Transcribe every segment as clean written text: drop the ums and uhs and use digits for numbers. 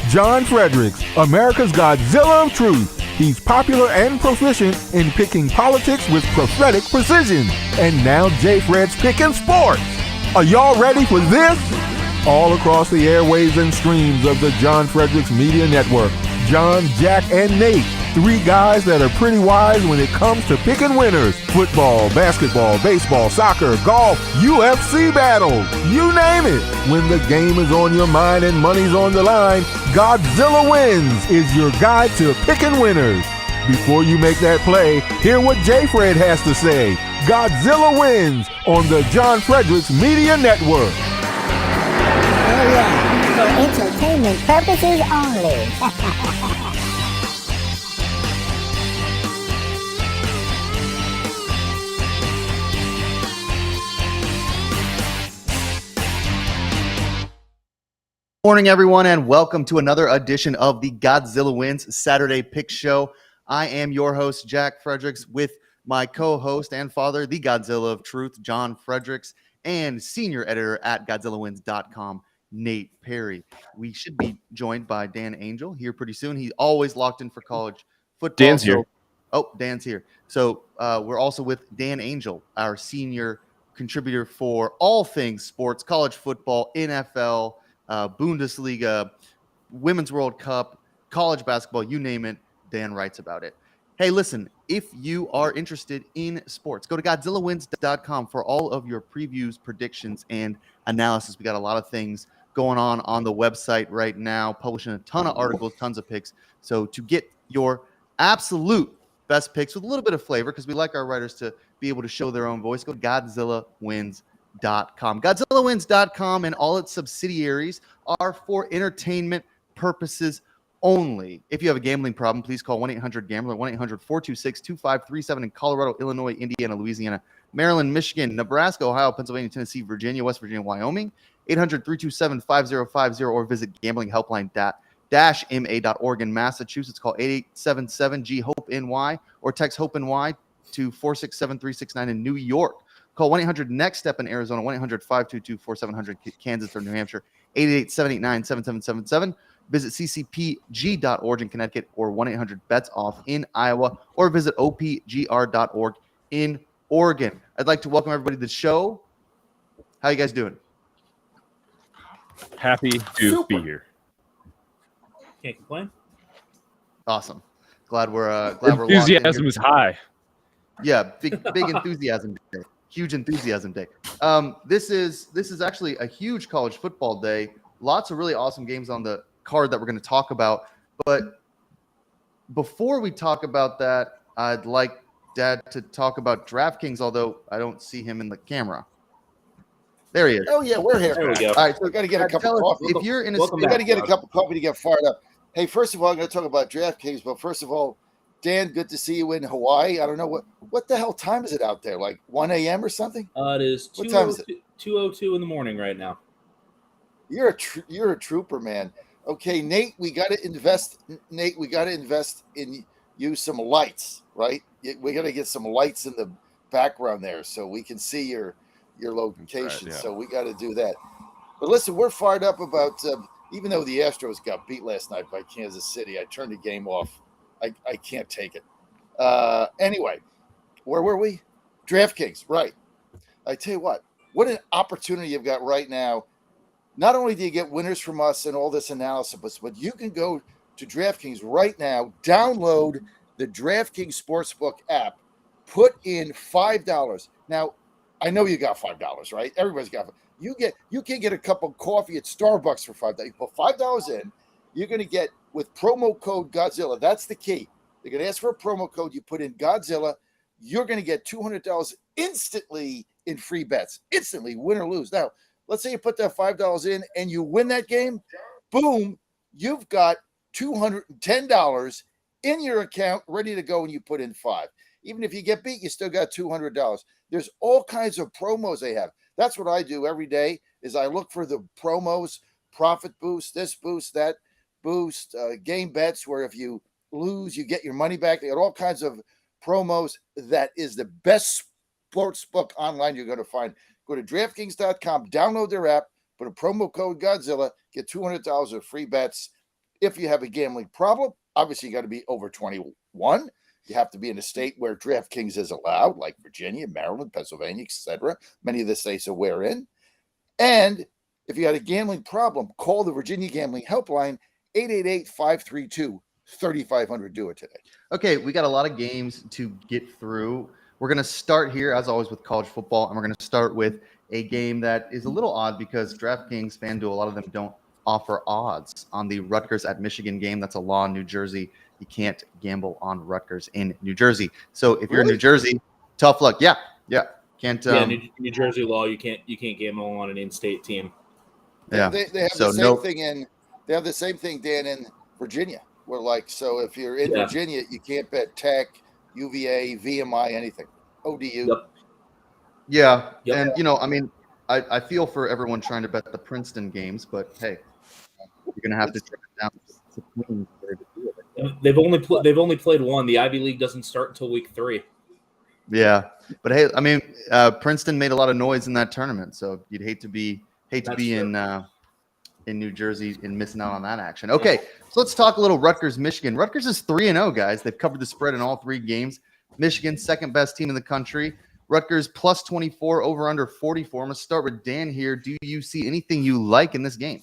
John Fredericks, America's Godzilla of Truth. He's popular and proficient in picking politics with prophetic precision. And now J. Fred's picking sports. Are y'all ready for this? All across the airwaves and streams of the John Fredericks Media Network, John, Jack, and Nate, three guys that are pretty wise when it comes to picking winners. Football, basketball, baseball, soccer, golf, UFC battles, you name it. When the game is on your mind and money's on the line, Godzilla Wins is your guide to picking winners. Before you make that play, hear what J. Fred has to say. Godzilla Wins on the John Fredericks Media Network. Oh yeah, for entertainment purposes only. Morning, everyone, and welcome to another edition of the Godzilla Wins Saturday Pick Show. I am your host, Jack Fredericks, with my co-host and father, the Godzilla of Truth, John Fredericks, and senior editor at GodzillaWins.com, Nate Perry. We should be joined by Dan Angel here pretty soon. He's always locked in for college football. Dan's here. Oh, Dan's here. So we're also with Dan Angel, our senior contributor for all things sports, college football, NFL, Bundesliga, Women's World Cup, college basketball, you name it, Dan writes about it. Hey, listen, if you are interested in sports, go to GodzillaWins.com for all of your previews, predictions, and analysis. We got a lot of things going on the website right now, publishing a ton of articles, tons of picks. So to get your absolute best picks with a little bit of flavor, because we like our writers to be able to show their own voice, go to GodzillaWins.com. GodzillaWins.com and all its subsidiaries are for entertainment purposes only. If you have a gambling problem, please call 1-800-GAMBLER, 1-800-426-2537 in Colorado, Illinois, Indiana, Louisiana, Maryland, Michigan, Nebraska, Ohio, Pennsylvania, Tennessee, Virginia, West Virginia, Wyoming, 800-327-5050, or visit gamblinghelpline-ma.org in Massachusetts. Call 8877-G-HOPE-NY or text HOPE-NY to 467-369 in New York. Call 1-800-NEXT-STEP in Arizona, 1-800-522-4700 Kansas or New Hampshire, 888-789-7777. Visit ccpg.org in Connecticut or 1-800-BETS-OFF in Iowa, or visit opgr.org in Oregon. I'd like to welcome everybody to the show. How you guys doing? Happy to be here. Can't complain. Awesome. Glad we're enthusiasm is high. Yeah, big enthusiasm day. Huge enthusiasm day. This is actually a huge college football day. Lots of really awesome games on the card that we're going to talk about. But before we talk about that, I'd like Dad to talk about DraftKings, although I don't see him in the camera. There he is. Oh yeah, we're here. There we go. All right, so We got to get a cup of coffee. if you're in a Welcome We got to back, get a Rod. cup of coffee to get fired up. Hey, first of all, I'm going to talk about DraftKings. But first of all, Dan, good to see you in Hawaii. I don't know what the hell time is it out there? Like 1 a.m. or something? It is What time is it? 2:02 in the morning right now. You're a trooper, man. Okay, Nate, we got to invest. Nate, we got to invest in you some lights, right? We got to get some lights in the background there so we can see your location. Right, yeah. So we got to do that. But listen, we're fired up about even though the Astros got beat last night by Kansas City. I turned the game off. I can't take it. Anyway, where were we? DraftKings, right. I tell you what an opportunity you've got right now. Not only do you get winners from us and all this analysis, but you can go to DraftKings right now, download the DraftKings Sportsbook app, put in $5. Now, I know you got $5, right? Everybody's got $5. You can get a cup of coffee at Starbucks for $5. You put $5 in, you're going to get with promo code Godzilla. That's the key. They're going to ask for a promo code. You put in Godzilla, you're going to get $200 instantly in free bets. Instantly, win or lose. Now, let's say you put that $5 in and you win that game. Boom, you've got $210 in your account ready to go, and you put in $5. Even if you get beat, you still got $200. There's all kinds of promos they have. That's what I do every day is I look for the promos, profit boost, this boost, that boost, game bets where if you lose, you get your money back. They got all kinds of promos. That is the best sports book online you're going to find. Go to DraftKings.com, download their app, put a promo code Godzilla, get $200 of free bets. If you have a gambling problem, obviously you got to be over 21. You have to be in a state where DraftKings is allowed, like Virginia, Maryland, Pennsylvania, etc. Many of the states that we're in. And if you had a gambling problem, call the Virginia Gambling Helpline, 888-532-3500. Do it today. Okay, we got a lot of games to get through. We're going to start here, as always, with college football, and we're going to start with a game that is a little odd because DraftKings, FanDuel, a lot of them don't offer odds on the Rutgers at Michigan game. That's a law in New Jersey. You can't gamble on Rutgers in New Jersey. So if you're in New Jersey, tough luck. Yeah. Can't. New Jersey law. You can't gamble on an in-state team. Yeah. They have the same thing They have the same thing, Dan, in Virginia. Where so if you're in Virginia, you can't bet Tech, UVA, VMI, anything. ODU. Yep. Yeah. And I feel for everyone trying to bet the Princeton games, but hey, you're gonna have to check it down to Queens. They've only played one. The Ivy League doesn't start until week 3. Yeah, but hey, Princeton made a lot of noise in that tournament, so you'd hate to be in New Jersey and missing out on that action. Okay, so let's talk a little Rutgers, Michigan. Rutgers is 3-0, guys. They've covered the spread in all 3 games. Michigan, second best team in the country. Rutgers plus 24, over under 44. I'm going to start with Dan here. Do you see anything you like in this game?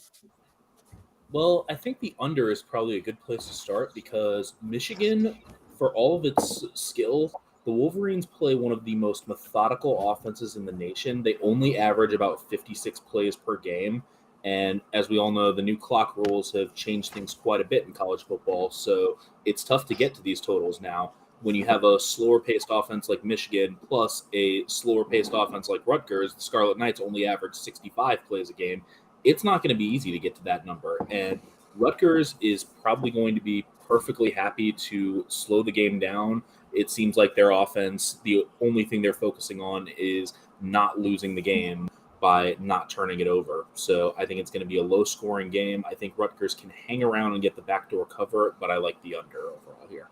Well, I think the under is probably a good place to start because Michigan, for all of its skill, the Wolverines play one of the most methodical offenses in the nation. They only average about 56 plays per game. And as we all know, the new clock rules have changed things quite a bit in college football. So it's tough to get to these totals now. When you have a slower-paced offense like Michigan plus a slower-paced offense like Rutgers, the Scarlet Knights only average 65 plays a game. It's not going to be easy to get to that number. And Rutgers is probably going to be perfectly happy to slow the game down. It seems like their offense, the only thing they're focusing on is not losing the game by not turning it over. So I think it's going to be a low-scoring game. I think Rutgers can hang around and get the backdoor cover, but I like the under overall here.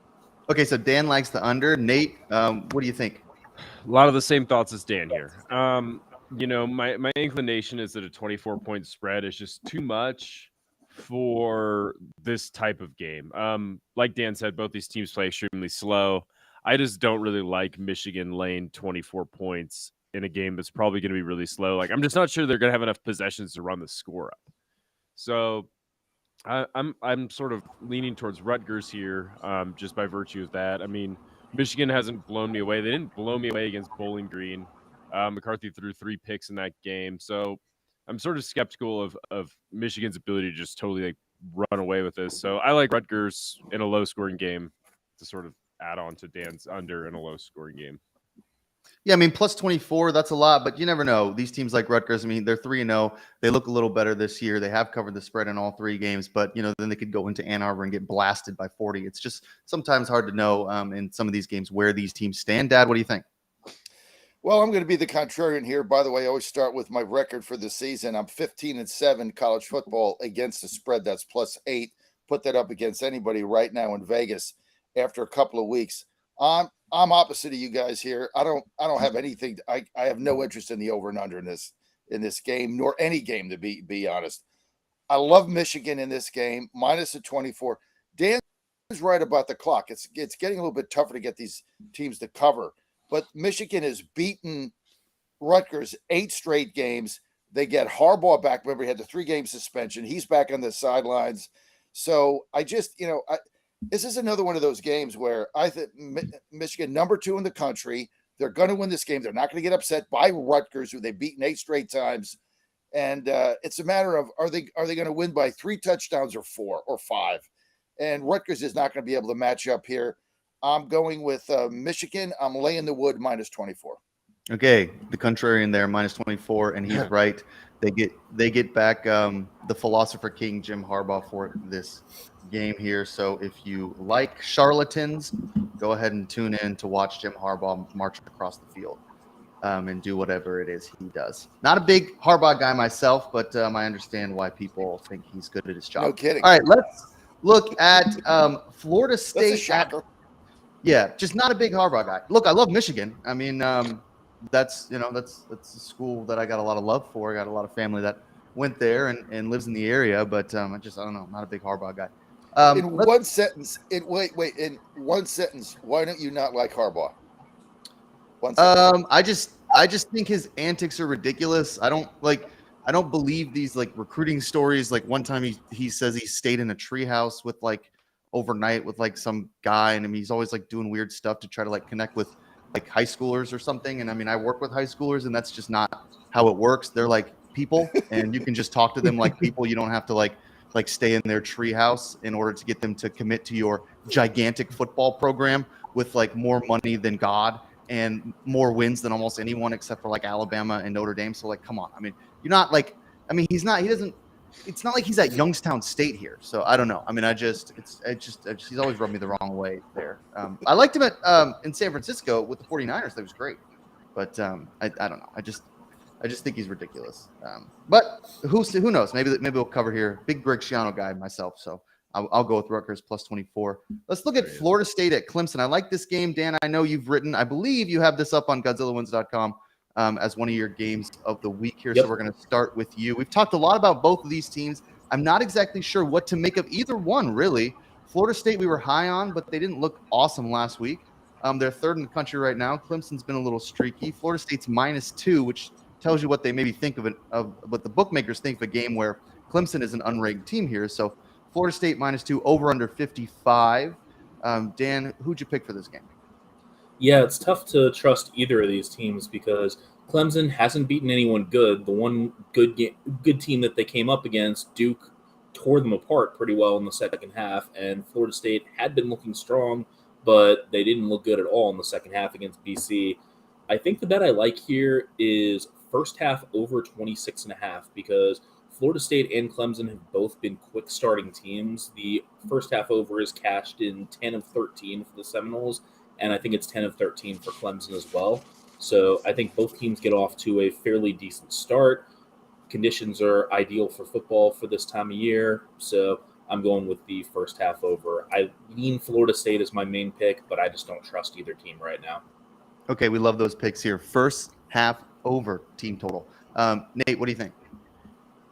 Okay, so Dan likes the under. Nate, what do you think? A lot of the same thoughts as Dan here. My inclination is that a 24-point spread is just too much for this type of game. Like Dan said, both these teams play extremely slow. I just don't really like Michigan laying 24 points in a game that's probably going to be really slow. Like, I'm just not sure they're going to have enough possessions to run the score up. So I'm sort of leaning towards Rutgers here, just by virtue of that. I mean, Michigan hasn't blown me away. They didn't blow me away against Bowling Green. McCarthy threw 3 picks in that game. So I'm sort of skeptical of Michigan's ability to just totally run away with this. So I like Rutgers in a low-scoring game to sort of add on to Dan's under in a low-scoring game. Yeah, I mean, plus 24, that's a lot, but you never know. These teams like Rutgers, I mean, they're 3-0. They look a little better this year. They have covered the spread in all 3 games, but, then they could go into Ann Arbor and get blasted by 40. It's just sometimes hard to know in some of these games where these teams stand. Dad, what do you think? Well, I'm going to be the contrarian here. By the way, I always start with my record for the season. I'm 15-7 college football against the spread. That's plus 8. Put that up against anybody right now in Vegas after a couple of weeks. I'm opposite of you guys here. I don't have anything. I have no interest in the over and under in this game, nor any game, to be honest. I love Michigan in this game, minus a 24. Dan is right about the clock. It's getting a little bit tougher to get these teams to cover. But Michigan has beaten Rutgers 8 straight games. They get Harbaugh back. Remember, he had the 3-game suspension. He's back on the sidelines. So I just, this is another one of those games where I think Michigan, number 2 in the country, they're going to win this game. They're not going to get upset by Rutgers, who they've beaten 8 straight times. And it's a matter of, are they going to win by 3 touchdowns or 4 or 5? And Rutgers is not going to be able to match up here. I'm going with Michigan. I'm laying the wood minus 24. Okay, the contrarian there, minus 24, and he's right. They get back the philosopher king Jim Harbaugh for this game here. So if you like charlatans, go ahead and tune in to watch Jim Harbaugh march across the field and do whatever it is he does. Not a big Harbaugh guy myself, but I understand why people think he's good at his job. No kidding. All right, let's look at Florida State. That's a shocker. Yeah, just not a big Harbaugh guy. Look, I love Michigan. I mean, that's a school that I got a lot of love for. I got a lot of family that went there and lives in the area, but I don't know, not a big Harbaugh guy. In one sentence, in one sentence, why don't you not like Harbaugh? One sentence. I just think his antics are ridiculous. I don't believe these like recruiting stories. Like one time he says he stayed in a treehouse with like overnight with like some guy, and I mean he's always like doing weird stuff to try to like connect with like high schoolers or something. And I mean I work with high schoolers, and that's just not how it works. They're like people, and you can just talk to them like people. You don't have to like stay in their treehouse in order to get them to commit to your gigantic football program with like more money than God and more wins than almost anyone except for like Alabama and Notre Dame. So like, come on. I mean, you're not like, I mean, he's not like he's at Youngstown State here. So I don't know. I mean, he's always rubbed me the wrong way there. I liked him at, in San Francisco with the 49ers. That was great. But I don't know. I just think he's ridiculous. But who knows? Maybe we'll cover here. Big Greg Schiano guy myself. So I'll go with Rutgers plus 24. Let's look at Florida State at Clemson. I like this game, Dan. I know you've written, I believe you have this up on GodzillaWins.com as one of your games of the week here. Yep. So we're going to start with you. We've talked a lot about both of these teams. I'm not exactly sure what to make of either one, really. Florida State we were high on, but they didn't look awesome last week. They're third in the country right now. Clemson's been a little streaky. Florida State's -2, which tells you what they maybe think of what the bookmakers think of a game where Clemson is an unranked team here. So Florida State -2, over under 55. Dan, who'd you pick for this game? Yeah, it's tough to trust either of these teams because Clemson hasn't beaten anyone good. The one good team that they came up against, Duke, tore them apart pretty well in the second half, and Florida State had been looking strong, but they didn't look good at all in the second half against BC. I think the bet I like here is first half over 26.5 because Florida State and Clemson have both been quick starting teams. The first half over is cashed in 10 of 13 for the Seminoles, and I think it's 10 of 13 for Clemson as well. So I think both teams get off to a fairly decent start. Conditions are ideal for football for this time of year, so I'm going with the first half over. I lean Florida State as my main pick, but I just don't trust either team right now. Okay, we love those picks here. First half over team total. Nate, what do you think?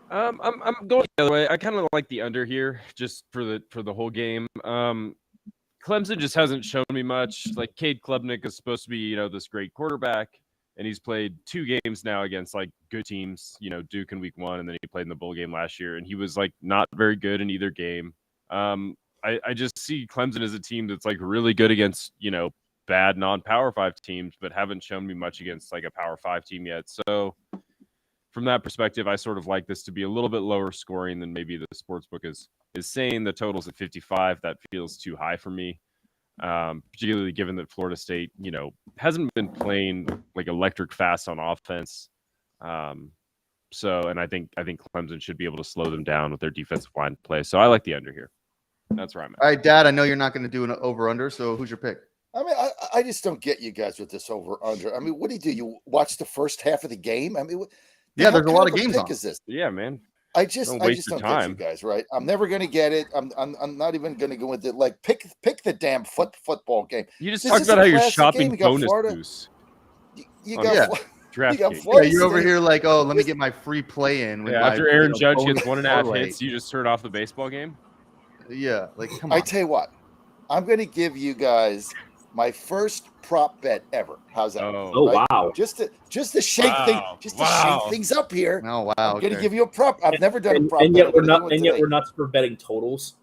I'm going the other way. I kind of like the under here, just for the whole game. Clemson just hasn't shown me much. Like Cade Klubnik is supposed to be, this great quarterback, and he's played 2 games now against like good teams. Duke in week 1, and then he played in the bowl game last year, and he was like not very good in either game. I just see Clemson as a team that's like really good against bad non-Power 5 teams, but haven't shown me much against like a Power 5 team yet. So from that perspective, I sort of like this to be a little bit lower scoring than maybe the sportsbook is saying. The total's at 55. That feels too high for me, particularly given that Florida State, hasn't been playing like electric fast on offense. And I think Clemson should be able to slow them down with their defensive line play. So I like the under here. That's where I'm at. All right, Dad, I know you're not going to do an over-under, so who's your pick? I mean, I just don't get you guys with this over-under. I mean, what do? You watch the first half of the game? I mean, there's a lot of games on. Is this? Yeah, man. I just don't get you guys, right? I'm never going to get it. I'm not even going to go with it. Like, pick the damn football game. You just talked about how you're shopping bonus boosts. You got you're over here like, oh, let me get my free play in. After Aaron Judge gets 1.5 hits, you just turn off the baseball game? Yeah, like, come on. I tell you what, I'm going to give you guys my first prop bet ever. How's that? Oh, right? Wow! Just to shake things up here. Oh wow! I'm going to give you a prop. I've never done a prop. And yet we're not. And yet we're not for betting totals.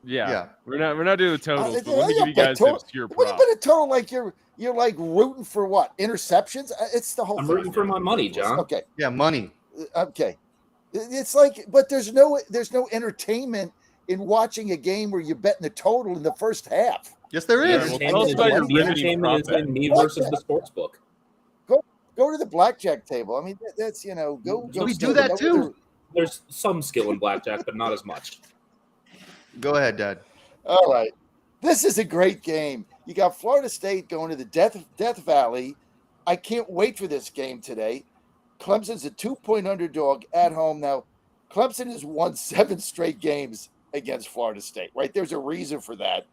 Yeah. We're not doing the totals. But let me give you guys some pure prop. What do you bet a total like you're like rooting for what? Interceptions? It's the whole. I'm rooting for my money, John. Okay. Yeah, money. Okay. It's like, but there's no entertainment in watching a game where you're betting the total in the first half. Yes, there is. The entertainment is in me versus the sports book. Go to the blackjack table. I mean, that's go. We do that too. There's some skill in blackjack, but not as much. Go ahead, Dad. All right, this is a great game. You got Florida State going to the Death Valley. I can't wait for this game today. Clemson's a 2-point underdog at home now. Clemson has won 7 straight games against Florida State. Right, there's a reason for that.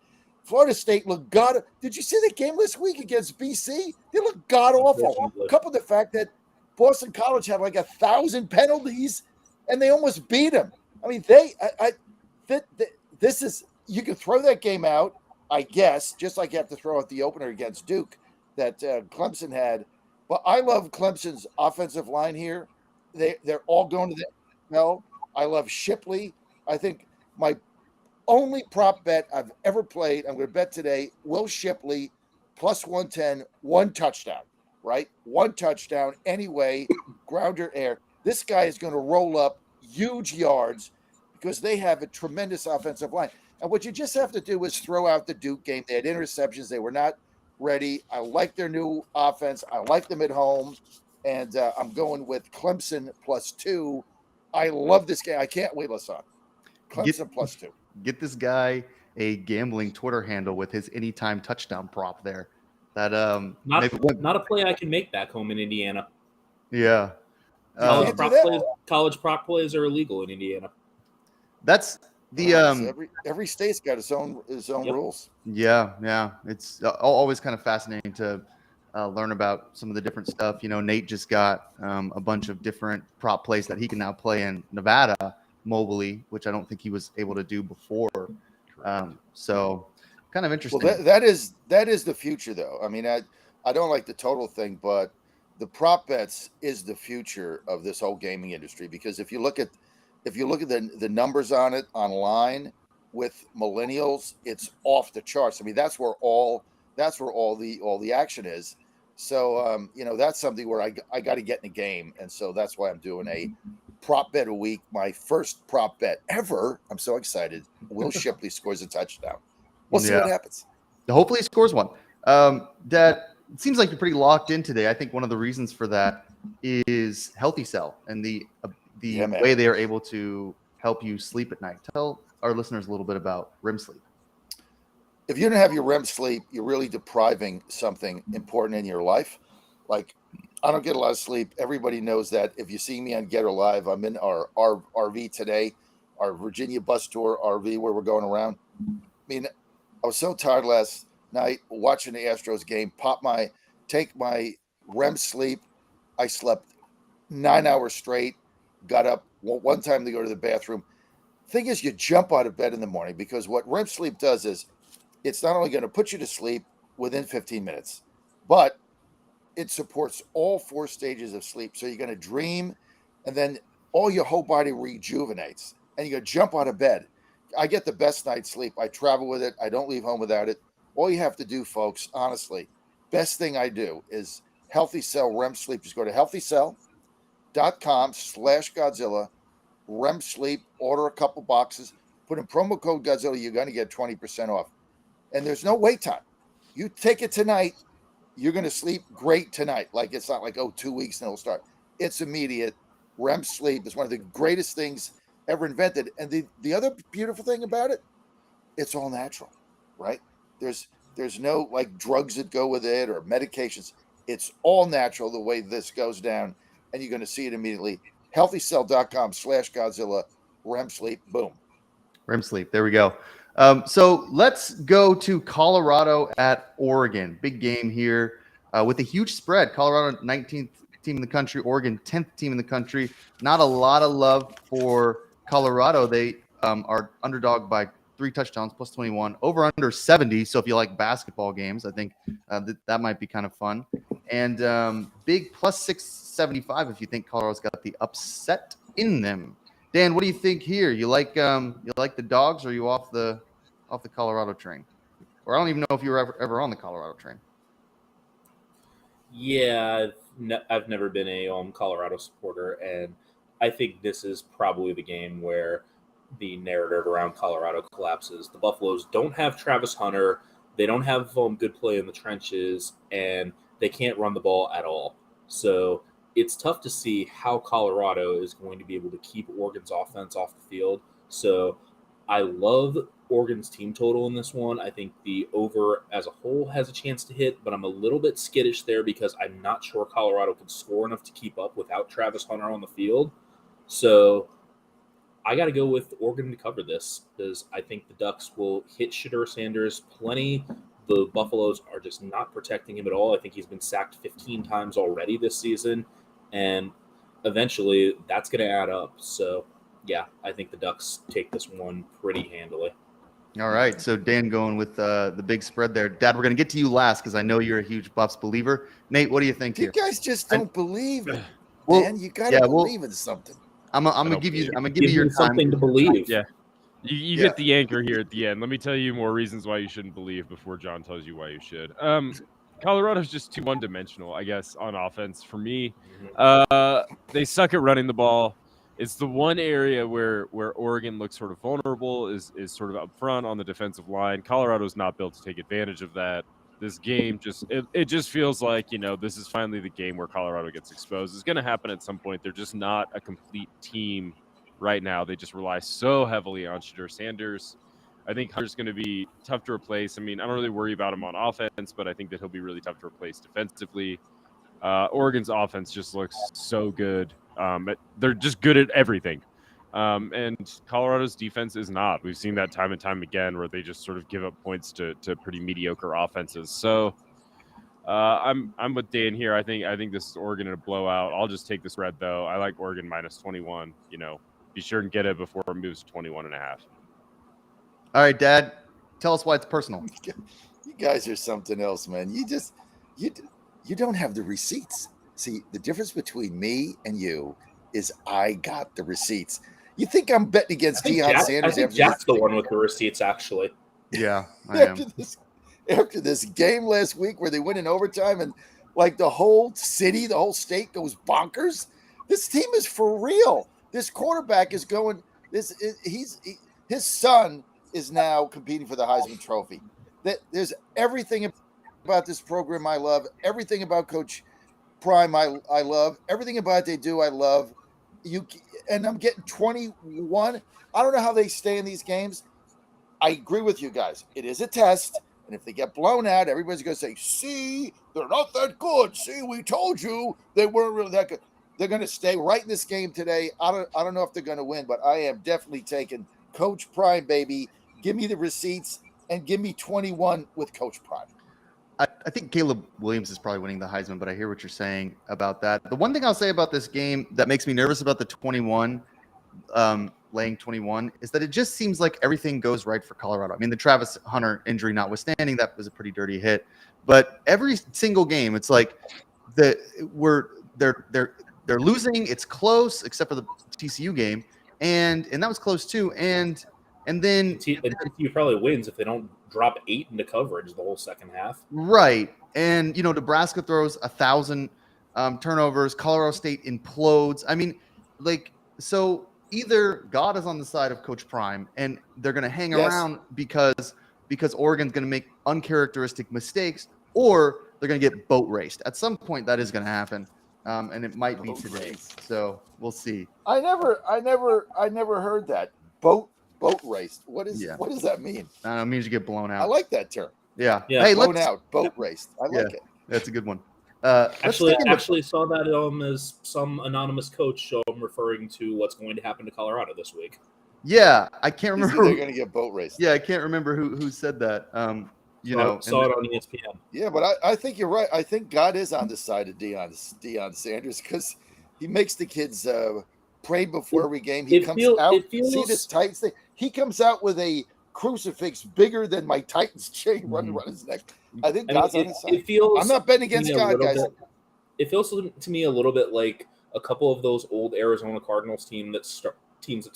Florida State looked god. Did you see the game this week against BC? They looked god awful. Coupled with the fact that Boston College had like 1,000 penalties, and they almost beat them. I mean, this is you can throw that game out, I guess, just like you have to throw out the opener against Duke that Clemson had. But I love Clemson's offensive line here. They're all going to the NFL. I love Shipley. I think my only prop bet I've ever played, I'm going to bet today, Will Shipley plus 110, one touchdown, right? One touchdown anyway, grounder air. This guy is going to roll up huge yards because they have a tremendous offensive line. And what you just have to do is throw out the Duke game. They had interceptions. They were not ready. I like their new offense. I like them at home. And I'm going with Clemson plus 2. I love this game. I can't wait, Lasan. Clemson plus 2. Get this guy a gambling Twitter handle with his anytime touchdown prop there. That not a play I can make back home in Indiana. Yeah. College prop plays are illegal in Indiana. That's the every state's got its own rules. Yeah. It's always kind of fascinating to learn about some of the different stuff. Nate just got a bunch of different prop plays that he can now play in Nevada mobilely, which I don't think he was able to do before. So kind of interesting. Well, that is the future, though. I mean, I don't like the total thing, but the prop bets is the future of this whole gaming industry, because if you look at the numbers on it online with millennials, it's off the charts. I mean, that's where all the action is. So that's something where I got to get in the game, and so that's why I'm doing a prop bet a week. My first prop bet ever. I'm so excited. Will Shipley scores a touchdown. We'll see what happens. Hopefully he scores one. Dad, it seems like you're pretty locked in today. I think one of the reasons for that is Healthy Cell and the way they are able to help you sleep at night. Tell our listeners a little bit about REM sleep. If you don't have your REM sleep, you're really depriving something important in your life. Like, I don't get a lot of sleep. Everybody knows that. If you see me on Get Her Live, I'm in our RV today, our Virginia bus tour RV where we're going around. I mean, I was so tired last night watching the Astros game. Take my REM sleep. I slept 9 hours straight. Got up one time to go to the bathroom. Thing is, you jump out of bed in the morning, because what REM sleep does is it's not only going to put you to sleep within 15 minutes, but it supports all 4 stages of sleep. So you're going to dream, and then your whole body rejuvenates, and you're going to jump out of bed. I get the best night's sleep. I travel with it. I don't leave home without it. All you have to do, folks, honestly, best thing I do is Healthy Cell REM sleep. Just go to healthycell.com/Godzilla, REM sleep, order a couple boxes, put in promo code Godzilla. You're going to get 20% off. And there's no wait time. You take it tonight, you're going to sleep great tonight. Like, it's not like, 2 weeks and it'll start. It's immediate. REM sleep is one of the greatest things ever invented. And the other beautiful thing about it, it's all natural, right? There's no like drugs that go with it or medications. It's all natural the way this goes down, and you're going to see it immediately. healthycell.com/Godzilla, REM sleep, boom. REM sleep. There we go. So let's go to Colorado at Oregon. Big game here with a huge spread. Colorado 19th team in the country, Oregon 10th team in the country. Not a lot of love for Colorado. They are underdog by 3 touchdowns plus 21, over under 70. So if you like basketball games, I think that might be kind of fun. And big plus 675 if you think Colorado's got the upset in them. Dan, what do you think here? You like the dogs, or are you off the Colorado train? Or I don't even know if you were ever on the Colorado train. Yeah, I've never been a Colorado supporter, and I think this is probably the game where the narrative around Colorado collapses. The Buffaloes don't have Travis Hunter. They don't have good play in the trenches, and they can't run the ball at all. So it's tough to see how Colorado is going to be able to keep Oregon's offense off the field. So I love Oregon's team total in this one. I think the over as a whole has a chance to hit, but I'm a little bit skittish there because I'm not sure Colorado can score enough to keep up without Travis Hunter on the field. So I got to go with Oregon to cover this because I think the Ducks will hit Shedeur Sanders plenty. The Buffaloes are just not protecting him at all. I think he's been sacked 15 times already this season, and eventually that's going to add up. So, yeah, I think the Ducks take this one pretty handily. All right. So Dan going with the big spread there. Dad, we're going to get to you last because I know you're a huge Buffs believer. Nate, what do you think You here? guys just don't believe it, Well, man. You got to yeah, well, believe in something. I'm I gonna don't give you believe. I'm gonna give you Give your me time. something to believe. Yeah. You Yeah. hit the anchor here at the end. Let me tell you more reasons why you shouldn't believe before John tells you why you should. Colorado's just too one-dimensional, I guess, on offense for me. They suck at running the ball. It's the one area where Oregon looks sort of vulnerable, is sort of up front on the defensive line. Colorado's not built to take advantage of that. This game it just feels like, this is finally the game where Colorado gets exposed. It's going to happen at some point. They're just not a complete team right now. They just rely so heavily on Shadur Sanders. I think Hunter's going to be tough to replace. I mean, I don't really worry about him on offense, but I think that he'll be really tough to replace defensively. Oregon's offense just looks so good. They're just good at everything. And Colorado's defense is not. We've seen that time and time again where they just sort of give up points to pretty mediocre offenses. So I'm with Dan here. I think this is Oregon in a blowout. I'll just take the spread though. I like Oregon minus 21. Be sure and get it before it moves to 21 and a half. All right, Dad, tell us why it's personal. You guys are something else, man. You don't have the receipts. See, the difference between me and you is I got the receipts. You think I'm betting against Deion Sanders? I think Jack's the one with the receipts, actually. Yeah, I am. After this game last week where they win in overtime and like the whole city, the whole state goes bonkers. This team is for real. This quarterback is going. His son is now competing for the Heisman Trophy. There's everything about this program I love. Everything about Coach Prime I love. Everything about what they do I love. And I'm getting 21. I don't know how they stay in these games. I agree with you guys. It is a test. And if they get blown out, everybody's going to say, see, they're not that good. See, we told you they weren't really that good. They're going to stay right in this game today. I don't know if they're going to win, but I am definitely taking Coach Prime, baby. Give me the receipts and give me 21 with Coach Prime. I think Caleb Williams is probably winning the Heisman, but I hear what you're saying about that. The one thing I'll say about this game that makes me nervous about the 21, laying 21, is that it just seems like everything goes right for Colorado. I mean, the Travis Hunter injury notwithstanding, that was a pretty dirty hit. But every single game, it's like they're losing. It's close, except for the TCU game, and that was close too. And then TCU probably wins if they don't drop 8 into coverage the whole second half. Right. And, Nebraska throws 1,000 turnovers. Colorado State implodes. I mean, so either God is on the side of Coach Prime and they're going to hang around because Oregon's going to make uncharacteristic mistakes, or they're going to get boat raced. At some point, that is going to happen. And it might be today. So we'll see. I never heard that. Boat raced. What does that mean? I don't know, it means you get blown out. I like that term. Yeah. Hey, blown out, boat raced. I like it. That's a good one. Actually saw that as some anonymous coach referring to what's going to happen to Colorado this week. Yeah, I can't remember. They're going to get boat raced. Yeah, I can't remember who said that. Saw it on ESPN. Yeah, but I think you're right. I think God is on the side of Deion Sanders because he makes the kids pray before every game. He comes out. See this Titans thing? He comes out with a crucifix bigger than my Titans chain running around his neck. I think God's on his side. I'm not betting against God, guys. It feels to me a little bit like a couple of those old Arizona Cardinals teams that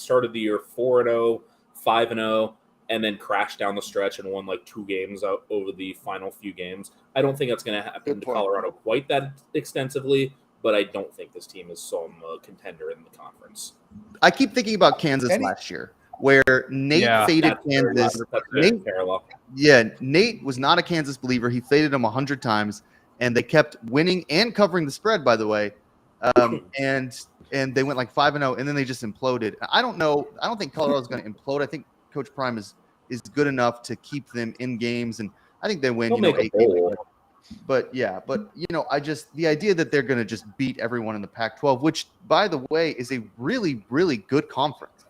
started the year 4-0, 5-0, and then crashed down the stretch and won like 2 games out over the final few games. I don't think that's going to happen to Colorado quite that extensively, but I don't think this team is some contender in the conference. I keep thinking about Kansas last year, where Nate faded Kansas. Nate was not a Kansas believer. He faded them 100 times, and they kept winning and covering the spread, by the way. And they went like 5-0, and then they just imploded. I don't know. I don't think Colorado's going to implode. I think Coach Prime is good enough to keep them in games, and I think they win. 8 games. But the idea that they're going to just beat everyone in the Pac-12, which by the way is a really, really good conference,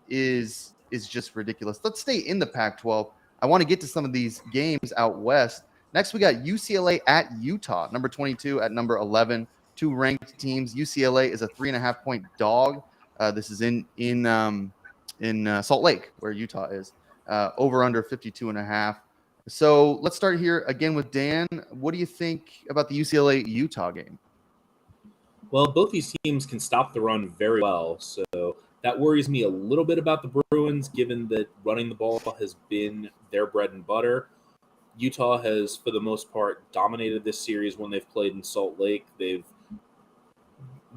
is just ridiculous. Let's stay in the Pac-12. I want to get to some of these games out west. Next, we got UCLA at Utah, number 22 at number 11. 2 ranked teams. UCLA is a 3.5-point dog. This is in Salt Lake, where Utah is. over under 52.5. So let's start here again with Dan. What do you think about the UCLA Utah game? Well, both these teams can stop the run very well, so that worries me a little bit about the Bruins, given that running the ball has been their bread and butter. Utah has, for the most part, dominated this series when they've played in Salt Lake. They've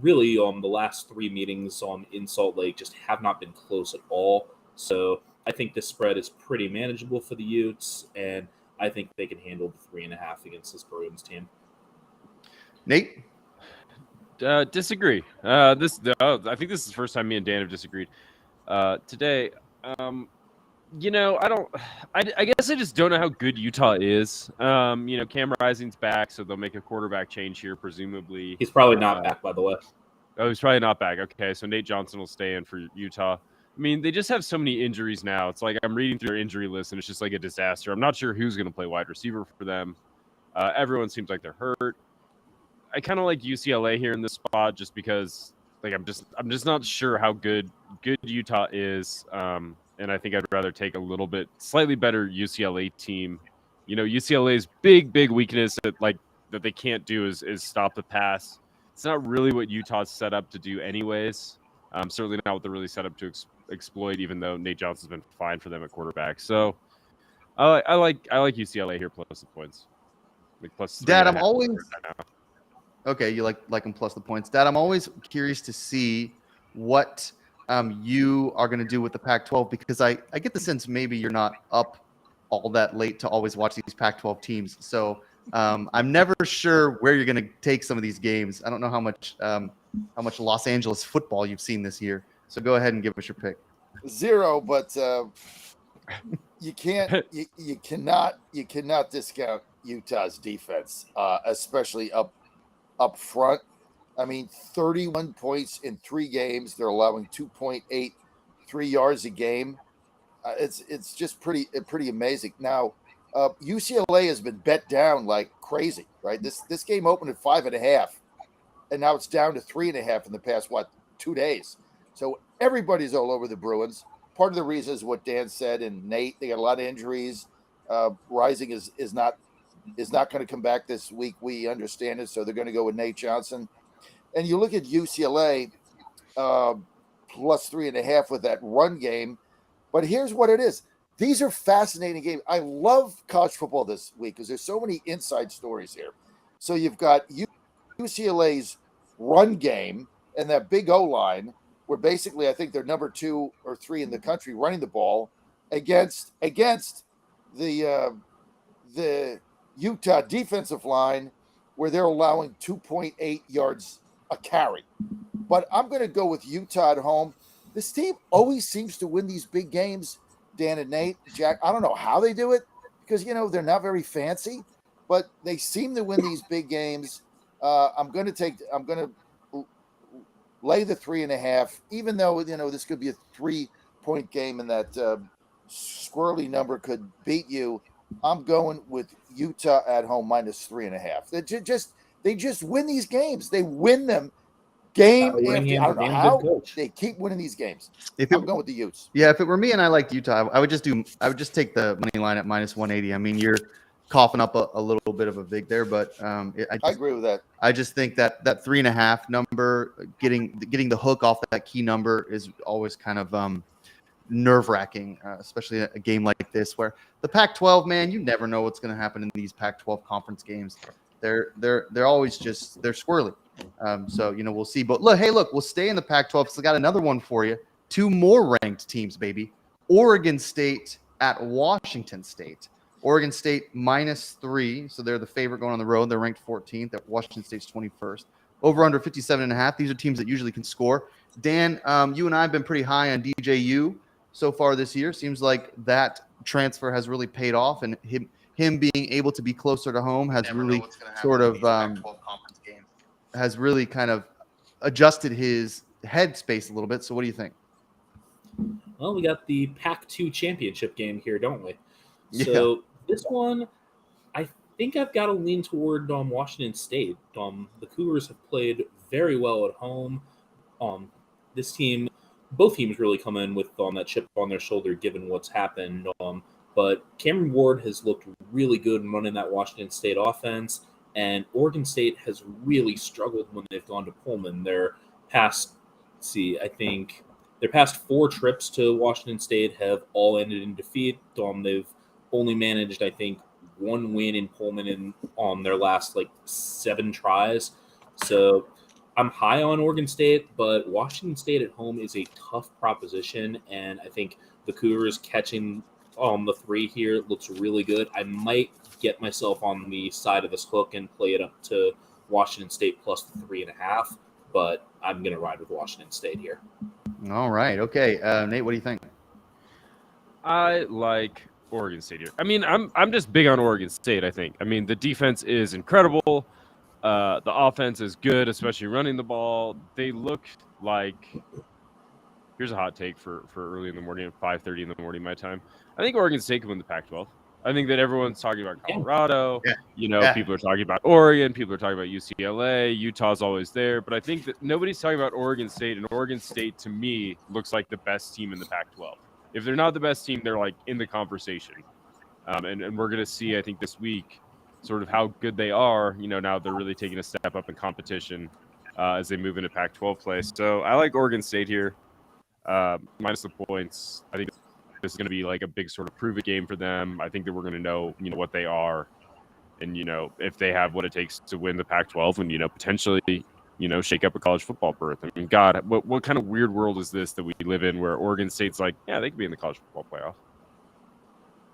really, the last 3 meetings in Salt Lake just have not been close at all. So I think this spread is pretty manageable for the Utes, and I think they can handle the 3.5 against this Bruins team. Nate? Disagree. I think this is the first time me and Dan have disagreed today. I guess I just don't know how good Utah is. Cam Rising's back, so they'll make a quarterback change here, presumably. He's probably not back, by the way. Oh, he's probably not back. Okay, so Nate Johnson will stay in for Utah. I mean, they just have so many injuries now. It's like I'm reading through their injury list, and it's just like a disaster. I'm not sure who's going to play wide receiver for them. Everyone seems like they're hurt. I kind of like UCLA here in this spot just because, like, I'm just not sure how good Utah is. And I think I'd rather take a little bit slightly better UCLA team. UCLA's big weakness that they can't do is stop the pass. It's not really what Utah's set up to do anyways. Certainly not what they're really set up to exploit, even though Nate Johnson's been fine for them at quarterback. So I like UCLA here plus the points. Like plus Dad, I'm always okay. You like them plus the points, Dad. I'm always curious to see what you are going to do with the Pac-12 because I get the sense maybe you're not up all that late to always watch these Pac-12 teams. So I'm never sure where you're going to take some of these games. I don't know how much Los Angeles football you've seen this year. So go ahead and give us your pick. 0, but you cannot discount Utah's defense, especially up front. I mean, 31 points in 3 games. They're allowing 2.83 yards a game. It's just pretty amazing. Now, UCLA has been bet down like crazy, right? This game opened at 5.5, and now it's down to 3.5 in the past 2 days. So everybody's all over the Bruins. Part of the reason is what Dan said, and Nate. They got a lot of injuries. Rising is not going to come back this week. We understand it, so they're going to go with Nate Johnson. And you look at UCLA plus 3.5 with that run game. But here's what it is. These are fascinating games. I love college football this week because there's so many inside stories here. So you've got UCLA's run game and that big O-line where basically I think they're number 2 or 3 in the country running the ball against the Utah defensive line where they're allowing 2.8 yards a carry. But I'm going to go with Utah at home. This team always seems to win these big games, Dan and Nate, Jack. I don't know how they do it because, they're not very fancy, but they seem to win these big games. I'm going to lay the 3.5, even though, this could be a 3-point game and that squirrely number could beat you. I'm going with Utah at home minus 3.5. They just win these games. They win them game after. I don't know how they keep winning these games. I'm going with the Utes. Yeah, if it were me and I liked Utah, I would just take the money line at minus 180. I mean, you're coughing up a little bit of a vig there, but I agree with that. I just think that 3.5 number, getting the hook off that key number is always kind of nerve-wracking, especially a game like this where the Pac-12, man, you never know what's going to happen in these Pac-12 conference games. They're always they're squirrely. So we'll see. But look, we'll stay in the Pac-12. So I got another one for you. 2 more ranked teams, baby. Oregon State at Washington State. Oregon State -3, so they're the favorite going on the road. They're ranked 14th. At Washington State's 21st. Over under 57.5. These are teams that usually can score. Dan, you and I have been pretty high on DJU so far this year. Seems like that transfer has really paid off, and him being able to be closer to home has really sort of has really kind of adjusted his headspace a little bit. So what do you think? Well, we got the Pac-2 championship game here, don't we? Yeah. So this one, I think I've got to lean toward Washington State. The Cougars have played very well at home. This team both teams really come in with that chip on their shoulder, given what's happened. But Cameron Ward has looked really good in running that Washington State offense, and Oregon State has really struggled when they've gone to Pullman. Their past 4 trips to Washington State have all ended in defeat. They've only managed, I think, 1 win in Pullman on their last 7 tries. So I'm high on Oregon State, but Washington State at home is a tough proposition, and I think the Cougars catching the 3 here looks really good. I might get myself on the side of this hook and play it up to Washington State plus the 3.5, but I'm going to ride with Washington State here. All right. Okay. Nate, what do you think? I like Oregon State here. I mean, I'm just big on Oregon State, I think. I mean, the defense is incredible. The offense is good, especially running the ball. They look like – here's a hot take for early in the morning at 5:30 in the morning my time. I think Oregon State can win the Pac-12. I think that everyone's talking about Colorado. Yeah. People are talking about Oregon. People are talking about UCLA. Utah's always there. But I think that nobody's talking about Oregon State, and Oregon State, to me, looks like the best team in the Pac-12. If they're not the best team, they're in the conversation. And we're going to see, I think, this week sort of how good they are. Now they're really taking a step up in competition as they move into Pac-12 play. So I like Oregon State here, minus the points. I think this is going to be a big sort of prove-it game for them. I think that we're going to know, what they are and, if they have what it takes to win the Pac-12 and, potentially, shake up a college football berth. I mean, God, what kind of weird world is this that we live in where Oregon State's they could be in the college football playoff?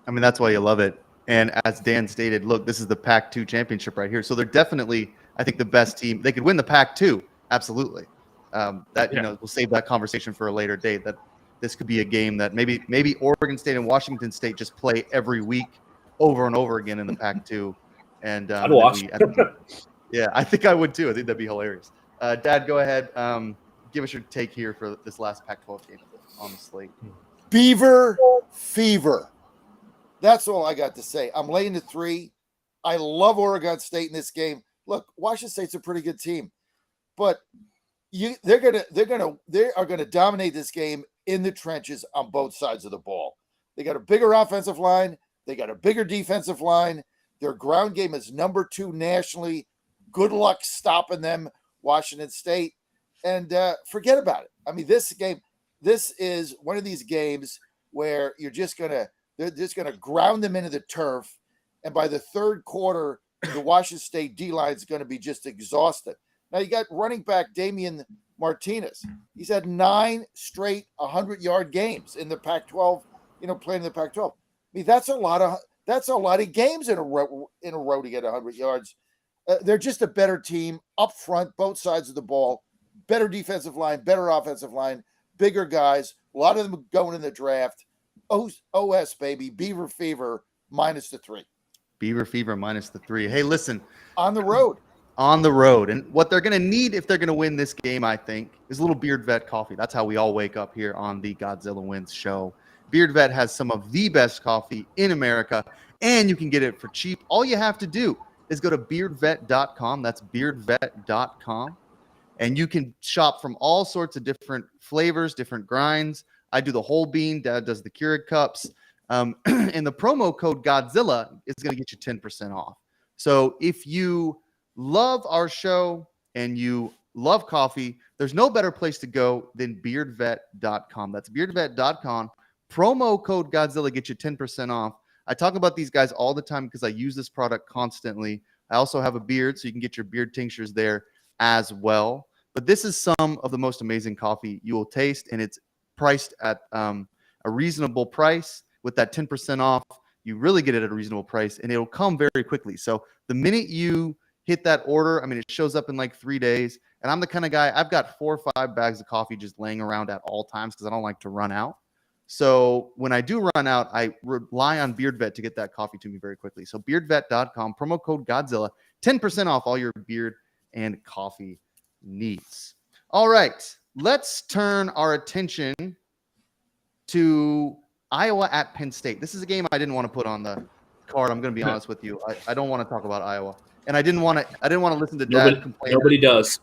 I mean, that's why you love it. And as Dan stated, look, this is the Pac-2 championship right here. So they're definitely, I think, the best team. They could win the Pac-2, absolutely. We'll save that conversation for a later date. That this could be a game that maybe Oregon State and Washington State just play every week over and over again in the Pac-2. And I'd watch. Yeah, I think I would too. I think that'd be hilarious. Dad, go ahead. Give us your take here for this last Pac-12 game on the slate. Beaver fever. That's all I got to say. I'm laying the 3. I love Oregon State in this game. Look, Washington State's a pretty good team, but they are gonna dominate this game in the trenches on both sides of the ball. They got a bigger offensive line. They got a bigger defensive line. Their ground game is number 2 nationally. Good luck stopping them, Washington State. And forget about it. I mean, this is one of these games where they're just going to ground them into the turf. And by the third quarter, the Washington State D-line is going to be just exhausted. Now, you got running back Damian Martinez. He's had 9 straight 100-yard games in the Pac-12, playing in the Pac-12. I mean, that's a lot of games in a row to get 100 yards. They're just a better team up front, both sides of the ball, better defensive line, better offensive line, bigger guys. A lot of them going in the draft. OS, baby, Beaver Fever minus the 3. Beaver Fever minus the 3. Hey, listen. On the road. And what they're going to need if they're going to win this game, I think, is a little Beard Vet coffee. That's how we all wake up here on the Godzilla Wins show. Beard Vet has some of the best coffee in America, and you can get it for cheap. All you have to do is go to beardvet.com. That's beardvet.com. And you can shop from all sorts of different flavors, different grinds. I do the whole bean. Dad does the Keurig cups. And the promo code Godzilla is going to get you 10% off. So if you love our show and you love coffee, there's no better place to go than beardvet.com. That's beardvet.com. Promo code Godzilla gets you 10% off. I talk about these guys all the time because I use this product constantly. I also have a beard, so you can get your beard tinctures there as well. But this is some of the most amazing coffee you will taste, and it's priced at a reasonable price. With that 10% off, you really get it at a reasonable price, and it'll come very quickly. So the minute you hit that order, I mean, it shows up in 3 days. And I'm the kind of guy, I've got 4 or 5 bags of coffee just laying around at all times because I don't like to run out. So when I do run out, I rely on BeardVet to get that coffee to me very quickly. So beardvet.com, promo code Godzilla, 10% off all your beard and coffee needs. All right, let's turn our attention to Iowa at Penn State. This is a game I didn't want to put on the card. I'm going to be honest with you. I don't want to talk about Iowa, and I didn't want to listen to Dad complain. Nobody does.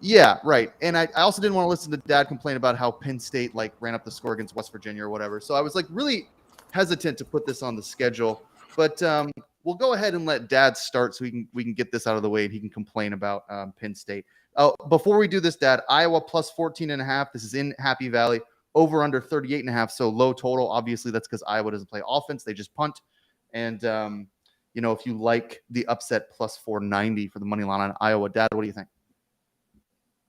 Yeah, right. And I also didn't want to listen to Dad complain about how Penn State like ran up the score against West Virginia or whatever. So I was like really hesitant to put this on the schedule. But we'll go ahead and let Dad start so we can get this out of the way and he can complain about Penn State. Oh, before we do this, Dad, Iowa plus 14.5. This is in Happy Valley. Over under 38.5. So low total. Obviously, that's because Iowa doesn't play offense. They just punt. And if you like the upset plus 490 for the money line on Iowa, Dad, what do you think?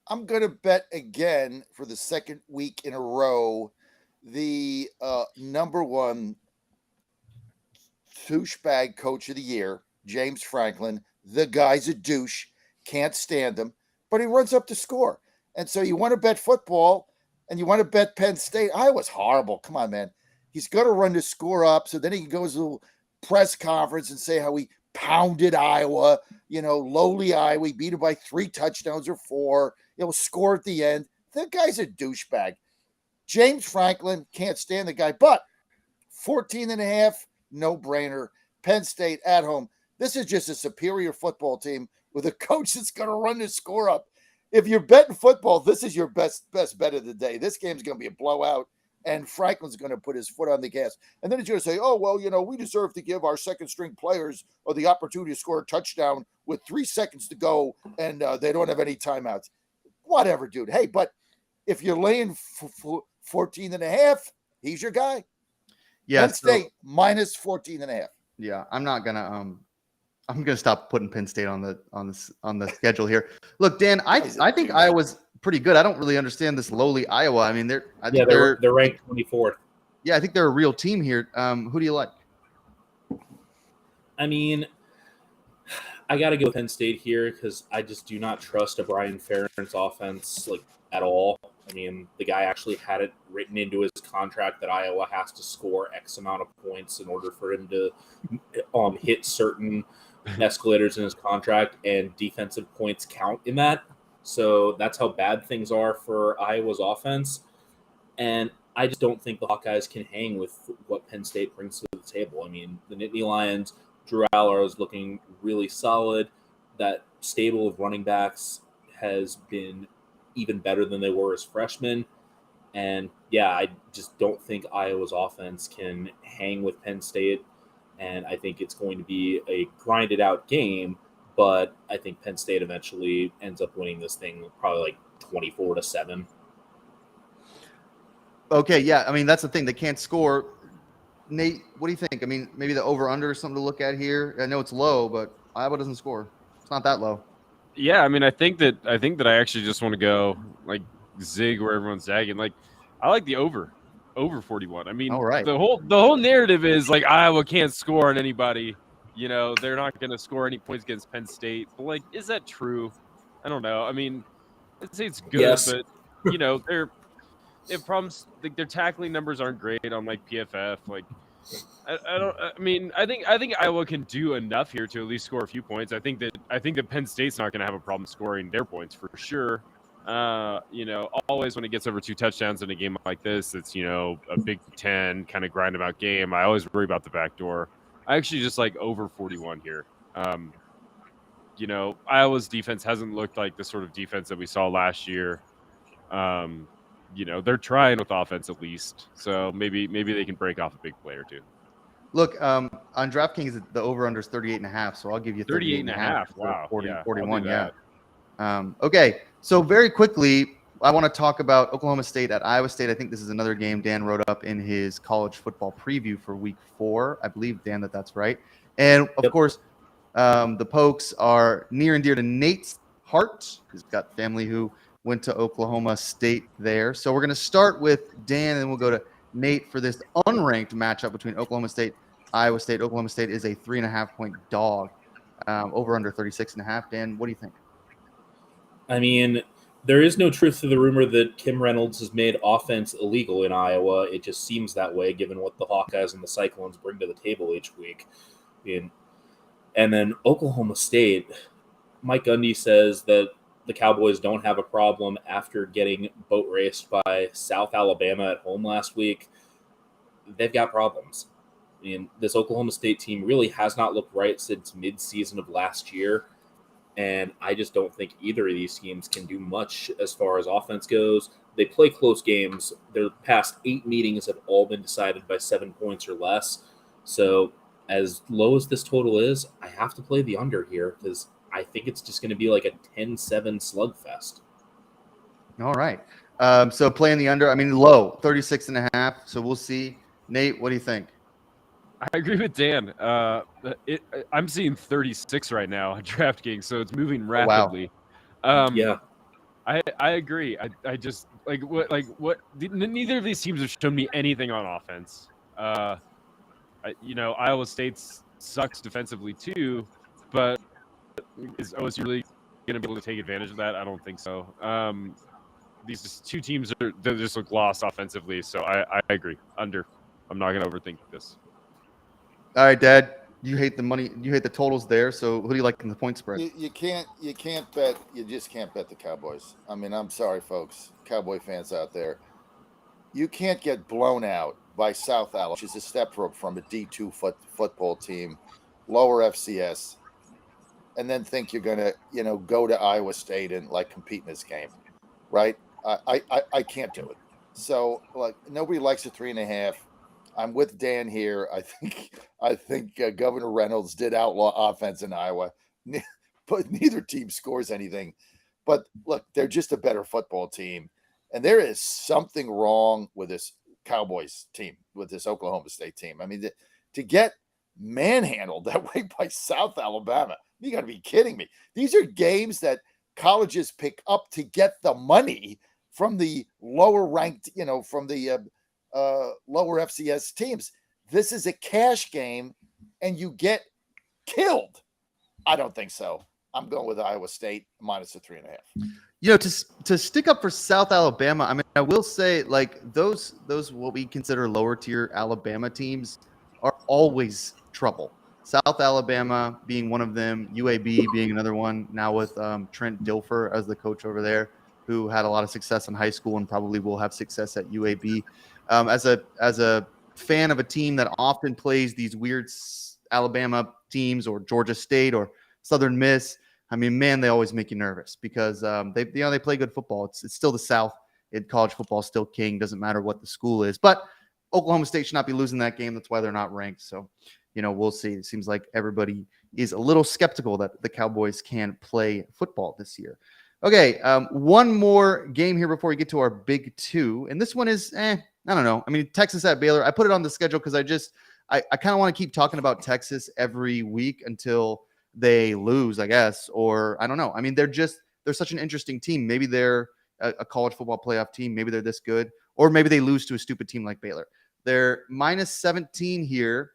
I'm going to bet again for the second week in a row the number one douchebag coach of the year, James Franklin. The guy's a douche. Can't stand him, but he runs up the score. And so you want to bet football and you want to bet Penn State. Iowa's horrible. Come on, man. He's going to run the score up so then he can go to a press conference and say how he pounded Iowa, lowly Iowa. He beat it by 3 touchdowns or 4. Score at the end. That guy's a douchebag. James Franklin, can't stand the guy, but 14.5, no brainer. Penn State at home. This is just a superior football team with a coach that's going to run the score up. If you're betting football, this is your best bet of the day. This game's going to be a blowout, and Franklin's going to put his foot on the gas. And then he's going to say, oh, well, we deserve to give our second-string players the opportunity to score a touchdown with 3 seconds to go, and they don't have any timeouts. Whatever, dude. Hey, but if you're laying 14.5, he's your guy. Yeah, Penn State minus 14.5. Yeah, I'm not gonna I'm gonna stop putting Penn State on the schedule here. Look, Dan, I think Iowa's pretty good. I don't really understand this lowly Iowa. I mean, they're ranked 24th. Yeah, I think they're a real team here. Who do you like? I mean, I got to go Penn State here because I just do not trust a Brian Ferentz offense at all. I mean, the guy actually had it written into his contract that Iowa has to score X amount of points in order for him to hit certain escalators in his contract, and defensive points count in that. So that's how bad things are for Iowa's offense. And I just don't think the Hawkeyes can hang with what Penn State brings to the table. I mean, the Nittany Lions, Drew Aller is looking really solid. That stable of running backs has been even better than they were as freshmen. And yeah, I just don't think Iowa's offense can hang with Penn State. And I think it's going to be a grinded out game, but I think Penn State eventually ends up winning this thing probably 24-7. Okay, yeah. I mean, that's the thing. They can't score. Nate, what do you think? I mean, maybe the over-under is something to look at here. I know it's low, but Iowa doesn't score. It's not that low. Yeah, I mean, I think that I actually just want to go zig where everyone's zagging. I like the over 41. I mean, all right. The whole narrative is Iowa can't score on anybody. They're not going to score any points against Penn State. But is that true? I don't know. I mean, I'd say it's good, yes. But they have problems. Their tackling numbers aren't great on PFF. I think Iowa can do enough here to at least score a few points. I think that Penn State's not going to have a problem scoring their points for sure. Always when it gets over 2 touchdowns in a game like this, it's a Big Ten kind of grind about game. I always worry about the back door. I actually just like over 41 here. Iowa's defense hasn't looked like the sort of defense that we saw last year. They're trying with offense at least, so maybe they can break off a big play or two. Look, on DraftKings, the over/under is 38.5, so I'll give you 38.5. Wow, 41. Yeah. Okay, so very quickly, I want to talk about Oklahoma State at Iowa State. I think this is another game Dan wrote up in his college football preview for Week 4. I believe, Dan, that's right. And of course, the Pokes are near and dear to Nate's heart. He's got family who went to Oklahoma State there. So we're going to start with Dan, and then we'll go to Nate for this unranked matchup between Oklahoma State, Iowa State. Oklahoma State is a 3.5-point dog, over under 36.5. Dan, what do you think? I mean, there is no truth to the rumor that Kim Reynolds has made offense illegal in Iowa. It just seems that way, given what the Hawkeyes and the Cyclones bring to the table each week. And then Oklahoma State, Mike Gundy says that the Cowboys don't have a problem after getting boat raced by South Alabama at home last week. They've got problems. This Oklahoma State team really has not looked right since mid-season of last year. And I just don't think either of these teams can do much as far as offense goes. They play close games. Their past 8 meetings have all been decided by 7 points or less. So as low as this total is, I have to play the under here because I think it's just going to be like a 10-7 slugfest. All right. So playing the under, I mean, low, 36.5. So we'll see. Nate, what do you think? I agree with Dan. I'm seeing 36 right now on DraftKings, so it's moving rapidly. Yeah. I agree. I just what neither of these teams have shown me anything on offense. Iowa State sucks defensively too, but is OSU really going to be able to take advantage of that? I don't think so. These two teams they just look lost offensively, so I agree. Under. I'm not going to overthink this. All right, Dad. You hate the money. You hate the totals there. So who do you like in the point spread? You can't bet. You just can't bet the Cowboys. I mean, I'm sorry, folks, Cowboy fans out there. You can't get blown out by South Alabama, which is a step from a D2 football team, lower FCS, and then think you're gonna go to Iowa State and like compete in this game, right? I can't do it. So like nobody likes a 3.5. I'm with Dan here. I think Governor Reynolds did outlaw offense in Iowa, but neither team scores anything. But look, they're just a better football team, and there is something wrong with this Cowboys team, with this Oklahoma State team. I mean, to get manhandled that way by South Alabama, you got to be kidding me. These are games that colleges pick up to get the money from the lower ranked, from the lower FCS teams. This is a cash game and you get killed. I don't think so. I'm going with Iowa State minus the 3.5. To stick up for South Alabama, I mean, I will say like those what we consider lower tier Alabama teams are always trouble. South Alabama being one of them, UAB being another one, now with Trent Dilfer as the coach over there, who had a lot of success in high school and probably will have success at UAB. As a fan of a team that often plays these weird Alabama teams or Georgia State or Southern Miss, I mean, man, they always make you nervous because they play good football. It's still the South. In college football, still king. Doesn't matter what the school is. But Oklahoma State should not be losing that game. That's why they're not ranked. So, we'll see. It seems like everybody is a little skeptical that the Cowboys can play football this year. Okay, one more game here before we get to our big two. And this one is, I don't know. I mean, Texas at Baylor. I put it on the schedule because I kind of want to keep talking about Texas every week until they lose, I guess. Or I don't know. I mean, they're such an interesting team. Maybe they're a college football playoff team. Maybe they're this good. Or maybe they lose to a stupid team like Baylor. They're minus 17 here,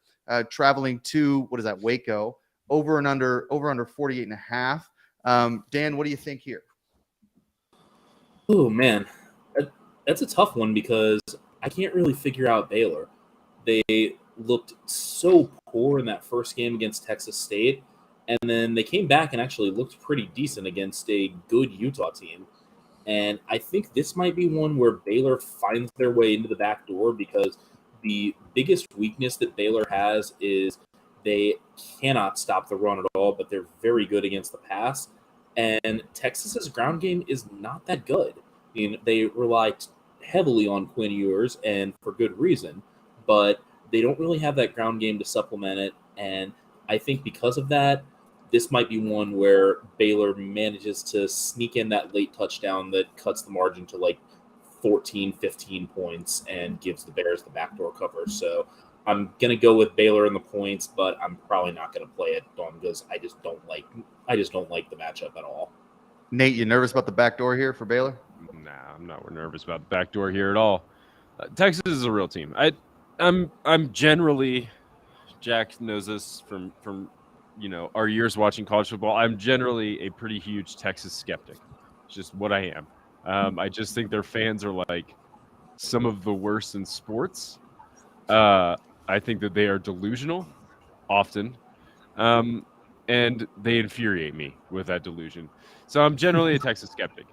traveling to, Waco. Over under 48.5. Dan, what do you think here? Oh, man. That's a tough one because I can't really figure out Baylor. They looked so poor in that first game against Texas State, and then they came back and actually looked pretty decent against a good Utah team. And I think this might be one where Baylor finds their way into the back door because the biggest weakness that Baylor has is they cannot stop the run at all, but they're very good against the pass. And Texas's ground game is not that good. I mean, they rely heavily on Quinn Ewers, and for good reason, but they don't really have that ground game to supplement it. And I think because of that, this might be one where Baylor manages to sneak in that late touchdown that cuts the margin to like 14, 15 points and gives the Bears the backdoor cover. So I'm going to go with Baylor in the points, but I'm probably not going to play it because I just don't like the matchup at all. Nate, you nervous about the backdoor here for Baylor? Nah, I'm not nervous about the backdoor here at all. Texas is a real team. I'm generally, Jack knows this from our years watching college football. I'm generally a pretty huge Texas skeptic. It's just what I am. I just think their fans are like some of the worst in sports. I think that they are delusional often, and they infuriate me with that delusion. So I'm generally a Texas skeptic.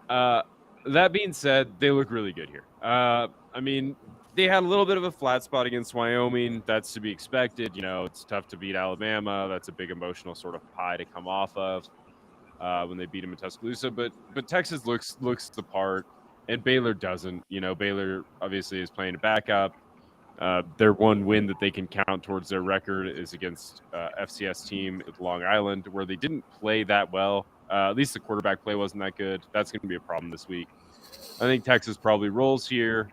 That being said, they look really good here. I mean, they had a little bit of a flat spot against Wyoming. That's to be expected. It's tough to beat Alabama. That's a big emotional sort of pie to come off of. when they beat them in Tuscaloosa. But Texas looks the part, and Baylor doesn't. Baylor obviously is playing a backup. Their one win that they can count towards their record is against FCS team at Long Island, where they didn't play that well. At least the quarterback play wasn't that good. That's going to be a problem this week. I think Texas probably rolls here.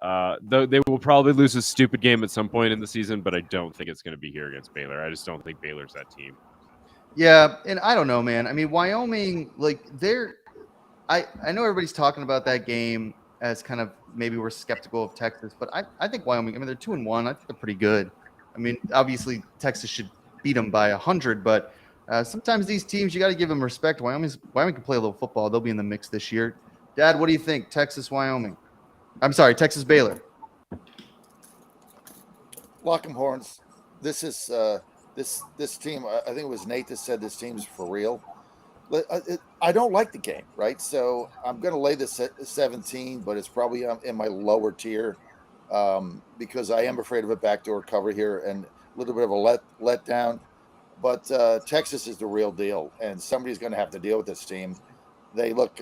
Though they will probably lose a stupid game at some point in the season, but I don't think it's going to be here against Baylor. I just don't think Baylor's that team. Yeah, and I don't know, man. I mean, Wyoming, like I know everybody's talking about that game as kind of maybe we're skeptical of Texas, but I think Wyoming, I mean, they're 2-1. I think they're pretty good. I mean, obviously Texas should beat them by 100, but sometimes these teams, you got to give them respect. Wyoming can play a little football. They'll be in the mix this year. Dad, what do you think? Texas, Wyoming. I'm sorry, Texas, Baylor. Lock 'em horns. This is this team. I think it was Nate that said this team's for real. I don't like the game, right? So I'm going to lay this at 17, but it's probably in my lower tier because I am afraid of a backdoor cover here and a little bit of a letdown. But Texas is the real deal, and somebody's going to have to deal with this team. They look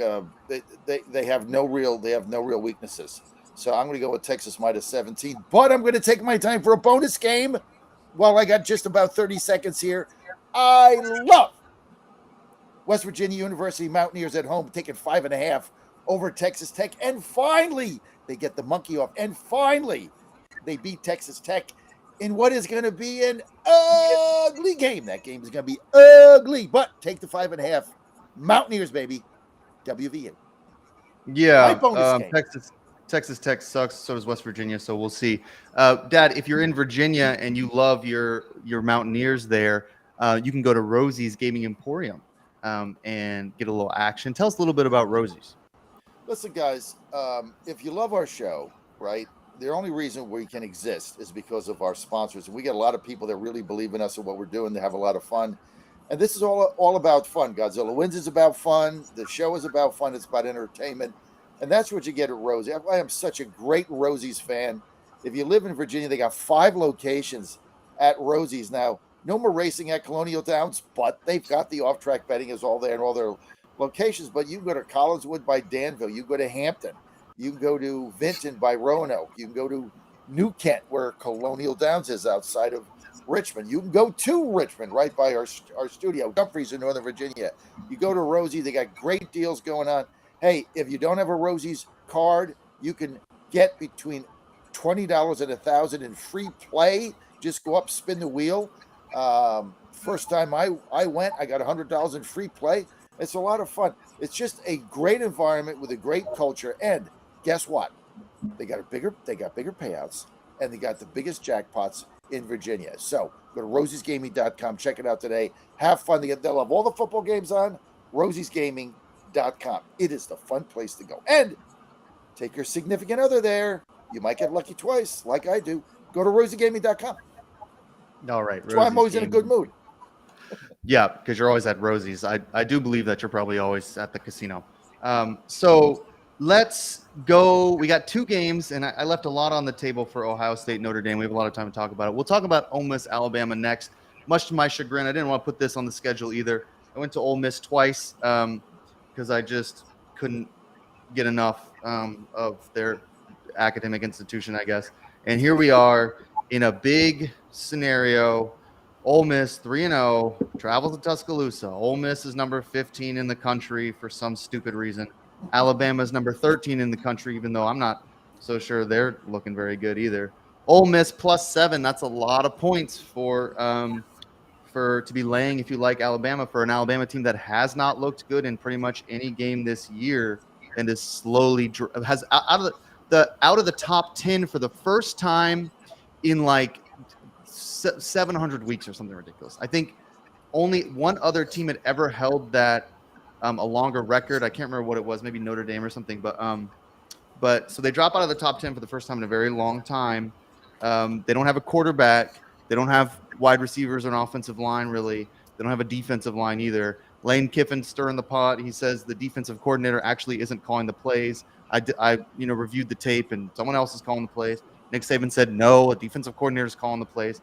they have no real weaknesses. So I'm going to go with Texas minus 17, but I'm going to take my time for a bonus game while I got just about 30 seconds here. I love West Virginia University Mountaineers at home taking 5.5 over Texas Tech. And finally, they get the monkey off. And finally, they beat Texas Tech in what is going to be an ugly game. That game is going to be ugly, but take the 5.5. Mountaineers, baby. WVU. Yeah, bonus game. Texas Tech sucks. So does West Virginia. So we'll see. Dad, if you're in Virginia and you love your Mountaineers there, you can go to Rosie's Gaming Emporium and get a little action. Tell us a little bit about Rosie's. Listen, guys, if you love our show, right, the only reason we can exist is because of our sponsors. And we get a lot of people that really believe in us and what we're doing. They have a lot of fun. And this is all about fun. Godzilla Wins is about fun. The show is about fun. It's about entertainment. And that's what you get at Rosie. I am such a great Rosie's fan. If you live in Virginia, they got 5 locations at Rosie's now. No more racing at Colonial Downs, but they've got the off-track betting is all there in all their locations. But you can go to Collinswood by Danville. You can go to Hampton. You can go to Vinton by Roanoke. You can go to New Kent, where Colonial Downs is outside of Richmond. You can go to Richmond, right by our studio. Dumfries in Northern Virginia. You go to Rosie. They got great deals going on. Hey, if you don't have a Rosie's card, you can get between $20 and $1,000 in free play. Just go up, spin the wheel. First time I went, I got $100 in free play. It's a lot of fun. It's just a great environment with a great culture. And guess what? They got bigger payouts, and they got the biggest jackpots in Virginia. So go to rosiesgaming.com. Check it out today. Have fun. They'll have all the football games on rosiesgaming.com. It is the fun place to go. And take your significant other there. You might get lucky twice, like I do. Go to rosiegaming.com. All right. That's why I'm always in a good mood. Yeah, because you're always at Rosie's. I do believe that you're probably always at the casino. So let's go. We got 2 games, and I left a lot on the table for Ohio State, Notre Dame. We have a lot of time to talk about it. We'll talk about Ole Miss, Alabama next. Much to my chagrin, I didn't want to put this on the schedule either. I went to Ole Miss twice because I just couldn't get enough of their academic institution, I guess. And here we are in a big scenario. Ole Miss 3-0, travels to Tuscaloosa. Ole Miss is number 15 in the country for some stupid reason. Alabama is number 13 in the country, even though I'm not so sure they're looking very good either. Ole Miss +7. That's a lot of points for to be laying if you like Alabama, for an Alabama team that has not looked good in pretty much any game this year and is slowly has out of the top 10 for the first time in like 700 weeks or something ridiculous. I think only one other team had ever held that a longer record. I can't remember what it was, maybe Notre Dame or something. But so they drop out of the top 10 for the first time in a very long time. They don't have a quarterback. They don't have wide receivers or an offensive line, really. They don't have a defensive line either. Lane Kiffin stirring the pot. He says the defensive coordinator actually isn't calling the plays. I reviewed the tape, and someone else is calling the plays. Nick Saban said, no, a defensive coordinator is calling the plays.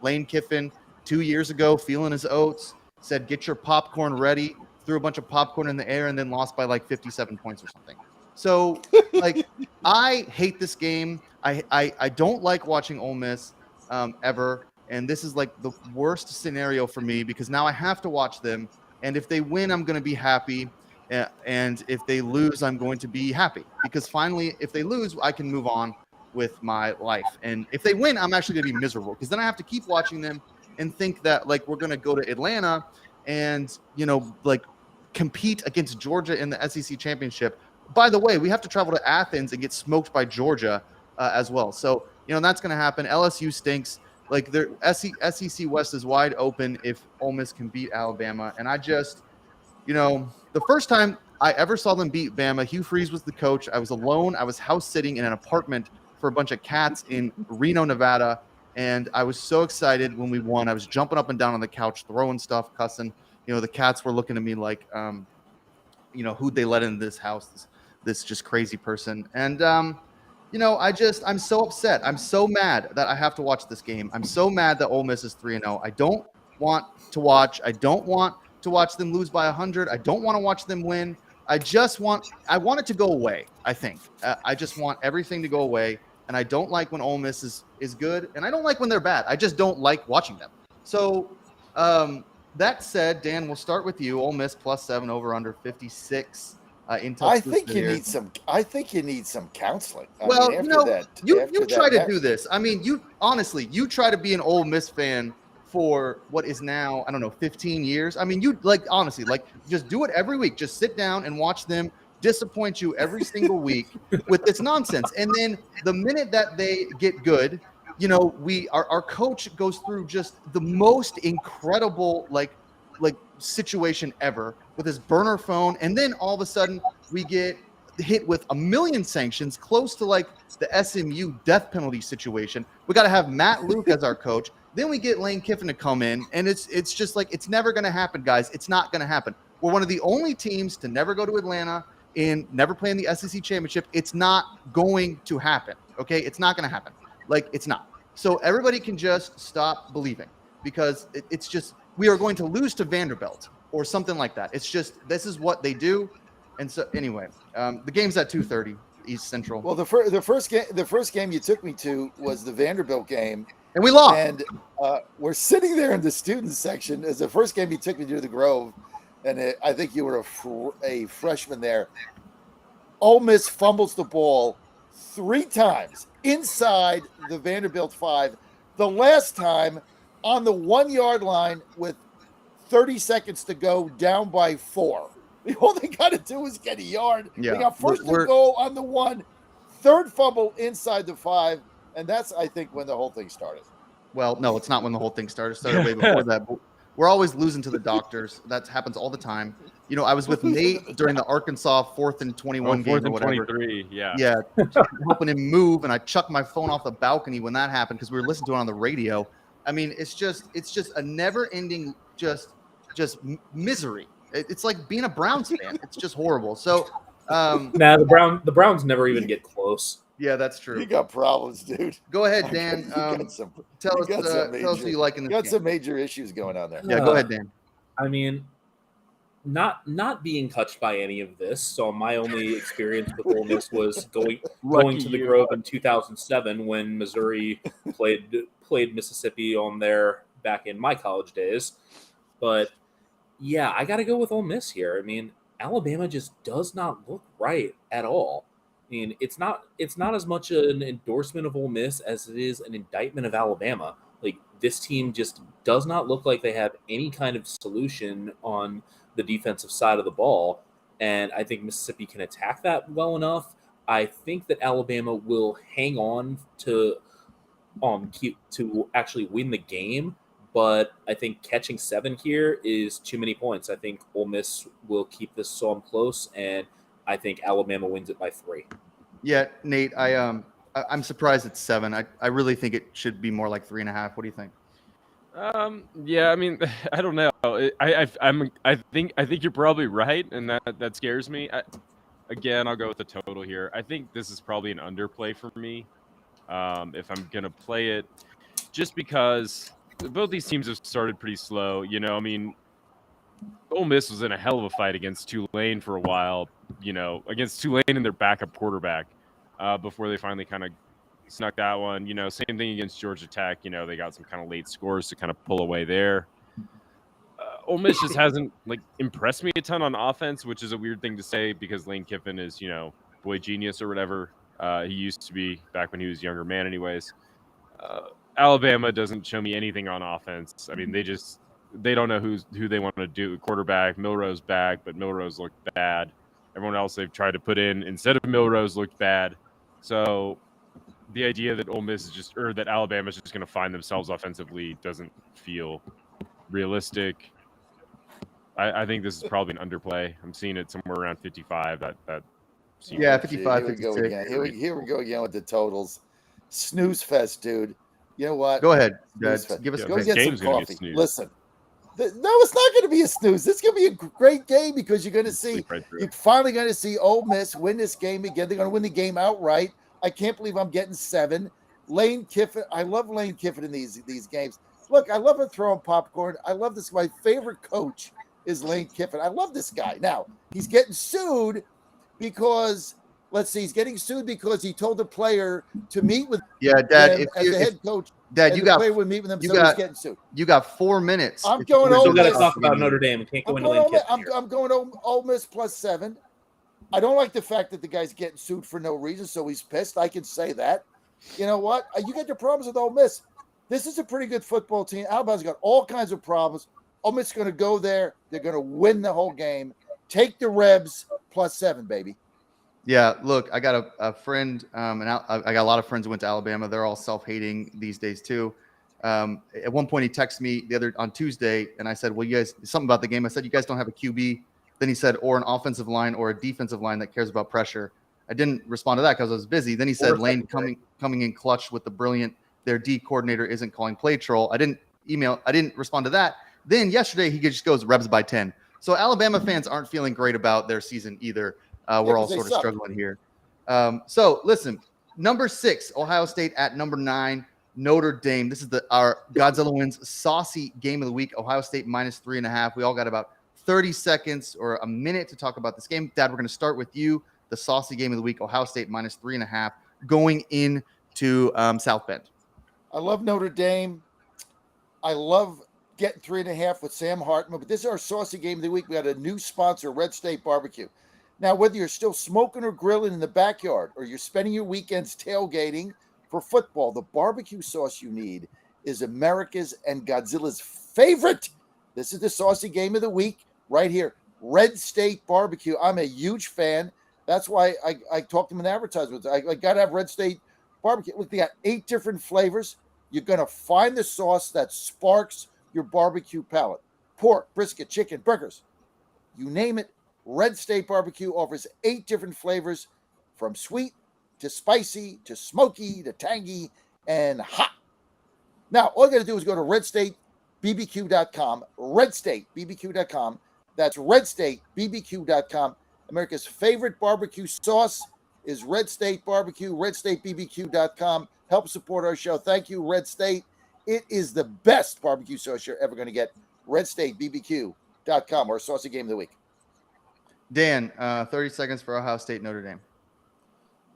Lane Kiffin, 2 years ago, feeling his oats, said, get your popcorn ready, threw a bunch of popcorn in the air, and then lost by like 57 points or something. So, like, I hate this game. I don't like watching Ole Miss ever. And this is like the worst scenario for me because now I have to watch them. And if they win, I'm going to be happy. And if they lose, I'm going to be happy because finally, if they lose, I can move on with my life. And if they win, I'm actually going to be miserable because then I have to keep watching them and think that like we're going to go to Atlanta and, you know, like compete against Georgia in the SEC championship. By the way, we have to travel to Athens and get smoked by Georgia as well. So, you know, that's going to happen. LSU stinks. Like their SEC West is wide open if Ole Miss can beat Alabama. And I just, you know, the first time I ever saw them beat Bama, Hugh Freeze was the coach. I was alone. I was house sitting in an apartment for a bunch of cats in Reno, Nevada. And I was so excited when we won. I was jumping up and down on the couch, throwing stuff, cussing. You know, the cats were looking at me like, you know, who'd they let in this house? This just crazy person. And, you know, I'm so upset. I'm so mad that I have to watch this game. I'm so mad that Ole Miss is 3-0. I don't want to watch. I don't want to watch them lose by 100. I don't want to watch them win. I want it to go away, I think. I just want everything to go away. And I don't like when Ole Miss is good. And I don't like when they're bad. I just don't like watching them. So that said, Dan, we'll start with you. Ole Miss +7 over under 56. In I think you need some counseling. Well, you know, you try to do this. I mean, you try to be an Ole Miss fan for what is now, I don't know, 15 years. I mean, you honestly, just do it every week. Just sit down and watch them disappoint you every single week with this nonsense. And then the minute that they get good, you know, our coach goes through just the most incredible like situation ever with his burner phone, and then all of a sudden we get hit with a million sanctions, close to like the SMU death penalty situation. We got to have Matt Luke as our coach. Then we get Lane Kiffin to come in, and it's just like it's never going to happen, guys. It's not going to happen. We're one of the only teams to never go to Atlanta and never play in the SEC championship. It's not going to happen. Okay, it's not going to happen. Like it's not. So everybody can just stop believing because it's just we are going to lose to Vanderbilt or something like that. It's just this is what they do. And so anyway, the game's at 2:30 East Central. Well, the first game you took me to was the Vanderbilt game, and we lost. And we're sitting there in the student section. As the first game you took me to the Grove, and I think you were a freshman there. Ole Miss fumbles the ball 3 times inside the Vanderbilt 5. The last time on the 1-yard line with 30 seconds to go, down by 4. All they got to do is get a yard. Yeah. They got first and goal on the 1, third fumble inside the 5, and that's, I think, when the whole thing started. Well, no, it's not when the whole thing started. It started way before that. But we're always losing to the doctors. That happens all the time. You know, I was with Nate during the Arkansas 4th and 21 game or whatever. 23, yeah. Yeah, helping him move, and I chucked my phone off the balcony when that happened because we were listening to it on the radio. I mean, it's just a never-ending just misery. It's like being a Browns fan. It's just horrible. So, the Browns never even get close. Yeah, that's true. You got problems, dude. Go ahead, Dan. Tell us who you like in this game. You got some major issues going on there. Yeah, go ahead, Dan. I mean, not being touched by any of this. So my only experience with Ole Miss was going to the Grove in 2007 when Missouri played Mississippi on there back in my college days. But yeah, I got to go with Ole Miss here. I mean, Alabama just does not look right at all. I mean, it's not as much an endorsement of Ole Miss as it is an indictment of Alabama. Like, this team just does not look like they have any kind of solution on the defensive side of the ball, and I think Mississippi can attack that well enough. I think that Alabama will hang on to actually win the game, but I think catching 7 here is too many points. I think Ole Miss will keep this so close, and I think Alabama wins it by 3. Yeah, Nate, I'm surprised it's 7. I really think it should be more like 3.5. What do you think? Yeah, I mean, I don't know. I think you're probably right, and that scares me. Again, I'll go with the total here. I think this is probably an underplay for me. If I'm gonna play it, just because both these teams have started pretty slow. You know, I mean, Ole Miss was in a hell of a fight against Tulane for a while, against Tulane and their backup quarterback before they finally kind of snuck that one. Same thing against Georgia Tech. They got some kind of late scores to kind of pull away there. Ole Miss just hasn't impressed me a ton on offense, which is a weird thing to say because Lane Kiffin is, boy genius or whatever. He used to be back when he was a younger man anyways. Alabama doesn't show me anything on offense. I mean, they don't know who they want to do. Quarterback, Milrose back, but Milrose looked bad. Everyone else they've tried to put in instead of Milrose looked bad. So the idea that Ole Miss that Alabama is just going to find themselves offensively doesn't feel realistic. I think this is probably an underplay. I'm seeing it somewhere around 55. That seems 55, here we go 56. again. Here we go again with the totals. Snooze fest, dude. You know what? Go ahead, Snooze Dad. fest. Give us Go this get some game's gonna be a coffee. snooze. Listen. No, it's not going to be a snooze. This is going to be a great game because you're going to see, Sleep right through you're it. finally going to see Ole Miss win this game again. They're going to win the game outright. I can't believe I'm getting 7. Lane Kiffin. I love Lane Kiffin in these games. Look, I love him throwing popcorn. I love this. My favorite coach is Lane Kiffin. I love this guy. Now, he's getting sued because, he's getting sued because he told the player to meet with Dad. him as the head coach. Dad, and you the got player would meet with him, you so got- he's getting sued. you got 4 minutes. I'm if you going wanna Ole Still do got to Miss. this. talk about Notre Dame. We can't go I'm into going, Lane Ole Miss, Kiffin here. I'm going Ole Miss +7. I don't like the fact that the guy's getting sued for no reason, so he's pissed. I can say that. You know what? You get your problems with Ole Miss. This is a pretty good football team. Alabama's got all kinds of problems. Ole Miss is going to go there. They're going to win the whole game. Take the Rebs +7, baby. Yeah, look, I got a friend, and I got a lot of friends who went to Alabama. They're all self-hating these days too. At one point, he texted me on Tuesday, and I said, "Well, you guys, something about the game." I said, "You guys don't have a QB." Then he said, "Or an offensive line or a defensive line that cares about pressure." I didn't respond to that because I was busy. Then he said, "Lane coming in clutch with the brilliant. Their D coordinator isn't calling play troll." I didn't respond to that. Then yesterday, he just goes Rebs by 10. So Alabama fans aren't feeling great about their season either. We're all 'cause they sort of suck. struggling here. So listen, number 6, Ohio State at number 9, Notre Dame. This is our Godzilla wins saucy game of the week. Ohio State -3.5. We all got about 30 seconds or a minute to talk about this game. Dad, we're going to start with you. The saucy game of the week, Ohio State -3.5 going into South Bend. I love Notre Dame. I love getting 3.5 with Sam Hartman, but this is our saucy game of the week. We got a new sponsor, Red State Barbecue. Now, whether you're still smoking or grilling in the backyard or you're spending your weekends tailgating for football, the barbecue sauce you need is America's and Godzilla's favorite. This is the saucy game of the week right here. Red State Barbecue. I'm a huge fan. That's why I talked to them in advertisements. I got to have Red State Barbecue. Look, they got 8 different flavors. You're going to find the sauce that sparks your barbecue palate. Pork, brisket, chicken, burgers, you name it. Red State Barbecue offers 8 different flavors from sweet to spicy to smoky to tangy and hot. Now, all you got to do is go to redstatebbq.com, redstatebbq.com. That's redstatebbq.com. America's favorite barbecue sauce is Red State Barbecue, redstatebbq.com. Help support our show. Thank you, Red State. It is the best barbecue sauce you're ever going to get. redstatebbq.com, our saucy game of the week. Dan, 30 seconds for Ohio State, Notre Dame.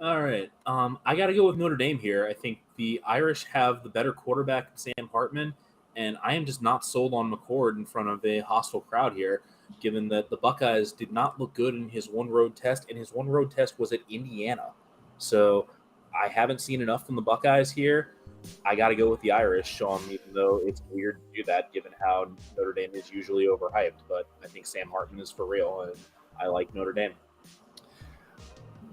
All right. I got to go with Notre Dame here. I think the Irish have the better quarterback, Sam Hartman, and I am just not sold on McCord in front of a hostile crowd here, given that the Buckeyes did not look good in his one road test, and his one road test was at Indiana. So I haven't seen enough from the Buckeyes here. I got to go with the Irish, Sean, even though it's weird to do that given how Notre Dame is usually overhyped. But I think Sam Hartman is for real, and I like Notre Dame.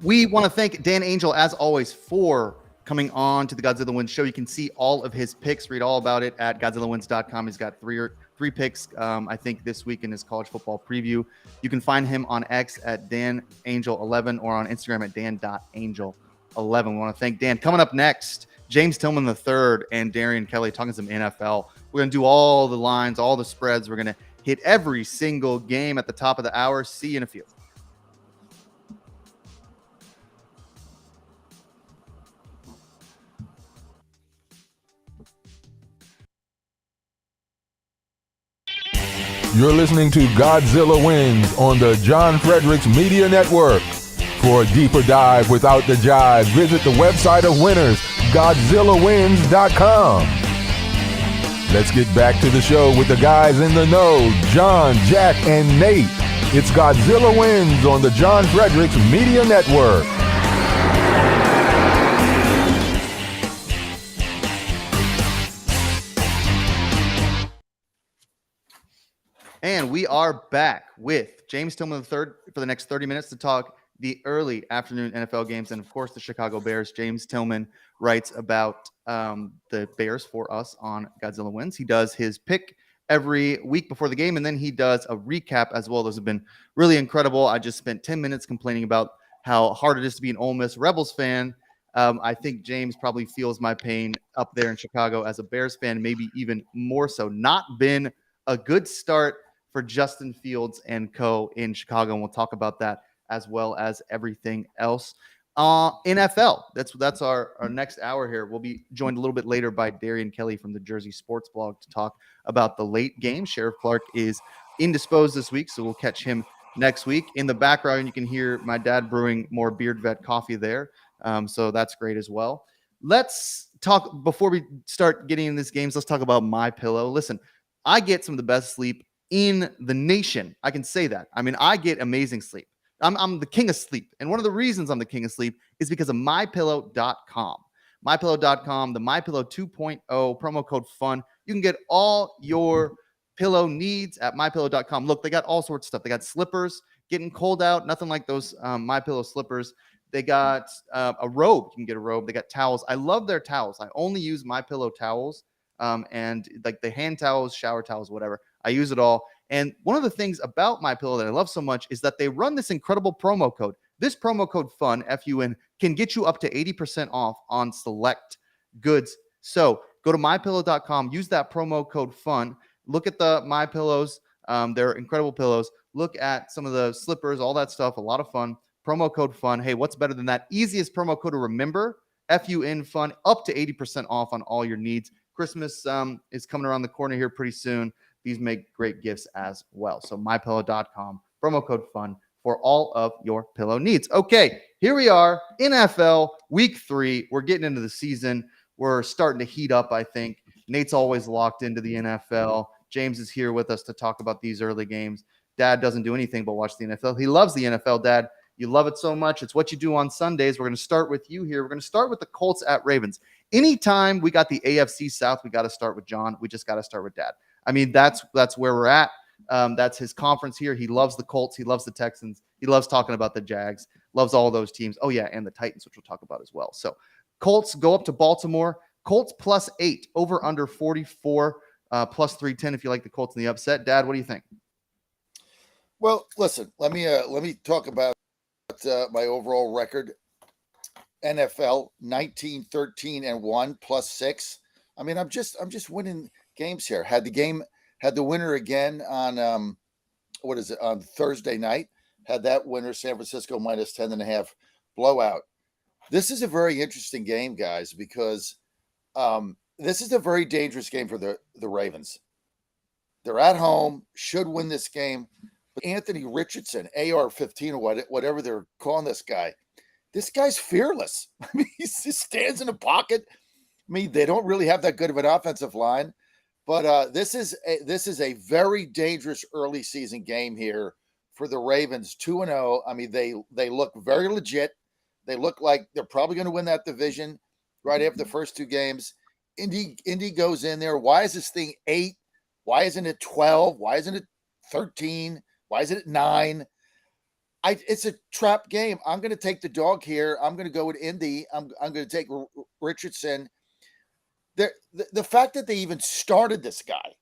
We want to thank Dan Angel, as always, for coming on to the Godzilla Wins show. You can see all of his picks, read all about it at GodzillaWins.com. He's got three picks, I think, this week in his college football preview. You can find him on X at DanAngel11 or on Instagram at Dan.Angel11. We want to thank Dan. Coming up next, James Tillman III and Darian Kelly talking some NFL. We're going to do all the lines, all the spreads. We're going to hit every single game at the top of the hour. See you in a few. You're listening to Godzilla Wins on the John Fredericks Media Network. For a deeper dive without the jive, visit the website of winners, GodzillaWins.com. Let's get back to the show with the guys in the know, John, Jack, and Nate. It's Godzilla Wins on the John Fredericks Media Network. And we are back with James Tillman III for the next 30 minutes to talk the early afternoon NFL games and, of course, the Chicago Bears. James Tillman writes about the Bears for us on Godzilla Wins. He does his pick every week before the game, and then he does a recap as well. Those have been really incredible. I just spent 10 minutes complaining about how hard it is to be an Ole Miss Rebels fan. I think James probably feels my pain up there in Chicago as a Bears fan, maybe even more so. Not been a good start for Justin Fields and co in Chicago, and we'll talk about that as well as everything else. NFL, that's our next hour here. We'll be joined a little bit later by Darian Kelly from the Jersey Sports Blog to talk about the late game. Sheriff Clark is indisposed this week, so we'll catch him next week. In the background, you can hear my dad brewing more Beard Vet coffee there, so that's great as well. Let's talk, before we start getting in these games, let's talk about MyPillow. Listen, I get some of the best sleep in the nation. I can say that. I mean, I get amazing sleep. I'm the king of sleep. And one of the reasons I'm the king of sleep is because of MyPillow.com. MyPillow.com, the MyPillow 2.0 promo code FUN. You can get all your pillow needs at MyPillow.com. Look, they got all sorts of stuff. They got slippers, getting cold out, nothing like those MyPillow slippers. They got a robe. You can get a robe. They got towels. I love their towels. I only use MyPillow towels and like the hand towels, shower towels, whatever. I use it all. And one of the things about MyPillow that I love so much is that they run this incredible promo code. This promo code FUN, F-U-N, can get you up to 80% off on select goods. So go to MyPillow.com, use that promo code FUN. Look at the MyPillows. They're incredible pillows. Look at some of the slippers, all that stuff. A lot of fun. Promo code FUN. Hey, what's better than that? Easiest promo code to remember, F-U-N, FUN, up to 80% off on all your needs. Christmas is coming around the corner here pretty soon. These make great gifts as well. So MyPillow.com, promo code FUN for all of your pillow needs. Okay, here we are, NFL Week 3. We're getting into the season. We're starting to heat up, I think. Nate's always locked into the NFL. James is here with us to talk about these early games. Dad doesn't do anything but watch the NFL. He loves the NFL, Dad. You love it so much. It's what you do on Sundays. We're going to start with you here. We're going to start with the Colts at Ravens. Anytime we got the AFC South, we got to start with John. We just got to start with Dad. I mean, that's where we're at. That's his conference here. He loves the Colts. He loves the Texans. He loves talking about the Jags. Loves all those teams. Oh, yeah, and the Titans, which we'll talk about as well. So Colts go up to Baltimore. Colts +8, over under 44, +310 if you like the Colts in the upset. Dad, what do you think? Well, listen, let me talk about my overall record. NFL 19-13-1 +6. I mean, I'm just winning games here. Had the winner again on on Thursday night. Had that winner, San Francisco -10.5 blowout. This is a very interesting game, guys, because this is a very dangerous game for the Ravens. They're at home, should win this game. But Anthony Richardson, AR-15 or whatever they're calling this guy, this guy's fearless. I mean, he just stands in the pocket. I mean, they don't really have that good of an offensive line, but this is a very dangerous early season game here for the Ravens. 2-0. I mean, they look very legit. They look like they're probably going to win that division right after the first two games. Indy goes in there. Why is this thing 8? Why isn't it 12? Why isn't it 13? Why isn't it 9? It's a trap game. I'm going to take the dog here. I'm going to go with Indy. I'm going to take Richardson. The fact that they even started this guy,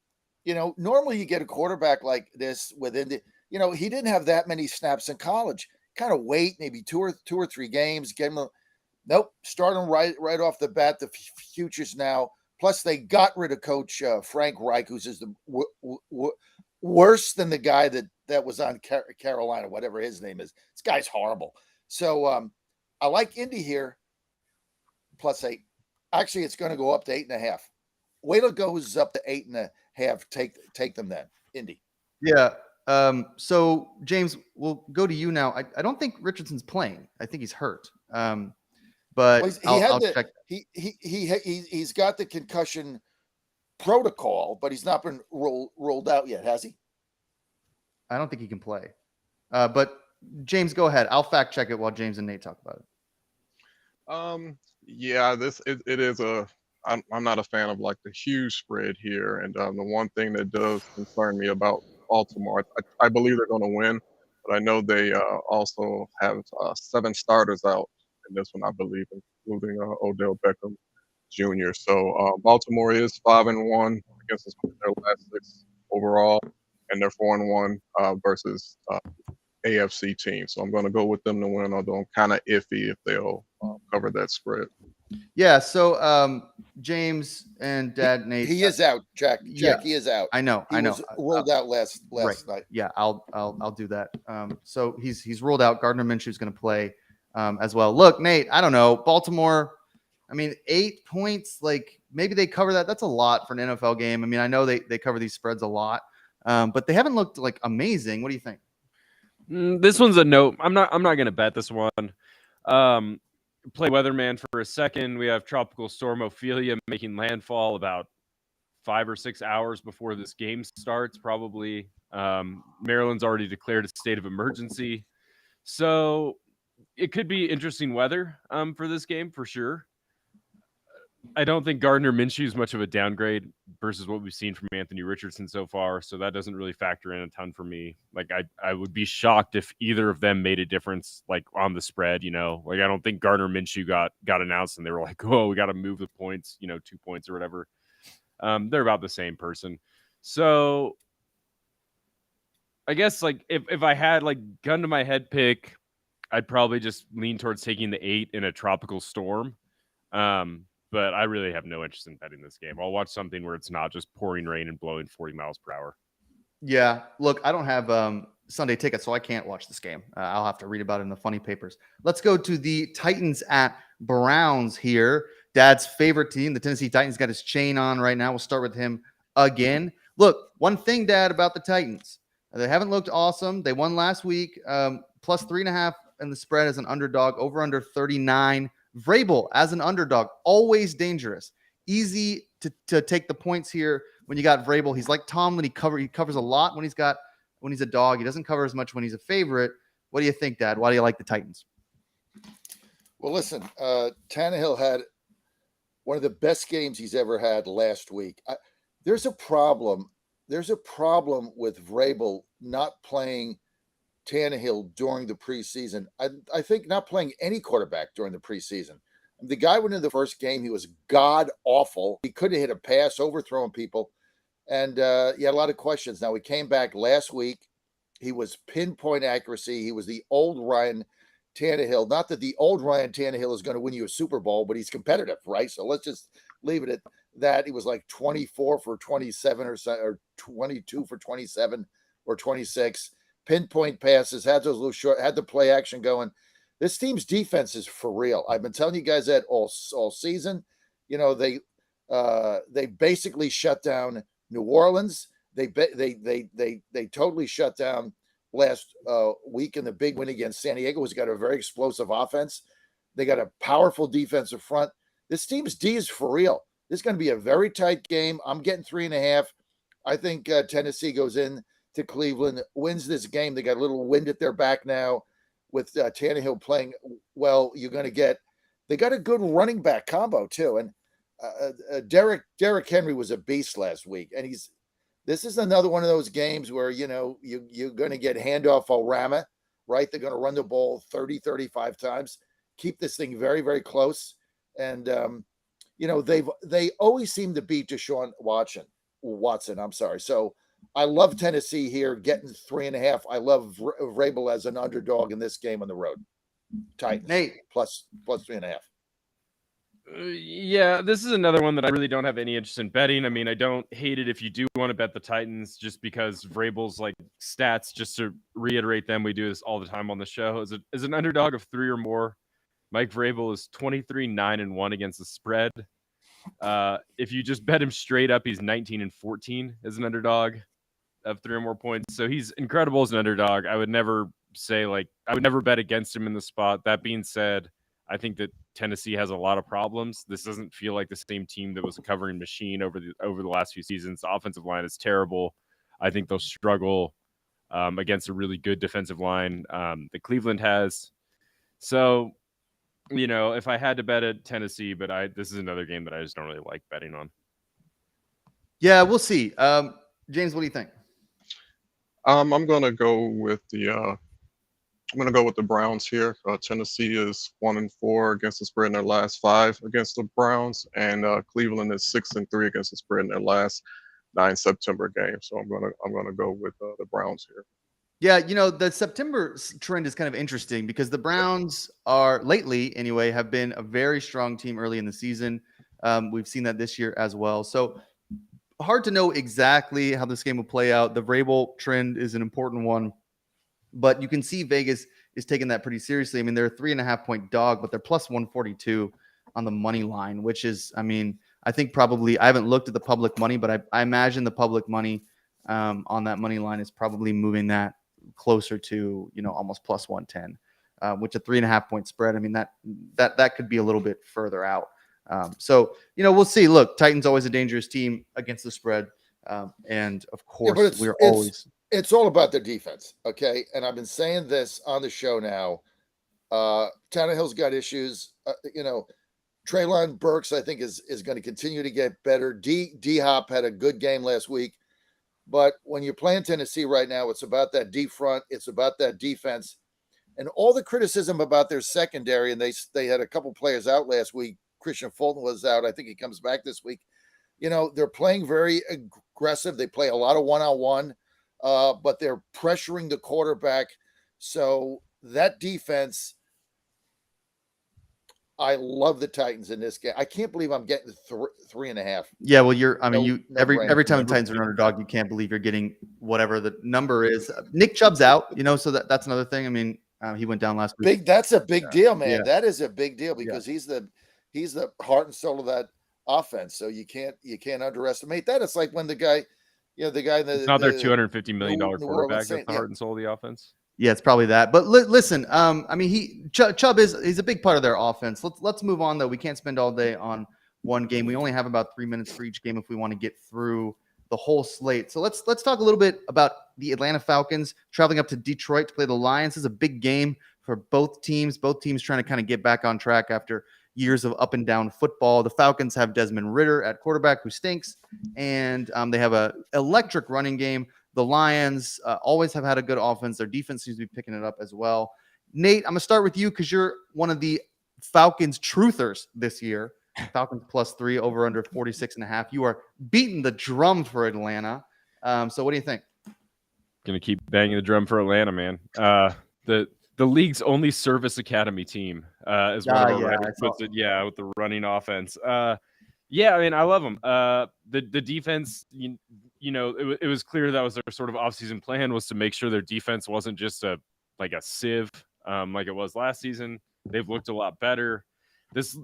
normally you get a quarterback like this with Indy. He didn't have that many snaps in college. Kind of wait, maybe two or three games, get him. Nope, start him right off the bat. The future's now. Plus, they got rid of Coach Frank Reich, who's just worse than the guy that was on Carolina, whatever his name is. This guy's horrible. So I like Indy here, +8. Actually, it's going to go up to 8.5. Wait till it goes up to 8.5. Take them then, Indy. Yeah. So James, we'll go to you now. I don't think Richardson's playing. I think he's hurt. But Well, I'll check. he's got the concussion protocol, but he's not been rolled out yet, has he? I don't think he can play. But James, go ahead. I'll fact check it while James and Nate talk about it. Yeah, it is I'm not a fan of like the huge spread here, and the one thing that does concern me about Baltimore, I believe they're going to win, but I know they also have 7 starters out in this one, I believe, including Odell Beckham Jr. So Baltimore is 5-1 against their last 6 overall, and they're 4-1 versus AFC team. So I'm going to go with them to win, although I'm kind of iffy if they'll cover that spread. Yeah. So James and Dad Nate. He is out, Jack. Yeah, He is out. I know. He was rolled out last night. Yeah, I'll do that. So he's ruled out. Gardner Minshew's going to play as well. Look, Nate, I don't know. Baltimore, I mean, 8 points, like maybe they cover that. That's a lot for an NFL game. I mean, I know they cover these spreads a lot, but they haven't looked like amazing. What do you think? This one's a note. I'm not going to bet this one. Play weatherman for a second. We have Tropical Storm Ophelia making landfall about 5 or 6 hours before this game starts, probably. Maryland's already declared a state of emergency. So it could be interesting weather for this game for sure. I don't think Gardner Minshew is much of a downgrade versus what we've seen from Anthony Richardson so far. So that doesn't really factor in a ton for me. Like I would be shocked if either of them made a difference, like on the spread, like I don't think Gardner Minshew got announced and they were like, oh, we got to move the points, 2 points or whatever. They're about the same person. So I guess like if I had like gun to my head pick, I'd probably just lean towards taking the 8 in a tropical storm. But I really have no interest in betting this game. I'll watch something where it's not just pouring rain and blowing 40 miles per hour. Yeah, look, I don't have Sunday tickets, so I can't watch this game. I'll have to read about it in the funny papers. Let's go to the Titans at Browns here. Dad's favorite team, the Tennessee Titans, got his chain on right now. We'll start with him again. Look, one thing, Dad, about the Titans. They haven't looked awesome. They won last week, plus 3.5 in the spread as an underdog, over under 39. Vrabel as an underdog, always dangerous. Easy to take the points here when you got Vrabel. He's like Tomlin. He covers a lot when he's a dog. He doesn't cover as much when he's a favorite. What do you think, Dad? Why do you like the Titans? Well, listen, Tannehill had one of the best games he's ever had last week. There's a problem. There's a problem with Vrabel not playing Tannehill during the preseason. I think not playing any quarterback during the preseason. The guy went into the first game. He was god awful. He couldn't hit a pass, overthrowing people. And he had a lot of questions. Now, he came back last week. He was pinpoint accuracy. He was the old Ryan Tannehill. Not that the old Ryan Tannehill is going to win you a Super Bowl, but he's competitive, right? So let's just leave it at that. He was like 24 for 27 or 22 for 27 or 26. Pinpoint passes, had those little short, had the play action going. This team's defense is for real. I've been telling you guys that all season. They basically shut down New Orleans. They totally shut down last week in the big win against San Diego. Who's got a very explosive offense. They got a powerful defensive front. This team's D is for real. This is going to be a very tight game. I'm getting 3.5. I think Tennessee goes in to Cleveland, wins this game. They got a little wind at their back now with Tannehill playing well. They got a good running back combo too. And Derrick Henry was a beast last week. And this is another one of those games where, you're going to get handoff Orama, right? They're going to run the ball 30, 35 times, keep this thing very, very close. And, they always seem to beat Deshaun Watson. I'm sorry. So, I love Tennessee here, getting 3.5. I love Vrabel as an underdog in this game on the road. Titans, Nate, plus 3.5. Yeah, this is another one that I really don't have any interest in betting. I mean, I don't hate it if you do want to bet the Titans, just because Vrabel's like stats, just to reiterate them, we do this all the time on the show. As an underdog of 3 or more, Mike Vrabel is 23-9-1 against the spread. If you just bet him straight up, he's 19-14 as an underdog. of 3 or more points. So he's incredible as an underdog. I would never bet against him in the spot. That being said, I think that Tennessee has a lot of problems. This doesn't feel like the same team that was a covering machine over the last few seasons. The offensive line is terrible. I think they'll struggle against a really good defensive line that Cleveland has. So, if I had to bet at Tennessee, but this is another game that I just don't really like betting on. Yeah, we'll see. James, what do you think? I'm gonna go with the Browns here. Tennessee is 1-4 against the spread in their last 5 against the Browns, and Cleveland is 6-3 against the spread in their last 9 September games. So I'm gonna go with the Browns here. Yeah, the September trend is kind of interesting because the Browns are lately, anyway, have been a very strong team early in the season. We've seen that this year as well. So hard to know exactly how this game will play out. The Vrabel trend is an important one, but you can see Vegas is taking that pretty seriously. I mean, they're a 3.5-point dog, but they're plus 142 on the money line, which is, I think probably, I haven't looked at the public money, but I imagine the public money on that money line is probably moving that closer to, almost plus 110, which a 3.5-point spread. I mean, that could be a little bit further out. So, we'll see. Look, Titans always a dangerous team against the spread. And of course, it's all about their defense. Okay. And I've been saying this on the show now. Tannehill's got issues. Treylon Burks, I think, is going to continue to get better. D-Hop had a good game last week. But when you're playing Tennessee right now, it's about that deep front. It's about that defense. And all the criticism about their secondary, and they had a couple players out last week. Christian Fulton was out. I think he comes back this week. They're playing very aggressive. They play a lot of one-on-one, but they're pressuring the quarterback. So that defense, I love the Titans in this game. I can't believe I'm getting 3.5. Yeah, well, every time the Titans are an underdog, you can't believe you're getting whatever the number is. Nick Chubb's out, so that's another thing. I mean, he went down last week. That's a big deal, man. Yeah. That is a big deal because he's the heart and soul of that offense. So you can't underestimate that. It's like when the guy, it's not their $250 million quarterback. That's the heart and soul of the offense. Yeah, it's probably that. But listen, Chubb he's a big part of their offense. Let's move on though. We can't spend all day on one game. We only have about 3 minutes for each game if we want to get through the whole slate. So let's talk a little bit about the Atlanta Falcons traveling up to Detroit to play the Lions. This is a big game for both teams. Both teams trying to kind of get back on track after years of up and down football. The Falcons have Desmond Ridder at quarterback, who stinks, and they have a electric running game. The Lions always have had a good offense. Their defense seems to be picking it up as well. Nate, I'm going to start with you because you're one of the Falcons truthers this year. Falcons +3, over under 46.5. You are beating the drum for Atlanta. So what do you think? Going to keep banging the drum for Atlanta, man. The league's only service academy team is one of our writers puts it. Yeah, with the running offense. Yeah, I mean, I love them. The defense, it was clear that was their sort of offseason plan, was to make sure their defense wasn't just a sieve like it was last season. They've looked a lot better. This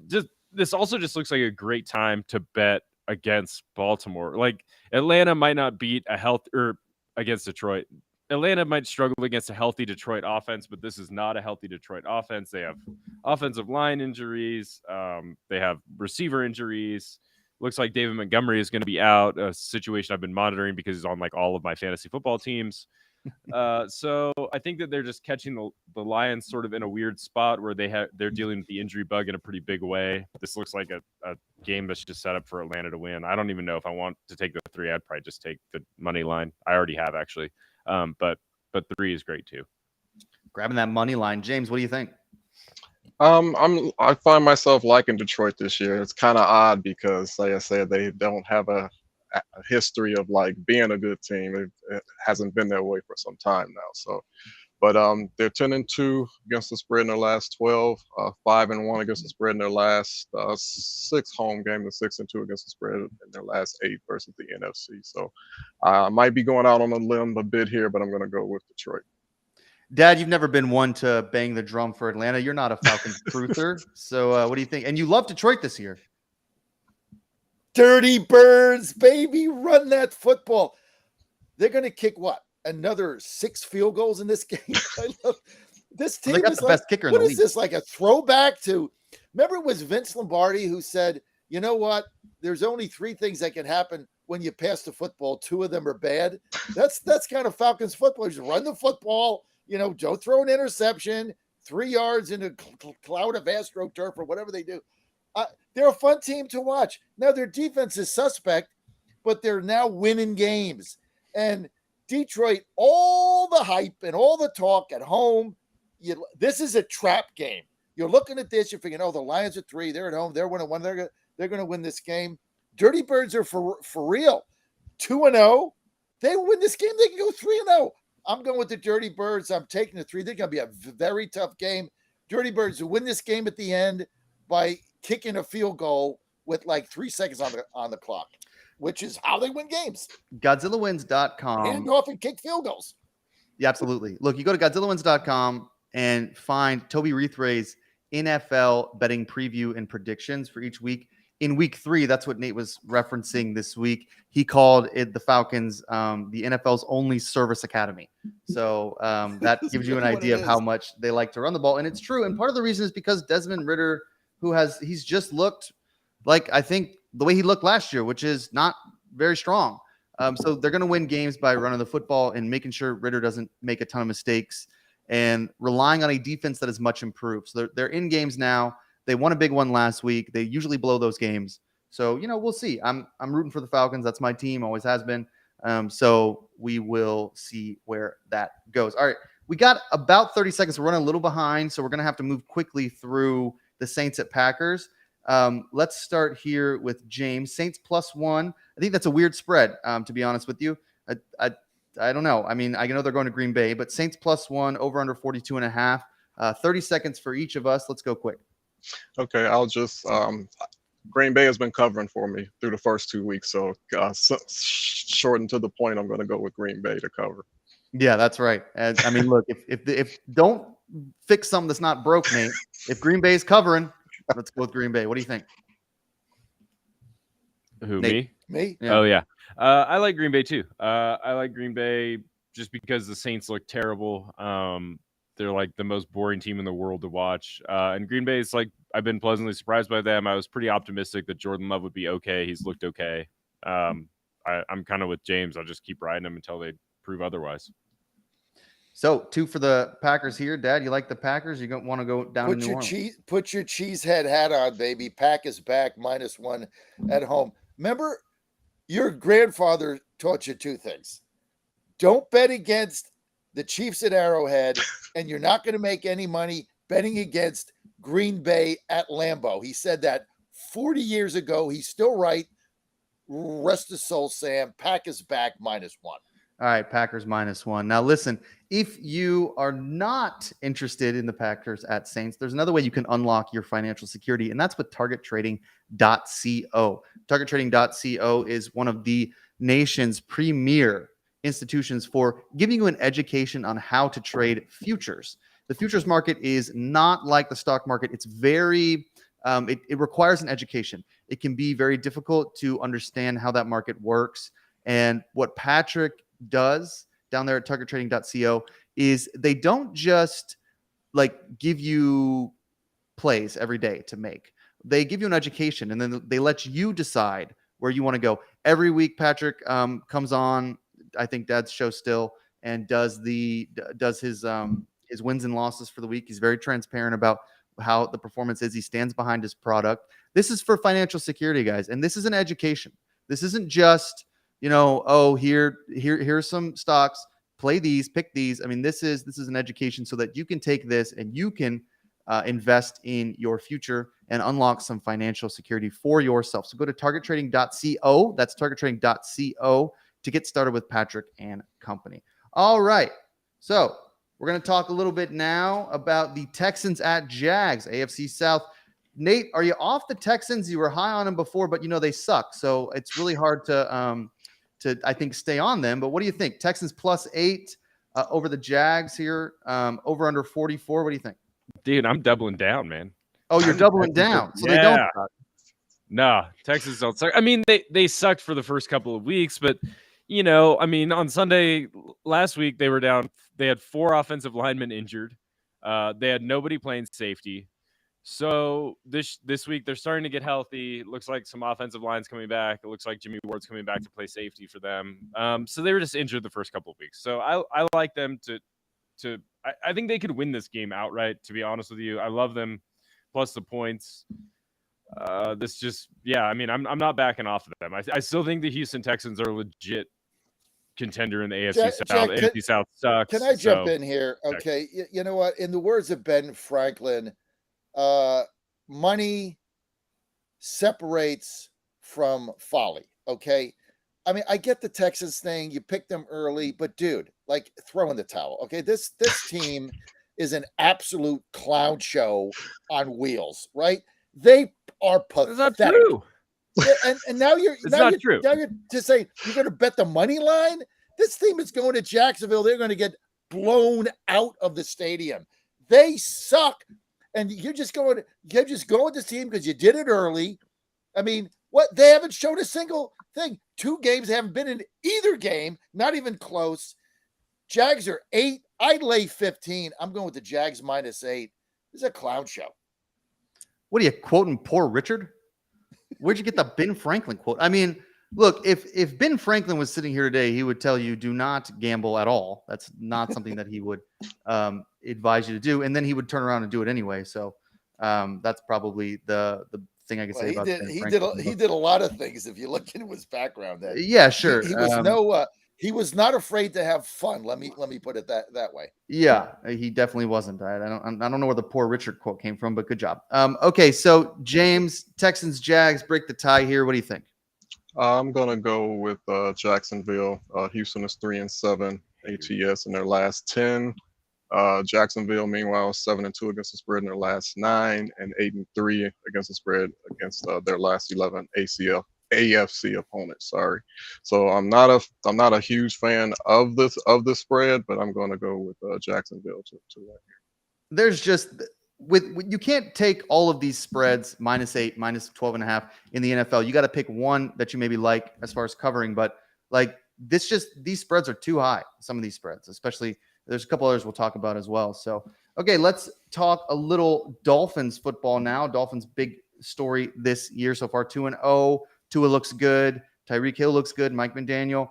also just looks like a great time to bet against Baltimore. Like, Atlanta might not beat against Detroit. Atlanta might struggle against a healthy Detroit offense, but this is not a healthy Detroit offense. They have offensive line injuries. They have receiver injuries. Looks like David Montgomery is going to be out, a situation I've been monitoring because he's on all of my fantasy football teams. So I think that they're just catching the Lions sort of in a weird spot where they're dealing with the injury bug in a pretty big way. This looks like a game that's just set up for Atlanta to win. I don't even know if I want to take the 3. I'd probably just take the money line. I already have, actually. But 3 is great too. Grabbing that money line. James, what do you think? I find myself liking Detroit this year. It's kind of odd because, like I said, they don't have a history of being a good team. It hasn't been that way for some time now. So, but they're 10-2 against the spread in their last 12, 5-1 against the spread in their last 6 home games, and 6-2 against the spread in their last 8 versus the NFC. So, I might be going out on a limb a bit here, but I'm going to go with Detroit. Dad, you've never been one to bang the drum for Atlanta. You're not a Falcons truther. So what do you think? And you love Detroit this year. Dirty Birds, baby. Run that football. they're going to kick what? Another 6 field goals in this game? I love this team. They got is the like, best kicker in what the is league. this, like a throwback to, remember it was Vince Lombardi who said, you know what? There's only 3 things that can happen when you pass the football. 2 of them are bad. That's kind of Falcons football. Just run the football, don't throw an interception, 3 yards in a cloud of AstroTurf or whatever they do. They're a fun team to watch. Now their defense is suspect, but they're now winning games. And Detroit, all the hype and all the talk at home, this is a trap game. You're looking at this, you're thinking, oh, the Lions are 3, they're at home, they're 1-1, they're going to win this game. Dirty Birds are for real. 2-0. They win this game, they can go 3-0. I'm going with the Dirty Birds. I'm taking the 3. They're going to be a very tough game. Dirty Birds will win this game at the end by kicking a field goal with like 3 seconds on the clock, which is how they win games. GodzillaWins.com. Hand off and kick field goals. Yeah, absolutely. Look, you go to GodzillaWins.com and find Toby Reithray's NFL betting preview and predictions for each week. In week 3, that's what Nate was referencing this week. He called it the Falcons, the NFL's only service academy. So that gives you an idea of how much they like to run the ball. And it's true. And part of the reason is because Desmond Ridder, he's just looked like, I think, the way he looked last year, which is not very strong. So they're going to win games by running the football and making sure Ridder doesn't make a ton of mistakes and relying on a defense that is much improved. So they're in games now. They won a big one last week. They usually blow those games. So, we'll see. I'm rooting for the Falcons. That's my team, always has been. So we will see where that goes. All right. We got about 30 seconds. We're running a little behind, so we're going to have to move quickly through the Saints at Packers. Let's start here with James. Saints +1. I think that's a weird spread, to be honest with you. I don't know. I mean, I know they're going to Green Bay, but Saints +1, over under 42.5. 30 seconds for each of us. Let's go quick. Okay, I'll just Green Bay has been covering for me through the first 2 weeks, so shortened to the point, I'm going to go with Green Bay to cover. Yeah, that's right. And I mean, look, if don't fix something that's not broke, Nate. If Green Bay's covering, let's go with Green Bay. What do you think? Who, Nate? Me? Yeah. Oh, yeah. I like Green Bay, too. I like Green Bay just because the Saints look terrible. They're like the most boring team in the world to watch. And Green Bay is like, I've been pleasantly surprised by them. I was pretty optimistic that Jordan Love would be okay. He's looked okay. I'm kind of with James. I'll just keep riding them until they prove otherwise. So 2 for the Packers here. Dad, you like the Packers? You don't want to go down to New Orleans? Put your cheesehead hat on, baby. Pack is back, -1 at home. Remember, your grandfather taught you 2 things. Don't bet against the Chiefs at Arrowhead, and you're not going to make any money betting against Green Bay at Lambeau. He said that 40 years ago. He's still right. Rest his soul, Sam. Pack is back, -1. All right, Packers -1. Now, listen, if you are not interested in the Packers at Saints, there's another way you can unlock your financial security, and that's with TargetTrading.co. TargetTrading.co is one of the nation's premier institutions for giving you an education on how to trade futures. The futures market is not like the stock market. It's very, it requires an education. It can be very difficult to understand how that market works. And what Patrick does down there at TargetTrading.co is they don't just like give you plays every day to make. They give you an education, and then they let you decide where you want to go. Every week, Patrick comes on, I think Dad's show still, and does his wins and losses for the week. He's very transparent about how the performance is. He stands behind his product. This is for financial security, guys, and this is an education. This isn't just, here's some stocks, play these, pick these. I mean, this is an education so that you can take this and you can invest in your future and unlock some financial security for yourself. So go to TargetTrading.co. That's TargetTrading.co to get started with Patrick and company. All right. So we're going to talk a little bit now about the Texans at Jags, AFC South. Nate, are you off the Texans? You were high on them before, but they suck. So it's really hard to I think, stay on them. But what do you think? Texans +8 over the Jags here, over under 44. What do you think? Dude, I'm doubling down, man. Oh, you're doubling down. So they don't suck. No, Texans don't suck. I mean, they sucked for the first couple of weeks, but I mean, on Sunday last week they were down. They had 4 offensive linemen injured. They had nobody playing safety. So this week they're starting to get healthy. It looks like some offensive lines coming back. It looks like Jimmy Ward's coming back to play safety for them. So they were just injured the first couple of weeks. So I like them to. I think they could win this game outright. To be honest with you, I love them. Plus the points. This just I. mean, I'm not backing off of them. I still think the Houston Texans are a legit contender in the AFC South. Jack, AFC South sucks. can I jump so in here? Okay, you know what? In the words of Ben Franklin, money separates from folly. Okay. I mean, I get the Texans thing. You picked them early, but dude, like throw in the towel. Okay. This team is an absolute clown show on wheels, right? They are pathetic. That's not true. Yeah, and now you're It's not true. Now you're to say you're going to bet the money line. This team is going to Jacksonville. They're going to get blown out of the stadium. They suck, and you're just going with this team because you did it early. I mean, what they haven't shown a single thing. 2 games they haven't been in either game, not even close. Jags are 8. I'd lay 15. I'm going with the Jags -8. This is a clown show. What are you quoting? Poor Richard? Where'd you get the Ben Franklin quote? I mean, look, if Ben Franklin was sitting here today, he would tell you do not gamble at all. That's not something that he would advise you to do, and then he would turn around and do it anyway. So that's probably the thing I can say about Ben Franklin. He did a lot of things. If you look into his background, that yeah, sure. He was he was not afraid to have fun. Let me put it that way. Yeah, he definitely wasn't. I don't know where the poor Richard quote came from, but good job. Okay, so James, Texans, Jags break the tie here. What do you think? I'm gonna go with Jacksonville. Houston is 3-7 ATS in their last 10. Jacksonville, meanwhile, 7-2 against the spread in their last 9, and 8-3 against the spread against their last 11 AFC opponents. Sorry, so I'm not a huge fan of this spread, but I'm going to go with Jacksonville to win here. There's just you can't take all of these spreads -8, -12.5 in the NFL. You got to pick one that you maybe like as far as covering, but like these spreads are too high. Some of these spreads, especially. There's a couple others we'll talk about as well. So, okay, let's talk a little Dolphins football now. Dolphins' big story this year so far, 2-0. Tua looks good. Tyreek Hill looks good. Mike McDaniel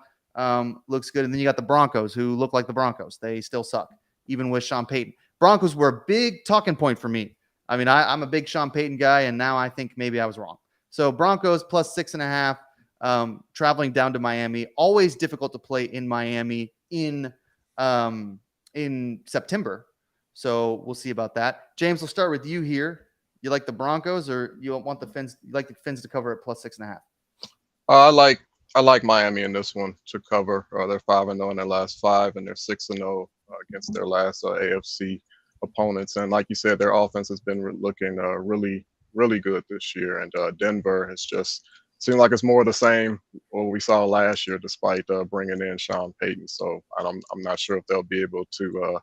looks good. And then you got the Broncos, who look like the Broncos. They still suck, even with Sean Payton. Broncos were a big talking point for me. I mean, I'm a big Sean Payton guy, and now I think maybe I was wrong. So Broncos +6.5, traveling down to Miami. Always difficult to play in Miami in September. So we'll see about that. James, we'll start with you here. You like the Broncos, or you want the Fins? You like the Fins to cover at +6.5? I like Miami in this one to cover. They're 5-0 in their last 5, and they're 6-0 against their last AFC opponents. And like you said, their offense has been looking really, really good this year. And Denver has just seemed like it's more of the same what we saw last year, despite bringing in Sean Payton. So I'm not sure if they'll be able to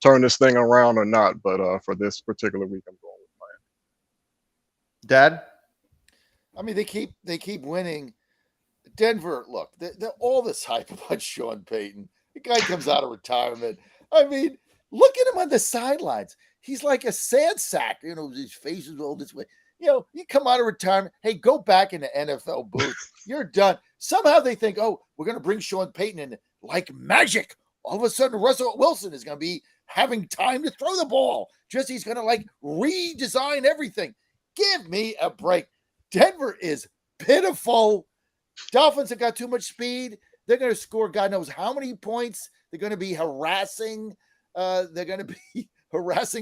turn this thing around or not. But for this particular week, I'm going with Miami. Dad? I mean, they keep winning. Denver, look, all this hype about Sean Payton. The guy comes out of retirement. I mean, look at him on the sidelines. He's like a sand sack. His face is all this way. You come out of retirement. Hey, go back in the NFL booth. You're done. Somehow they think, oh, we're going to bring Sean Payton in like magic. All of a sudden, Russell Wilson is going to be having time to throw the ball. He's going to like redesign everything. Give me a break. Denver is pitiful. Dolphins have got too much speed. They're going to score God knows how many points. They're going to be harassing.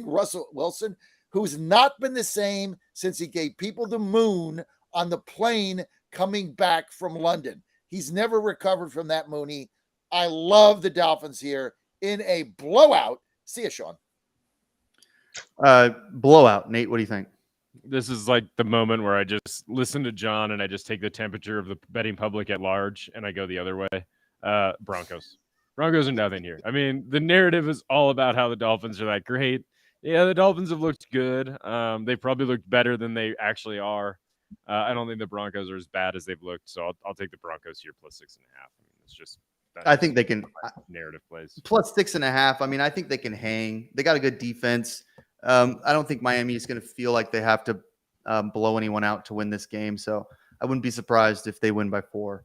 Russell Wilson, who's not been the same since he gave people the moon on the plane coming back from London. He's never recovered from that, Mooney. I love the Dolphins here in a blowout. See you, Sean. Blowout. Nate, what do you think? This is like the moment where I just listen to John and I just take the temperature of the betting public at large and I go the other way. Broncos. Broncos are nothing here. I mean, the narrative is all about how the Dolphins are that great. Yeah, the Dolphins have looked good. They probably looked better than they actually are. I don't think the Broncos are as bad as they've looked, so I'll take the Broncos here +6.5. I mean, It's just I think they can narrative plays. plus 6.5. I mean, I think they can hang. They got a good defense. I don't think Miami is going to feel like they have to blow anyone out to win this game. So I wouldn't be surprised if they win by 4.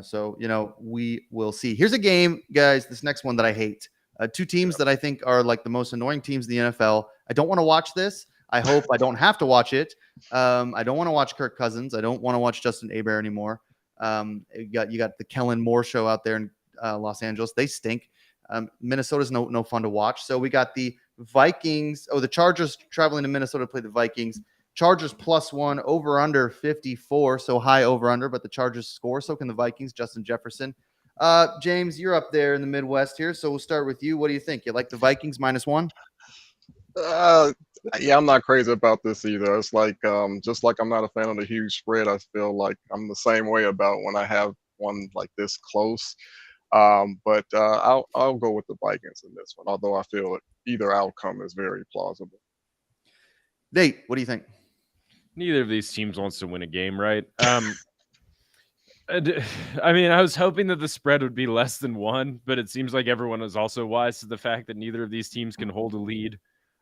So, we will see. Here's a game, guys. This next one that I hate. Two teams that I think are like the most annoying teams in the NFL. I don't want to watch this. I hope I don't have to watch it. I don't want to watch Kirk Cousins. I don't want to watch Justin Herbert anymore. You got the Kellen Moore show out there in Los Angeles. They stink. Minnesota's no fun to watch. So we got the Vikings. The Chargers traveling to Minnesota to play the Vikings. Chargers +1, over under 54. So high over under, but the Chargers score. So can the Vikings. Justin Jefferson. James, you're up there in the Midwest here. So we'll start with you. What do you think? You like the Vikings -1? Yeah, I'm not crazy about this either. It's like just like I'm not a fan of the huge spread. I feel like I'm the same way about when I have one like this close. But I'll go with the Vikings in this one, although I feel either outcome is very plausible. Nate, what do you think? Neither of these teams wants to win a game, right? I mean, I was hoping that the spread would be less than 1, but it seems like everyone is also wise to the fact that neither of these teams can hold a lead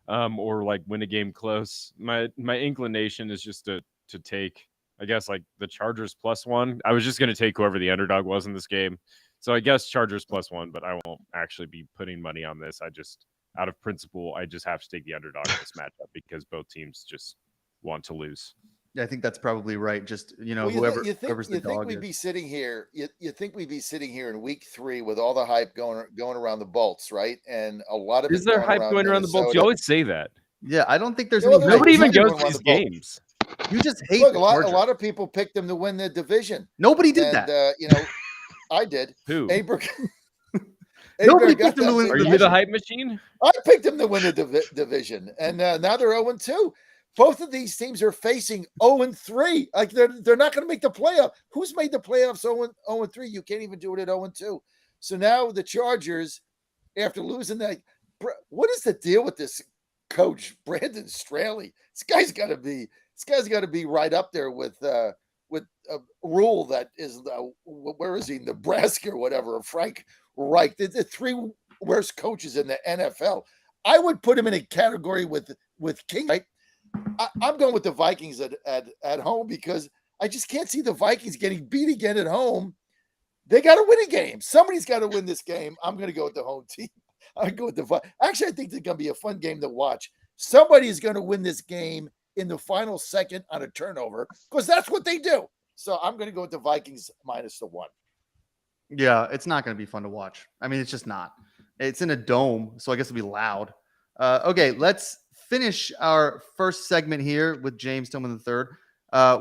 or like win a game close. My inclination is just to take, I guess, like the Chargers +1. I was just going to take whoever the underdog was in this game. So I guess Chargers +1, but I won't actually be putting money on this. I just, out of principle, I just have to take the underdog in this matchup because both teams just want to lose. Yeah, I think that's probably right. Just whoever's the you think dog we'd is. be sitting here? You think we'd be sitting here in week 3 with all the hype going around the Bolts, right? And a lot of Is there hype going around the Bolts? You always say that. Yeah, I don't think there's Yeah, well, any. Nobody even hype goes going to around these the Bolts. games. You just hate Look, the a lot Chargers. of people picked them to win the division. Nobody did And that. I did. Who? Nobody got picked them to that win same Are the you division. the hype machine? I picked them to win the division, and now they're 0-2. Both of these teams are facing 0-3. Like they're not going to make the playoff. Who's made the playoffs 0-3? You can't even do it at 0-2. So now the Chargers, after losing that, what is the deal with this coach Brandon Straley? This guy's got to be right up there with a rule that is where is he? Nebraska or whatever. Frank Reich. The 3 worst coaches in the NFL. I would put him in a category with King. Right? I'm going with the Vikings at home because I just can't see the Vikings getting beat again at home. They got to win a game. Somebody's got to win this game. I'm going to go with the home team. I go with the Vikings. Actually, I think it's going to be a fun game to watch. Somebody is going to win this game in the final second on a turnover because that's what they do. So I'm going to go with the Vikings -1. Yeah, it's not going to be fun to watch. I mean, it's just not. It's in a dome, so I guess it'll be loud. Okay, let's finish our first segment here with James Tillman III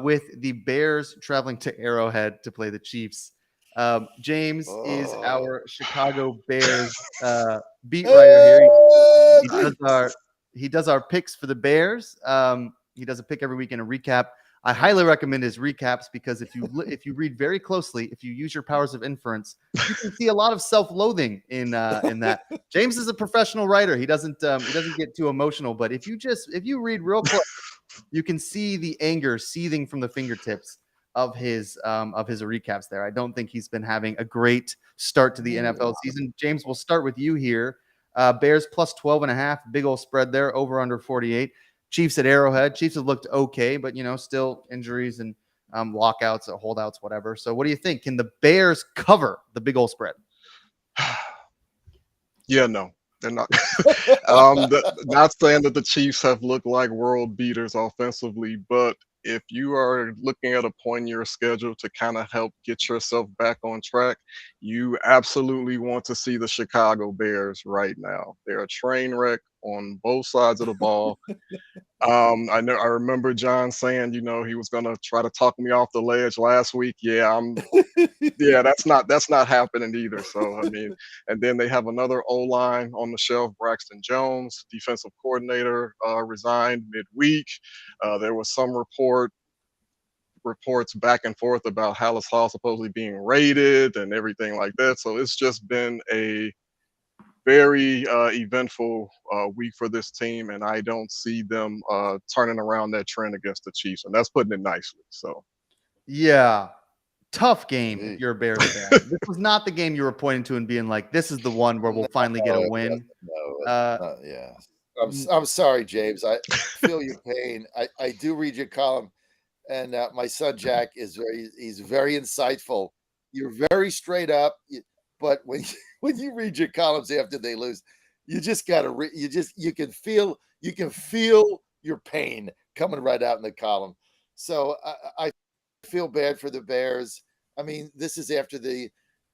with the Bears traveling to Arrowhead to play the Chiefs. James is our Chicago Bears beat writer here. He does our picks for the Bears. He does a pick every week and a recap. I highly recommend his recaps because if you read very closely, if you use your powers of inference, you can see a lot of self-loathing in that. James is a professional writer. He doesn't get too emotional, but if you read real close, you can see the anger seething from the fingertips of his recaps there. I don't think he's been having a great start to the NFL season. James, we'll start with you here. Bears +12.5, big old spread there, over under 48. Chiefs at Arrowhead. Chiefs have looked okay, but still injuries and lockouts, holdouts, whatever. So what do you think? Can the Bears cover the big old spread? Yeah, no, they're not. Not saying that the Chiefs have looked like world beaters offensively, but if you are looking at a point in your schedule to kind of help get yourself back on track, you absolutely want to see the Chicago Bears right now. They're a train wreck on both sides of the ball. I remember John saying, he was gonna try to talk me off the ledge last week. Yeah, that's not happening either. So I mean, and then they have another O-line on the shelf. Braxton Jones, defensive coordinator, resigned midweek. There was some reports back and forth about Hallis Hall supposedly being raided and everything like that. So it's just been a very eventful week for this team, and I don't see them turning around that trend against the Chiefs, and that's putting it nicely. So, yeah, tough game if you're a Bears fan. This was not the game you were pointing to and being like, this is the one where we'll finally get a win. Yeah. I'm sorry, James. I feel your pain. I do read your column, and my son Jack he's very insightful. You're very straight up, but when you read your columns after they lose, you just gotta you can feel your pain coming right out in the column. So I feel bad for the Bears. I mean, this is after the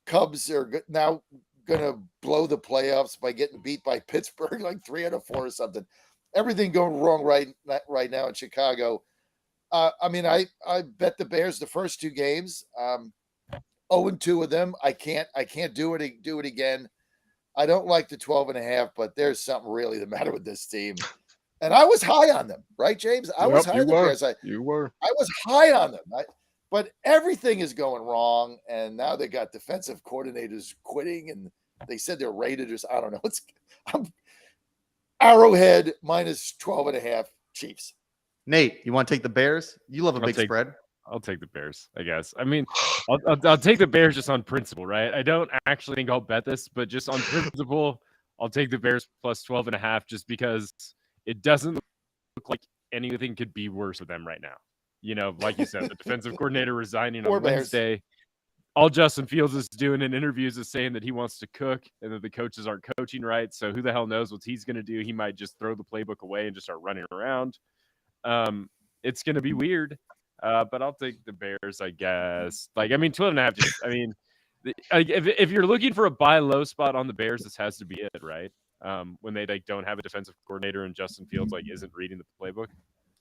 Cubs are now going to blow the playoffs by getting beat by Pittsburgh like 3 out of 4 or something. Everything going wrong right now in Chicago. I mean, I bet the Bears the first 2 games. 0-2 of them. I can't do it again. I don't like the 12.5, but there's something really the matter with this team. And I was high on them, right, James? I was high on the Bears. You were. I was high on them. But everything is going wrong, and now they got defensive coordinators quitting, and they said they're rated as I don't know. I'm Arrowhead minus 12.5 Chiefs. Nate, you want to take the Bears? You love a big spread. I'll take the Bears, I guess. I mean, I'll take the Bears just on principle, right? I don't actually think I'll bet this, but just on principle, I'll take the Bears plus 12.5 just because it doesn't look like anything could be worse for them right now. You know, like you said, the defensive coordinator resigning on Wednesday. All Justin Fields is doing in interviews is saying that he wants to cook and that the coaches aren't coaching right. So who the hell knows what he's going to do? He might just throw the playbook away and just start running around. It's going to be weird, but I'll take the Bears, I guess. Like, I mean, 12.5. Just, I mean, if you're looking for a buy low spot on the Bears, this has to be it, right? When they don't have a defensive coordinator and Justin Fields isn't reading the playbook.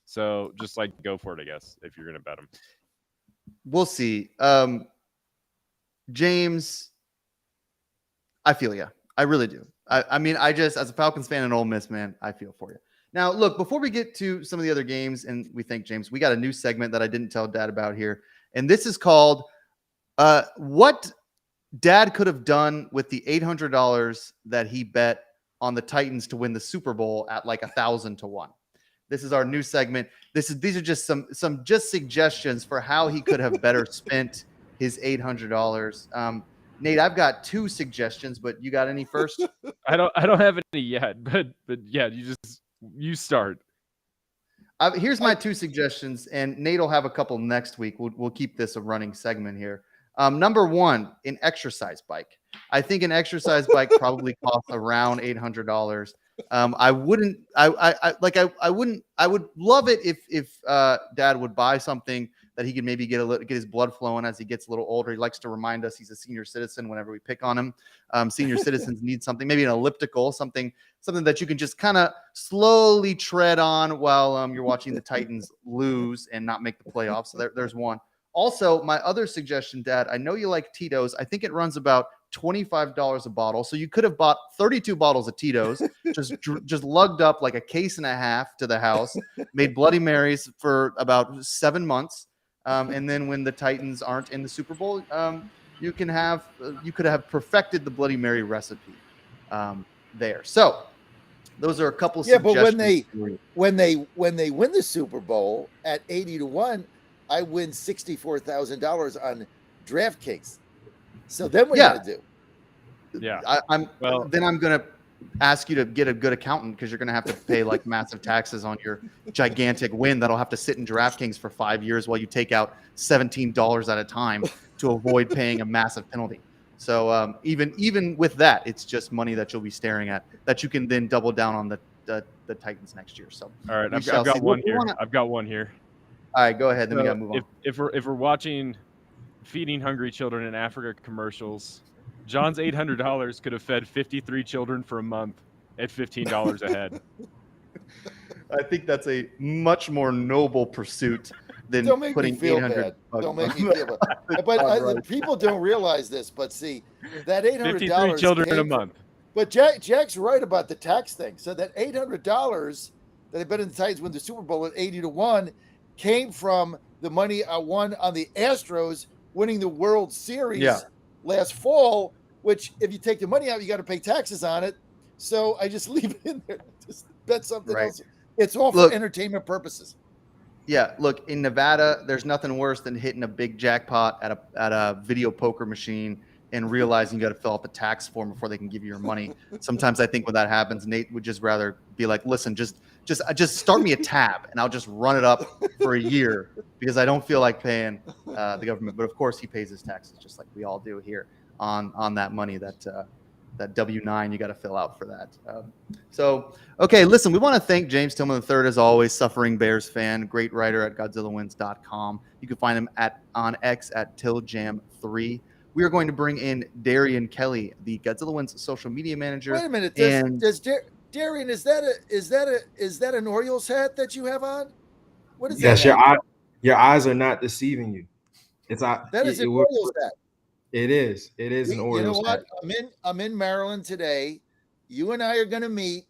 So just go for it, I guess, if you're going to bet them. We'll see. James, I feel you. I really do. I mean, I just, as a Falcons fan and Ole Miss, man, I feel for you. Now, look, before we get to some of the other games, and we thank James, we got a new segment that I didn't tell Dad about here. And this is called What Dad Could Have Done with the $800 that he bet on the Titans to win the Super Bowl at 1,000 to 1. This is our new segment. These are just some suggestions for how he could have better spent his $800. Nate, I've got 2 suggestions, but you got any first? I don't have any yet, but yeah, you start. Here's my 2 suggestions, and Nate will have a couple next week. We'll keep this a running segment here. Number 1, an exercise bike. I think an exercise bike probably costs around $800. I would love it if Dad would buy something that he could maybe get his blood flowing as he gets a little older. He likes to remind us he's a senior citizen whenever we pick on him. Senior citizens need something, maybe an elliptical, something that you can just kind of slowly tread on while you're watching the Titans lose and not make the playoffs. So there's one. Also, my other suggestion, Dad, I know you like Tito's. I think it runs about $25 a bottle. So you could have bought 32 bottles of Tito's, just lugged up like a case and a half to the house, made Bloody Marys for about 7 months. And then when the Titans aren't in the Super Bowl, you could have perfected the Bloody Mary recipe there. So those are a couple suggestions. Yeah, but when they win the Super Bowl at 80 to 1, I win $64,000 on DraftKings. So then what are you gonna do? Yeah, I'm gonna ask you to get a good accountant because you're gonna have to pay massive taxes on your gigantic win that'll have to sit in DraftKings for 5 years while you take out $17 at a time to avoid paying a massive penalty. So even with that, it's just money that you'll be staring at that you can then double down on the Titans next year. So all right, I've got one here. I've got one here. All right, go ahead. Then we gotta move on. If we're watching feeding hungry children in Africa commercials, John's $800 could have fed 53 children for a month at $15 a head. I think that's a much more noble pursuit than putting $800. Don't make me feel bad. But people don't realize this. But see, that $800 53 children in a month. But Jack's right about the tax thing. So that $800 that they bet in the Titans win the Super Bowl at 80 to 1 came from the money I won on the Astros winning the World Series last fall, which if you take the money out, you got to pay taxes on it. So I just leave it in there. Just bet something else. It's all for entertainment purposes. Yeah, look, in Nevada, there's nothing worse than hitting a big jackpot at a video poker machine and realizing you got to fill out the tax form before they can give you your money. Sometimes I think when that happens, Nate would just rather be like, "Listen, just start me a tab and I'll just run it up for a year because I don't feel like paying the government." But of course, he pays his taxes just like we all do here on that money that W-9 you got to fill out for that. Okay, listen, we want to thank James Tillman III, as always, suffering Bears fan, great writer at GodzillaWins.com. You can find him on X at TillJam3. We are going to bring in Darian Kelly, the Godzilla Wins social media manager. Wait a minute. And Darian, is that an Orioles hat that you have on? What is Yes, that? your eyes are not deceiving you. It's That is an Orioles hat. It is. It is an Orioles. You know what? hat. I'm in Maryland today. You and I are going to meet.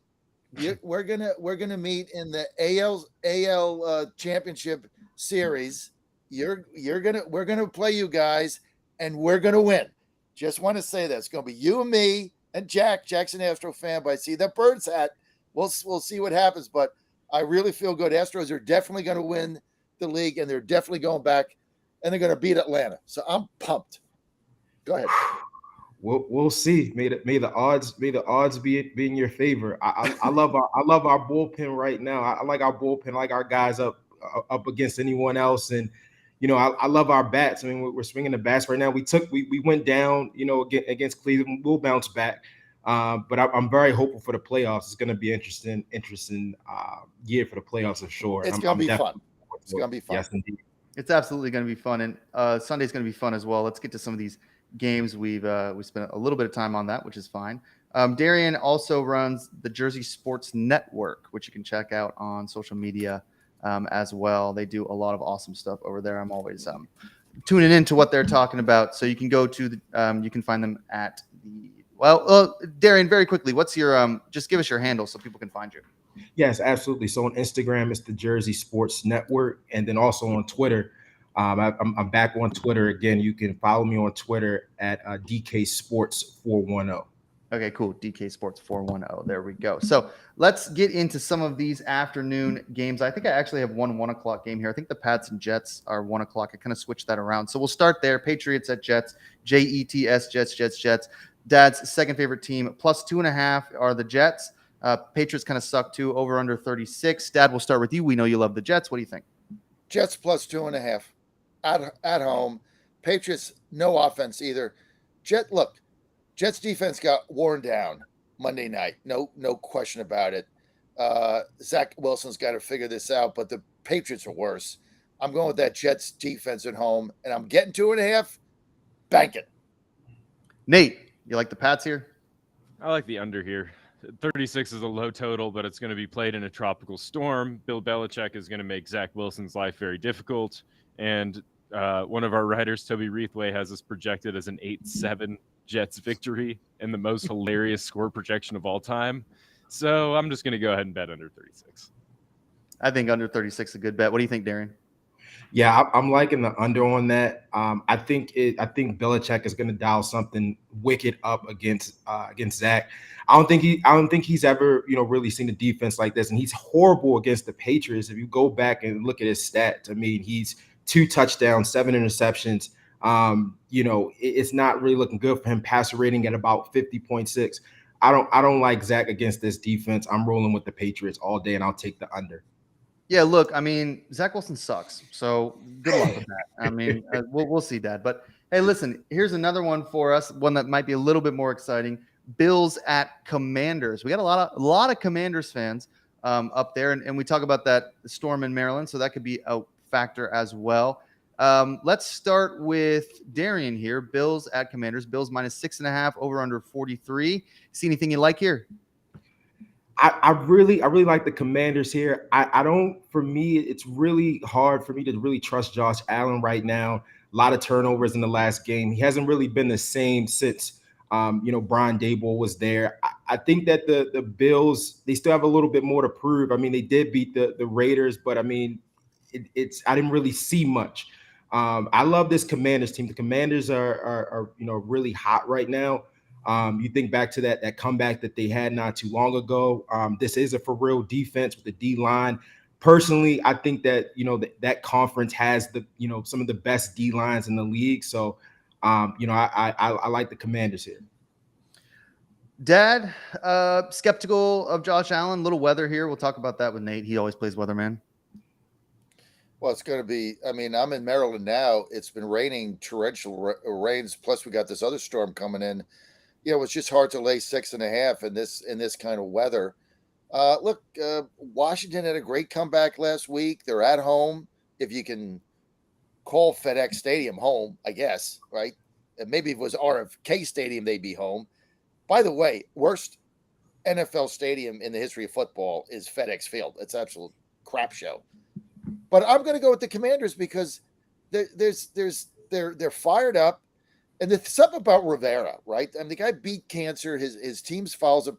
We're gonna meet in the AL championship series. We're gonna play you guys, and we're gonna win. Just want to say that it's gonna be you and me and Jackson Astro fan. But I see that Birds hat. We'll see what happens. But I really feel good. Astros are definitely going to win the league, and they're definitely going back, and they're going to beat Atlanta. So I'm pumped. Go ahead. We'll see. May the odds be in your favor. I love our bullpen right now. I like our bullpen. I like our guys up against anyone else, and I love our bats. I mean, we're swinging the bats right now. We went down, against Cleveland. We'll bounce back, but I'm very hopeful for the playoffs. It's going to be interesting year for the playoffs for sure. It's going to be fun. It's going to be fun. Yes, indeed. it's absolutely going to be fun, and Sunday's going to be fun as well. Let's get to some of these games. We spent a little bit of time on that, which is fine. Darian also runs the Jersey Sports Network, which you can check out on social media as well. They do a lot of awesome stuff over there. I'm always tuning into what they're talking about. So you can go to you can find them at Darian, very quickly, what's your just give us your handle so people can find you. Yes, absolutely. So on Instagram, it's the Jersey Sports Network, and then also on Twitter. I'm back on Twitter again. You can follow me on Twitter at DK Sports 410. Okay, cool. DK Sports 410. There we go. So let's get into some of these afternoon games. I think I actually have 1 o'clock game here. I think the Pats and Jets are 1 o'clock. I kind of switched that around. So we'll start there. Patriots at Jets. Jets, Jets. Dad's second favorite team. Plus 2.5 are the Jets. Patriots kind of suck too. Over under 36. Dad, we'll start with you. We know you love the Jets. What do you think? Jets plus 2.5 at home. Patriots, no offense either. Jets defense got worn down Monday night. No question about it. Zach Wilson's got to figure this out, but the Patriots are worse. I'm going with that Jets defense at home, and I'm getting 2.5. Bank it. Nate, you like the Pats here? I like the under here. 36 is a low total, but it's going to be played in a tropical storm. Bill Belichick is going to make Zach Wilson's life very difficult. And one of our writers, Toby Reithway, has us projected as an 8-7 Jets victory and the most hilarious score projection of all time. So I'm just going to go ahead and bet under 36. I think under 36 is a good bet. What do you think, Darian? Yeah, I'm liking the under on that. I think Belichick is going to dial something wicked up against Zach. I don't think he's ever really seen a defense like this, and he's horrible against the Patriots. If you go back and look at his stats, I mean, he's 2 touchdowns, 7 interceptions. It's not really looking good for him. Passer rating at about 50.6. I don't like Zach against this defense. I'm rolling with the Patriots all day, and I'll take the under. Yeah, look, I mean, Zach Wilson sucks. So good luck with that. I mean, we'll see, Dad. But hey, listen, here's another one for us, one that might be a little bit more exciting. Bills at Commanders. We got a lot of Commanders fans up there, and we talk about that storm in Maryland, so that could be a factor as well. Let's start with Darian here. Bills at Commanders. Bills minus 6.5, over under 43. See anything you like here? I really like the Commanders here. For me, it's really hard for me to really trust Josh Allen right now. A lot of turnovers in the last game. He hasn't really been the same since Brian Daboll was there. I think that the Bills, they still have a little bit more to prove. I mean, they did beat the Raiders, but I mean, I didn't really see much. I love this Commanders team. The Commanders are really hot right now. You think back to that comeback that they had not too long ago. This is a for real defense with the D line. personally, I think that, that conference has some of the best D lines in the league. So, I like the Commanders here. Dad, skeptical of Josh Allen. Little weather here. We'll talk about that with Nate. He always plays weatherman. Well, it's going to be, I mean, I'm in Maryland now. It's been raining torrential rains. Plus we got this other storm coming in. It's just hard to lay 6.5 in this kind of weather. Look, Washington had a great comeback last week. They're at home. If you can call FedEx Stadium home, I guess, right? And maybe if it was RFK Stadium, they'd be home. By the way, worst NFL stadium in the history of football is FedEx Field. It's an absolute crap show. But I'm going to go with the Commanders because they're fired up, and there's something about Rivera, right? I mean, the guy beat cancer. His teams follows him.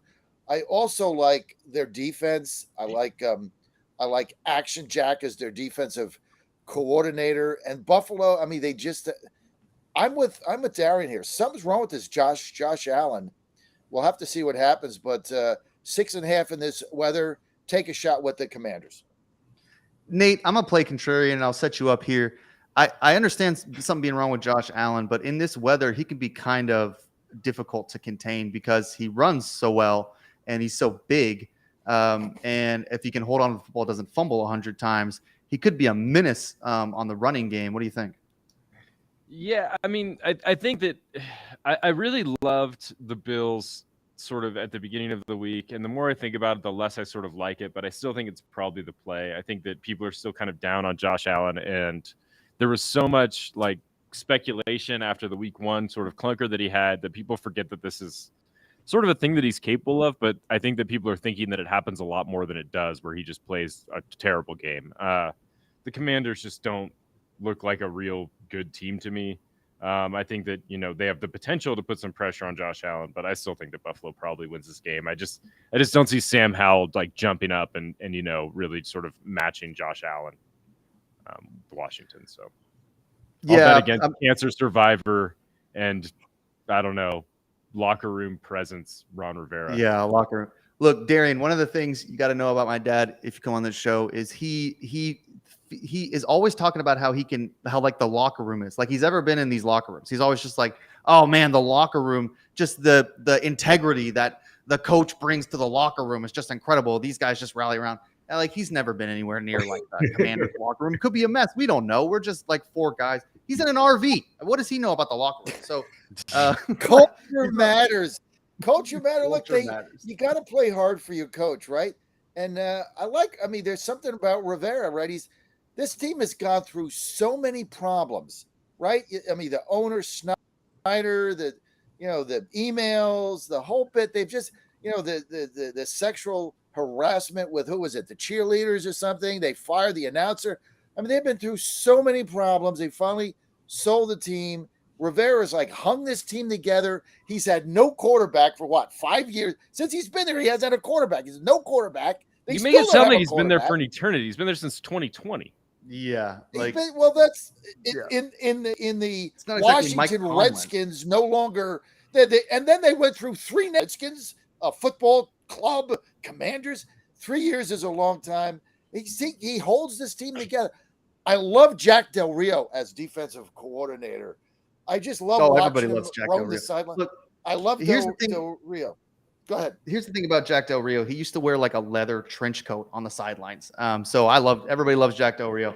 I also like their defense. I like Action Jack as their defensive coordinator, and Buffalo. I mean, they just. I'm with Darian here. Something's wrong with this Josh Allen. We'll have to see what happens, but 6.5 in this weather. Take a shot with the Commanders. Nate, I'm going to play contrarian, and I'll set you up here. I understand something being wrong with Josh Allen, but in this weather, he can be kind of difficult to contain because he runs so well and he's so big. And if he can hold on to the football, doesn't fumble 100 times, he could be a menace on the running game. What do you think? Yeah, I mean, I think that I really loved the Bills sort of at the beginning of the week, and the more I think about it, the less I sort of like it, but I still think it's probably the play. I think that people are still kind of down on Josh Allen, and there was so much like speculation after the week 1 sort of clunker that he had that people forget that this is sort of a thing that he's capable of, but I think that people are thinking that it happens a lot more than it does, where he just plays a terrible game. The Commanders just don't look like a real good team to me. I think that, they have the potential to put some pressure on Josh Allen, but I still think that Buffalo probably wins this game. I just don't see Sam Howell like jumping up and really sort of matching Josh Allen, Washington. So I'll bet against cancer survivor and I don't know, locker room presence, Ron Rivera. Yeah, locker room. Look, Darian, one of the things you got to know about my dad, if you come on this show, is he is always talking about how like the locker room is. Like he's ever been in these locker rooms. He's always just like, oh man, the locker room, just the integrity that the coach brings to the locker room is just incredible. These guys just rally around. And like he's never been anywhere near like the Commander's locker room. It could be a mess. We don't know. We're just like 4 guys. He's in an RV. What does he know about the locker room? So culture matters. Culture matters. Look, you got to play hard for your coach, right? And there's something about Rivera, right? This team has gone through so many problems, right? I mean, the owner Snyder, the emails, the whole bit. They've just, the sexual harassment with who was it, the cheerleaders or something. They fired the announcer. I mean, they've been through so many problems. They finally sold the team. Rivera's like hung this team together. He's had no quarterback for 5 years since he's been there. He hasn't had a quarterback. He's no quarterback. You make it sound like he's been there for an eternity. He's been there since 2020. Yeah, like that's in the Washington Redskins no longer. And then they went through 3 Redskins, a football club, Commanders. 3 years is a long time. He holds this team together. I love Jack Del Rio as defensive coordinator. I just love watching him roam the sideline. Look, I love Del Rio. Go ahead. Here's the thing about Jack Del Rio. He used to wear like a leather trench coat on the sidelines. So everybody loves Jack Del Rio.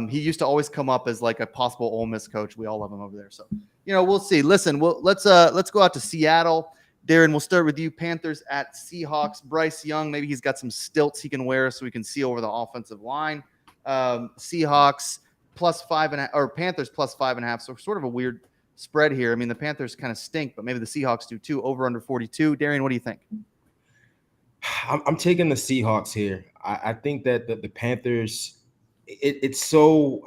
He used to always come up as like a possible Ole Miss coach. We all love him over there. So, we'll see. Listen, let's go out to Seattle. Darren, we'll start with you. Panthers at Seahawks. Bryce Young, maybe he's got some stilts he can wear so we can see over the offensive line. Seahawks +5.5 or Panthers +5.5. So sort of a weird spread here. I mean, the Panthers kind of stink, but maybe the Seahawks do too. Over under 42. Darian, what do you think? I'm taking the Seahawks here. I think that the Panthers, it's so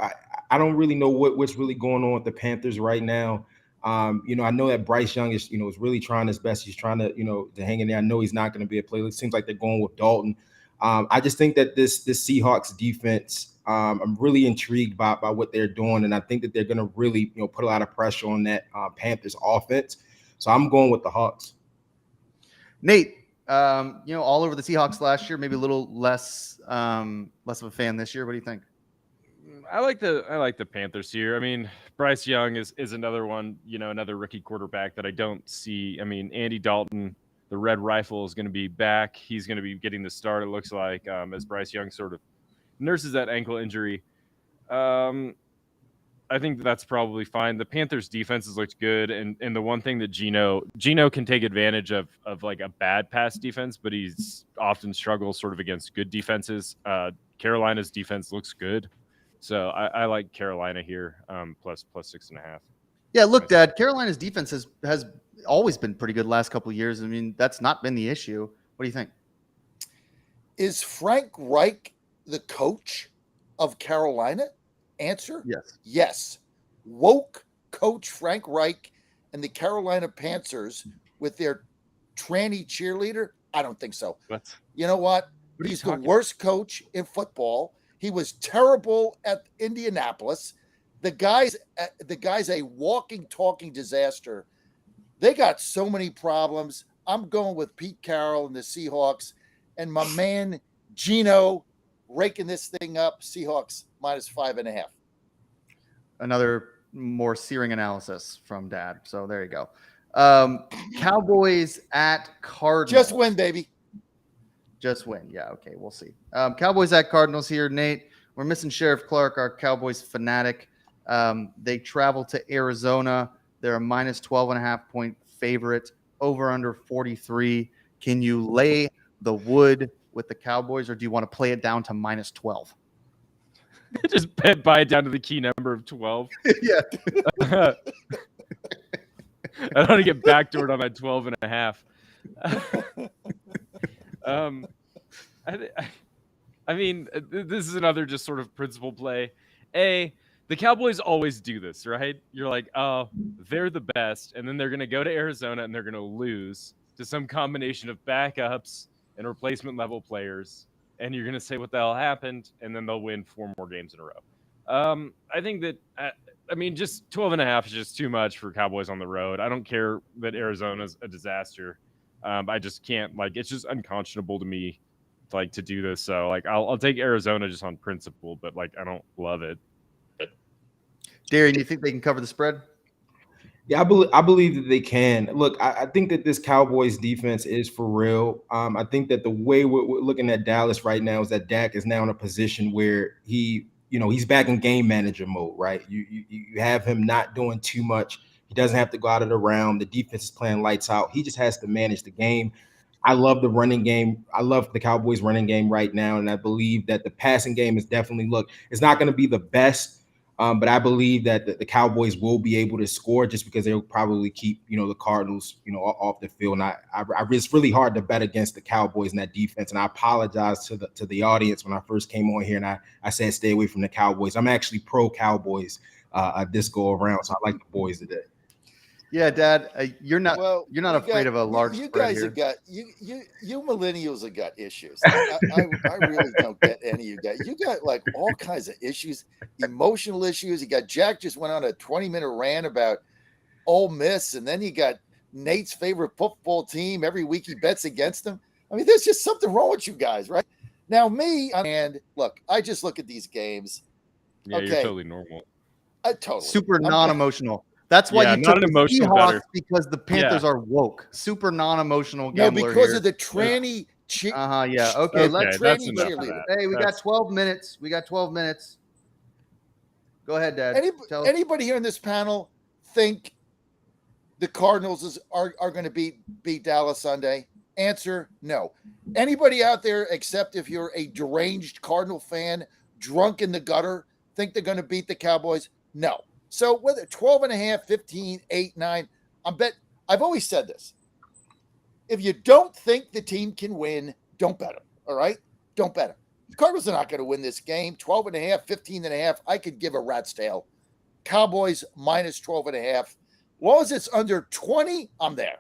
I don't really know what's really going on with the Panthers right now. I know that Bryce Young is really trying his best. He's trying to to hang in there. I know he's not going to be a player. It seems like they're going with Dalton. I just think that this Seahawks defense, I'm really intrigued by what they're doing, and I think that they're going to really put a lot of pressure on that Panthers offense. So I'm going with the Hawks. Nate, All over the Seahawks last year, maybe a little less of a fan this year. What do you think? I like the Panthers here. I mean, Bryce Young is another one, another rookie quarterback that I don't see. I mean, Andy Dalton, the Red Rifle, is going to be back. He's going to be getting the start, it looks like, as Bryce Young sort of nurses that ankle injury. I think that's probably fine. The Panthers defense has looked good, and the one thing that Gino can take advantage of like a bad pass defense, but he's often struggles sort of against good defenses. Carolina's defense looks good, so I like Carolina here, plus 6.5. Yeah, look, Dad, Carolina's defense has always been pretty good the last couple of years. I mean, that's not been the issue. What do you think? Is Frank Reich the coach of Carolina? Answer? Yes. Yes. Woke coach Frank Reich and the Carolina Panthers with their tranny cheerleader? I don't think so. What? You know what? He's the worst coach in football. He was terrible at Indianapolis. The guy's a walking, talking disaster. They got so many problems. I'm going with Pete Carroll and the Seahawks, and my man Gino raking this thing up. Seahawks minus 5.5. Another more searing analysis from Dad. So there you go. Cowboys at Cardinals. Just win, baby. Just win. Yeah, okay, we'll see. Cowboys at Cardinals here, Nate. We're missing Sheriff Clark, our Cowboys fanatic. They travel to Arizona. They're a minus 12.5 point favorite, over under 43. Can you lay the wood with the Cowboys, or do you want to play it down to minus 12? Just buy it down to the key number of 12. Yeah. I don't want to get backdoored on my 12.5. I mean, this is another just sort of principle play. The Cowboys always do this, right? You're like, oh, they're the best, and then they're going to go to Arizona and they're going to lose to some combination of backups and replacement level players, and you're going to say what the hell happened, and then they'll win 4 more games in a row. I think that, just 12.5 is just too much for Cowboys on the road. I don't care that Arizona's a disaster. I just can't, it's just unconscionable to me, to do this. So, I'll take Arizona just on principle, but, I don't love it. Darian, do you think they can cover the spread? Yeah, I believe that they can. Look, I think that this Cowboys defense is for real. I think that the way we're looking at Dallas right now is that Dak is now in a position where he's back in game manager mode, right? You have him not doing too much. He doesn't have to go out of the round. The defense is playing lights out. He just has to manage the game. I love the running game. I love the Cowboys running game right now, and I believe that the passing game is definitely, it's not going to be the best. But I believe that the Cowboys will be able to score just because they'll probably keep, the Cardinals, off the field. And it's really hard to bet against the Cowboys and that defense. And I apologize to the audience when I first came on here and I said stay away from the Cowboys. I'm actually pro Cowboys this go around, so I like the boys today. Yeah, Dad, you're not afraid of a large spread here. You millennials have got issues. I really don't get any of you guys. You got all kinds of issues, emotional issues. You got Jack just went on a 20-minute rant about Ole Miss, and then you got Nate's favorite football team. Every week he bets against them. I mean, there's just something wrong with you guys, right? Now, look, I just look at these games. Yeah, okay. You're totally normal. Totally. Super non-emotional. That's why you took the Seahawks, because the Panthers are woke. Super non-emotional gambler. No, because of the tranny. Yeah. Okay. Let's tranny cheerleader. Hey, we got 12 minutes. Go ahead, Dad. Anybody here in this panel think the Cardinals are going to beat Dallas Sunday? Answer: no. Anybody out there, except if you're a deranged Cardinal fan, drunk in the gutter, think they're going to beat the Cowboys? No. So whether 12.5, 15, 8, 9, I've always said this. If you don't think the team can win, don't bet them. All right? Don't bet them. The Cardinals are not going to win this game. 12.5, 15.5, I could give a rat's tail. Cowboys minus 12.5. As long as it's under 20, I'm there.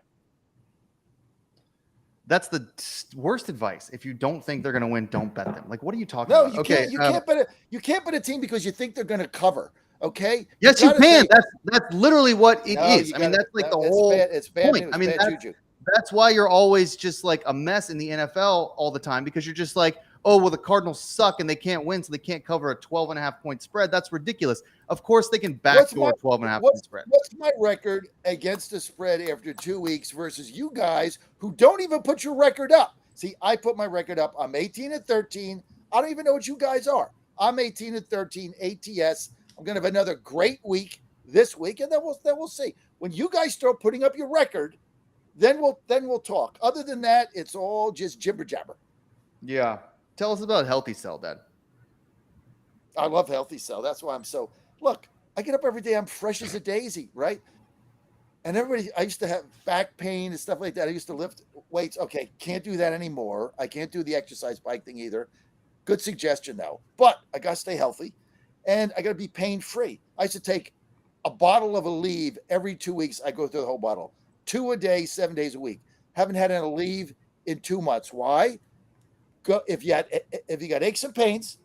That's the worst advice. If you don't think they're going to win, don't bet them. What are you talking about? No, you can't bet a team because you think they're going to cover. Okay. Yes, you can. That's literally what it is. That's the whole it's bad point. News. That's why you're always just like a mess in the NFL all the time, because you're just like, oh, well, the Cardinals suck and they can't win, so they can't cover a 12.5-point spread. That's ridiculous. Of course they can backdoor 12.5-point spread. What's my record against the spread after 2 weeks versus you guys who don't even put your record up? See, I put my record up. I'm 18-13. I don't even know what you guys are. I'm 18-13 ATS. I'm going to have another great week this week, and then we'll see. When you guys start putting up your record, then we'll talk. Other than that, it's all just jibber jabber. Yeah. Tell us about Healthy Cell, Dad. I love Healthy Cell. That's why I'm so. Look, I get up every day. I'm fresh as a daisy, right? And everybody, I used to have back pain and stuff like that. I used to lift weights. Okay, can't do that anymore. I can't do the exercise bike thing either. Good suggestion, though. But I got to stay healthy, and I got to be pain-free. I used to take a bottle of Aleve every 2 weeks. I go through the whole bottle. 2 a day, 7 days a week. Haven't had an Aleve in 2 months. Why? If you got aches and pains,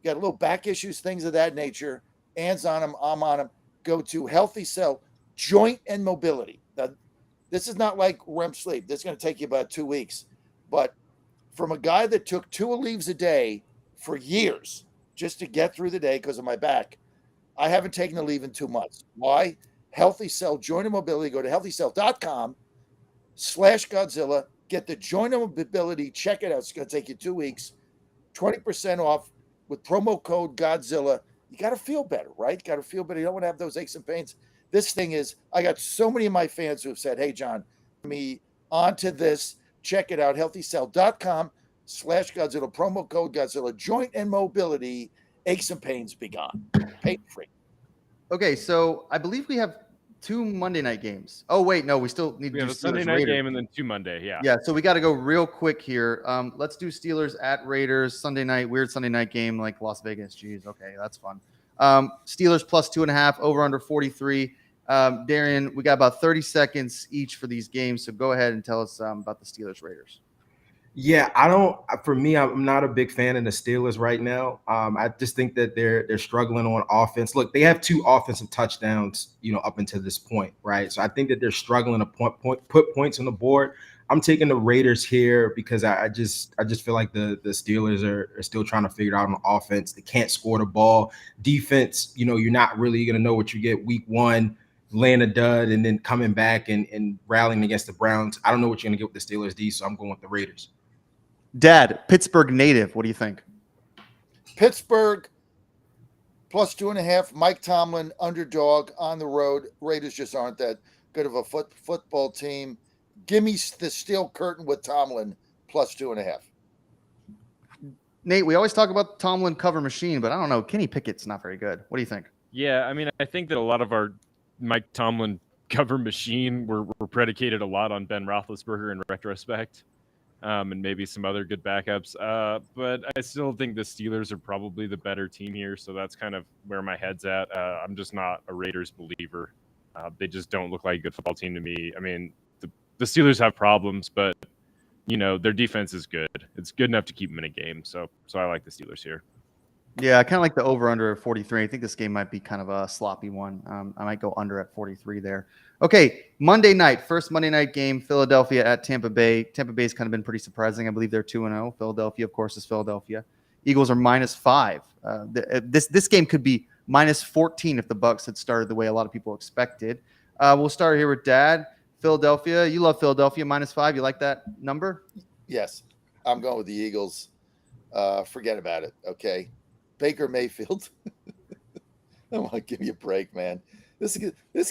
you got little back issues, things of that nature, Ann's on them, I'm on them, go to Healthy Cell Joint and Mobility. Now, this is not like REM sleep. This is going to take you about 2 weeks. But from a guy that took 2 Aleves a day for years just to get through the day because of my back, I haven't taken Aleve in 2 months. Why? Healthy Cell Joint and Mobility. Go to healthycell.com/Godzilla. Get the Joint and Mobility. Check it out. It's going to take you 2 weeks. 20% off with promo code Godzilla. You got to feel better, right? Got to feel better. You don't want to have those aches and pains. This thing is, I got so many of my fans who have said, hey, John, me onto this. Check it out. healthycell.com/Godzilla. Promo code Godzilla. Joint and Mobility. Aches and pains be gone. Pain free. Okay, so I believe we have 2 Monday night games. Oh, wait, no, we still need to do have a Sunday Steelers night Raiders. game and then 2 Monday. Yeah. Yeah, so we got to go real quick here. Let's do Steelers at Raiders Sunday night. Weird Sunday night game like Las Vegas. Jeez, okay, that's fun. Steelers plus 2.5, over under 43. Darian, we got about 30 seconds each for these games, so go ahead and tell us about the Steelers Raiders. Yeah, for me, I'm not a big fan of the Steelers right now. I just think that they're struggling on offense. Look, they have 2 offensive touchdowns, up until this point, right? So I think that they're struggling to put points on the board. I'm taking the Raiders here because I just feel like the Steelers are still trying to figure it out on offense. They can't score the ball. Defense, you're not really going to know what you get week 1, laying a dud, and then coming back and rallying against the Browns. I don't know what you're going to get with the Steelers D, so I'm going with the Raiders. Dad, Pittsburgh native. What do you think? Pittsburgh plus 2.5. Mike Tomlin underdog on the road. Raiders just aren't that good of a football team. Give me the steel curtain with Tomlin plus 2.5. Nate, we always talk about the Tomlin cover machine, but I don't know. Kenny Pickett's not very good. What do you think? Yeah, I mean, I think that a lot of our Mike Tomlin cover machine were predicated a lot on Ben Roethlisberger in retrospect. And maybe some other good backups. But I still think the Steelers are probably the better team here. So that's kind of where my head's at. I'm just not a Raiders believer. They just don't look like a good football team to me. I mean, the Steelers have problems, but, their defense is good. It's good enough to keep them in a game. So I like the Steelers here. Yeah, I kind of like the over-under 43. I think this game might be kind of a sloppy one. I might go under at 43 there. Okay, Monday night, first Monday night game, Philadelphia at Tampa Bay. Tampa Bay's kind of been pretty surprising. I believe they're 2-0. Philadelphia, of course, is Philadelphia. Eagles are -5. This game could be -14 if the Bucs had started the way a lot of people expected. We'll start here with Dad. Philadelphia, you love Philadelphia, -5. You like that number? Yes, I'm going with the Eagles. Forget about it, okay? Baker Mayfield. I want to give you a break, man. This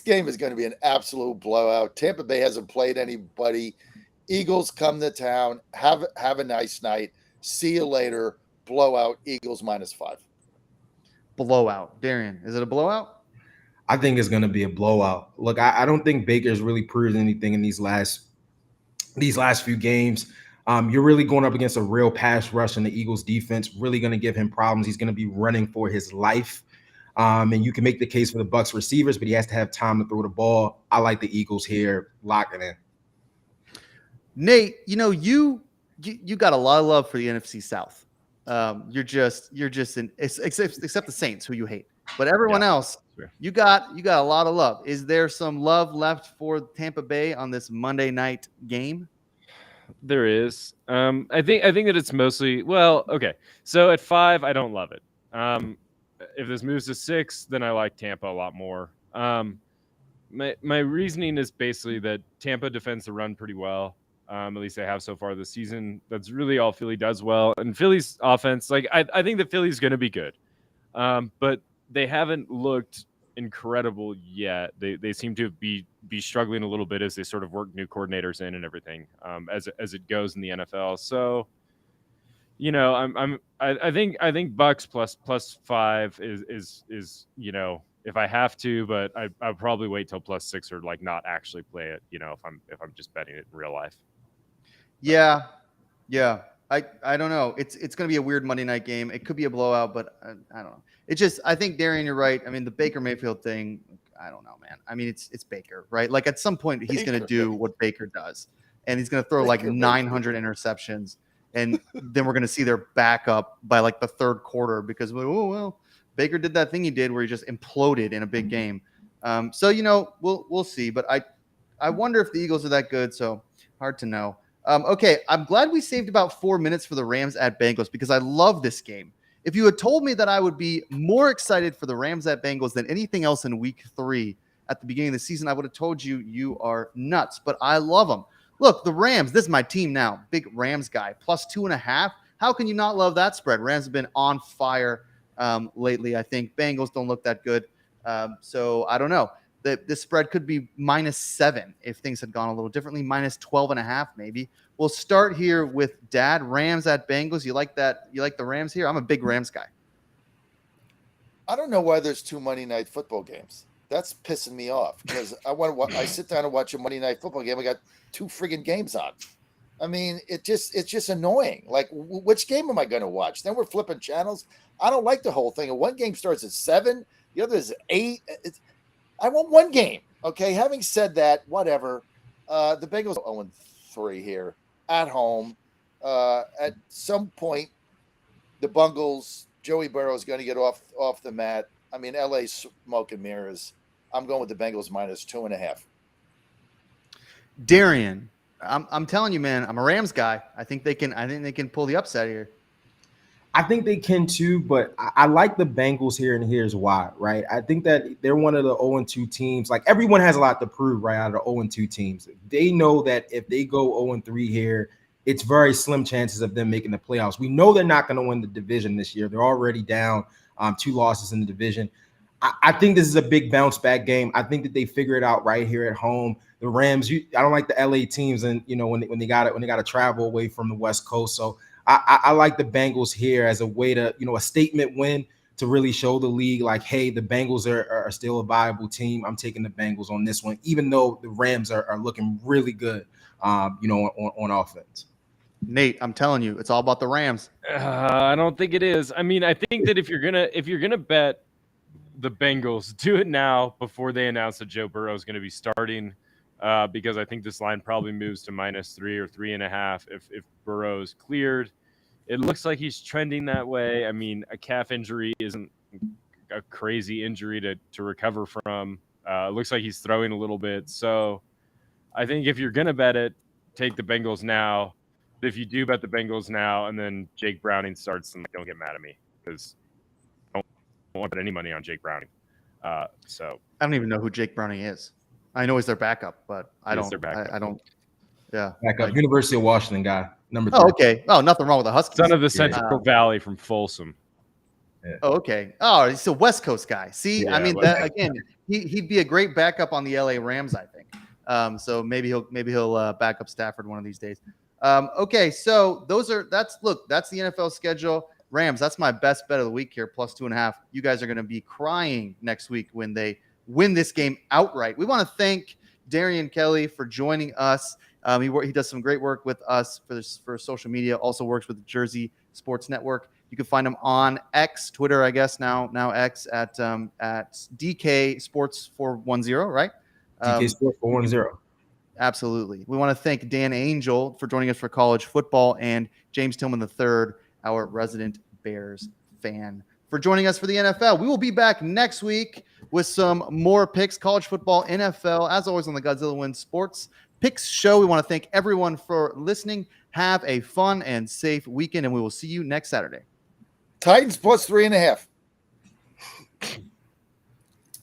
game is going to be an absolute blowout. Tampa Bay hasn't played anybody. Eagles come to town. Have a nice night. See you later. Blowout. Eagles -5. Blowout. Darian, is it a blowout? I think it's going to be a blowout. Look, I don't think Baker's really proved anything in these last few games. You're really going up against a real pass rush in the Eagles defense, really going to give him problems. He's going to be running for his life. And you can make the case for the Bucs receivers, but he has to have time to throw the ball. I like the Eagles here. Lock it in. Nate, you got a lot of love for the NFC South. You're just except the Saints, who you hate, but everyone else, you got a lot of love. Is there some love left for Tampa Bay on this Monday night game? There is. I think that it's mostly okay. So at 5, I don't love it. If this moves to 6, then I like Tampa a lot more. My reasoning is basically that Tampa defends the run pretty well. At least they have so far this season. That's really all Philly does well. And Philly's offense, like I think that Philly's going to be good, but they haven't looked incredible yet. They seem to be struggling a little bit as they sort of work new coordinators in and everything, as it goes in the NFL. So, I think Bucks plus 5 is if I have to, but I'll probably wait till plus 6 or like not actually play it. If I'm just betting it in real life. Yeah. I don't know. It's going to be a weird Monday night game. It could be a blowout, but I don't know. It's just, I think, Darian, you're right. I mean, the Baker Mayfield thing, I don't know, man. I mean, it's Baker, right? Like at some point he's going to do what Baker does, and he's going to throw like 900 interceptions, and then we're going to see their backup by like the third quarter because, Baker did that thing he did where he just imploded in a big game. So, we'll see. But I wonder if the Eagles are that good. So hard to know. Okay, I'm glad we saved about 4 minutes for the Rams at Bengals because I love this game. If you had told me that I would be more excited for the Rams at Bengals than anything else in week 3 at the beginning of the season, I would have told you you are nuts, but I love them. Look, the Rams, this is my team now. Big Rams guy, plus 2.5. How can you not love that spread? Rams have been on fire lately, I think. Bengals don't look that good. So I don't know. This spread could be -7 if things had gone a little differently, -12.5 maybe. We'll start here with Dad. Rams at Bengals. You like that? You like the Rams here? I'm a big Rams guy. I don't know why there's 2 Monday night football games. That's pissing me off because I sit down and watch a Monday night football game. I got 2 friggin' games on. I mean, it's just annoying. Like, which game am I going to watch? Then we're flipping channels. I don't like the whole thing. And one game starts at 7, the other is 8. I want one game. Okay. Having said that, whatever. The Bengals 0-3 here at home. At some point, the Bungles, Joey Burrow is going to get off the mat. I mean, LA smoke and mirrors. I'm going with the Bengals -2.5. Darian, I'm telling you, man, I'm a Rams guy. I think they can pull the upset here. I think they can too, but I like the Bengals here, and here's why, right? I think that they're one of the 0-2 teams. Like, everyone has a lot to prove, right, out of the 0-2 teams. They know that if they go 0-3 here, it's very slim chances of them making the playoffs. We know they're not going to win the division this year. They're already down 2 losses in the division. I think this is a big bounce back game. I think that they figure it out right here at home. The Rams, I don't like the LA teams, and when they got to travel away from the West Coast. So I like the Bengals here as a way to, a statement win to really show the league like, hey, the Bengals are still a viable team. I'm taking the Bengals on this one, even though the Rams are looking really good, on offense. Nate, I'm telling you, it's all about the Rams. I don't think it is. I mean, I think that if you're gonna bet the Bengals, do it now before they announce that Joe Burrow is going to be starting, because I think this line probably moves to -3 or 3.5 if Burrow is cleared. It looks like he's trending that way. I mean, a calf injury isn't a crazy injury to recover from. It looks like he's throwing a little bit. So I think if you're going to bet it, take the Bengals now. If you do bet the Bengals now and then Jake Browning starts, then don't get mad at me because I don't want to put any money on Jake Browning. So I don't even know who Jake Browning is. I know he's their backup, but I don't. Yeah. Backup, University of Washington guy, number 3. Oh, okay. Oh, nothing wrong with the Huskies. Son of the Central Valley from Folsom. Yeah. Oh, okay. Oh, he's a West Coast guy. See, yeah, I mean, again, he'd be a great backup on the LA Rams, I think. So maybe he'll back up Stafford one of these days. Okay, so that's the NFL schedule. Rams, that's my best bet of the week here, +2.5. You guys are going to be crying next week when they win this game outright. We want to thank Darian Kelly for joining us. He does some great work with us for social media. Also works with the Jersey Sports Network. You can find him on X, Twitter, I guess now X at DK Sports 410, right? DK Sports 410. Absolutely. We want to thank Dan Angel for joining us for college football, and James Tillman III, our resident Bears fan, for joining us for the NFL. We will be back next week with some more picks, college football, NFL, as always on the Godzilla Wins Sports Picks Show. We want to thank everyone for listening. Have a fun and safe weekend, and we will see you next Saturday. Titans plus 3.5.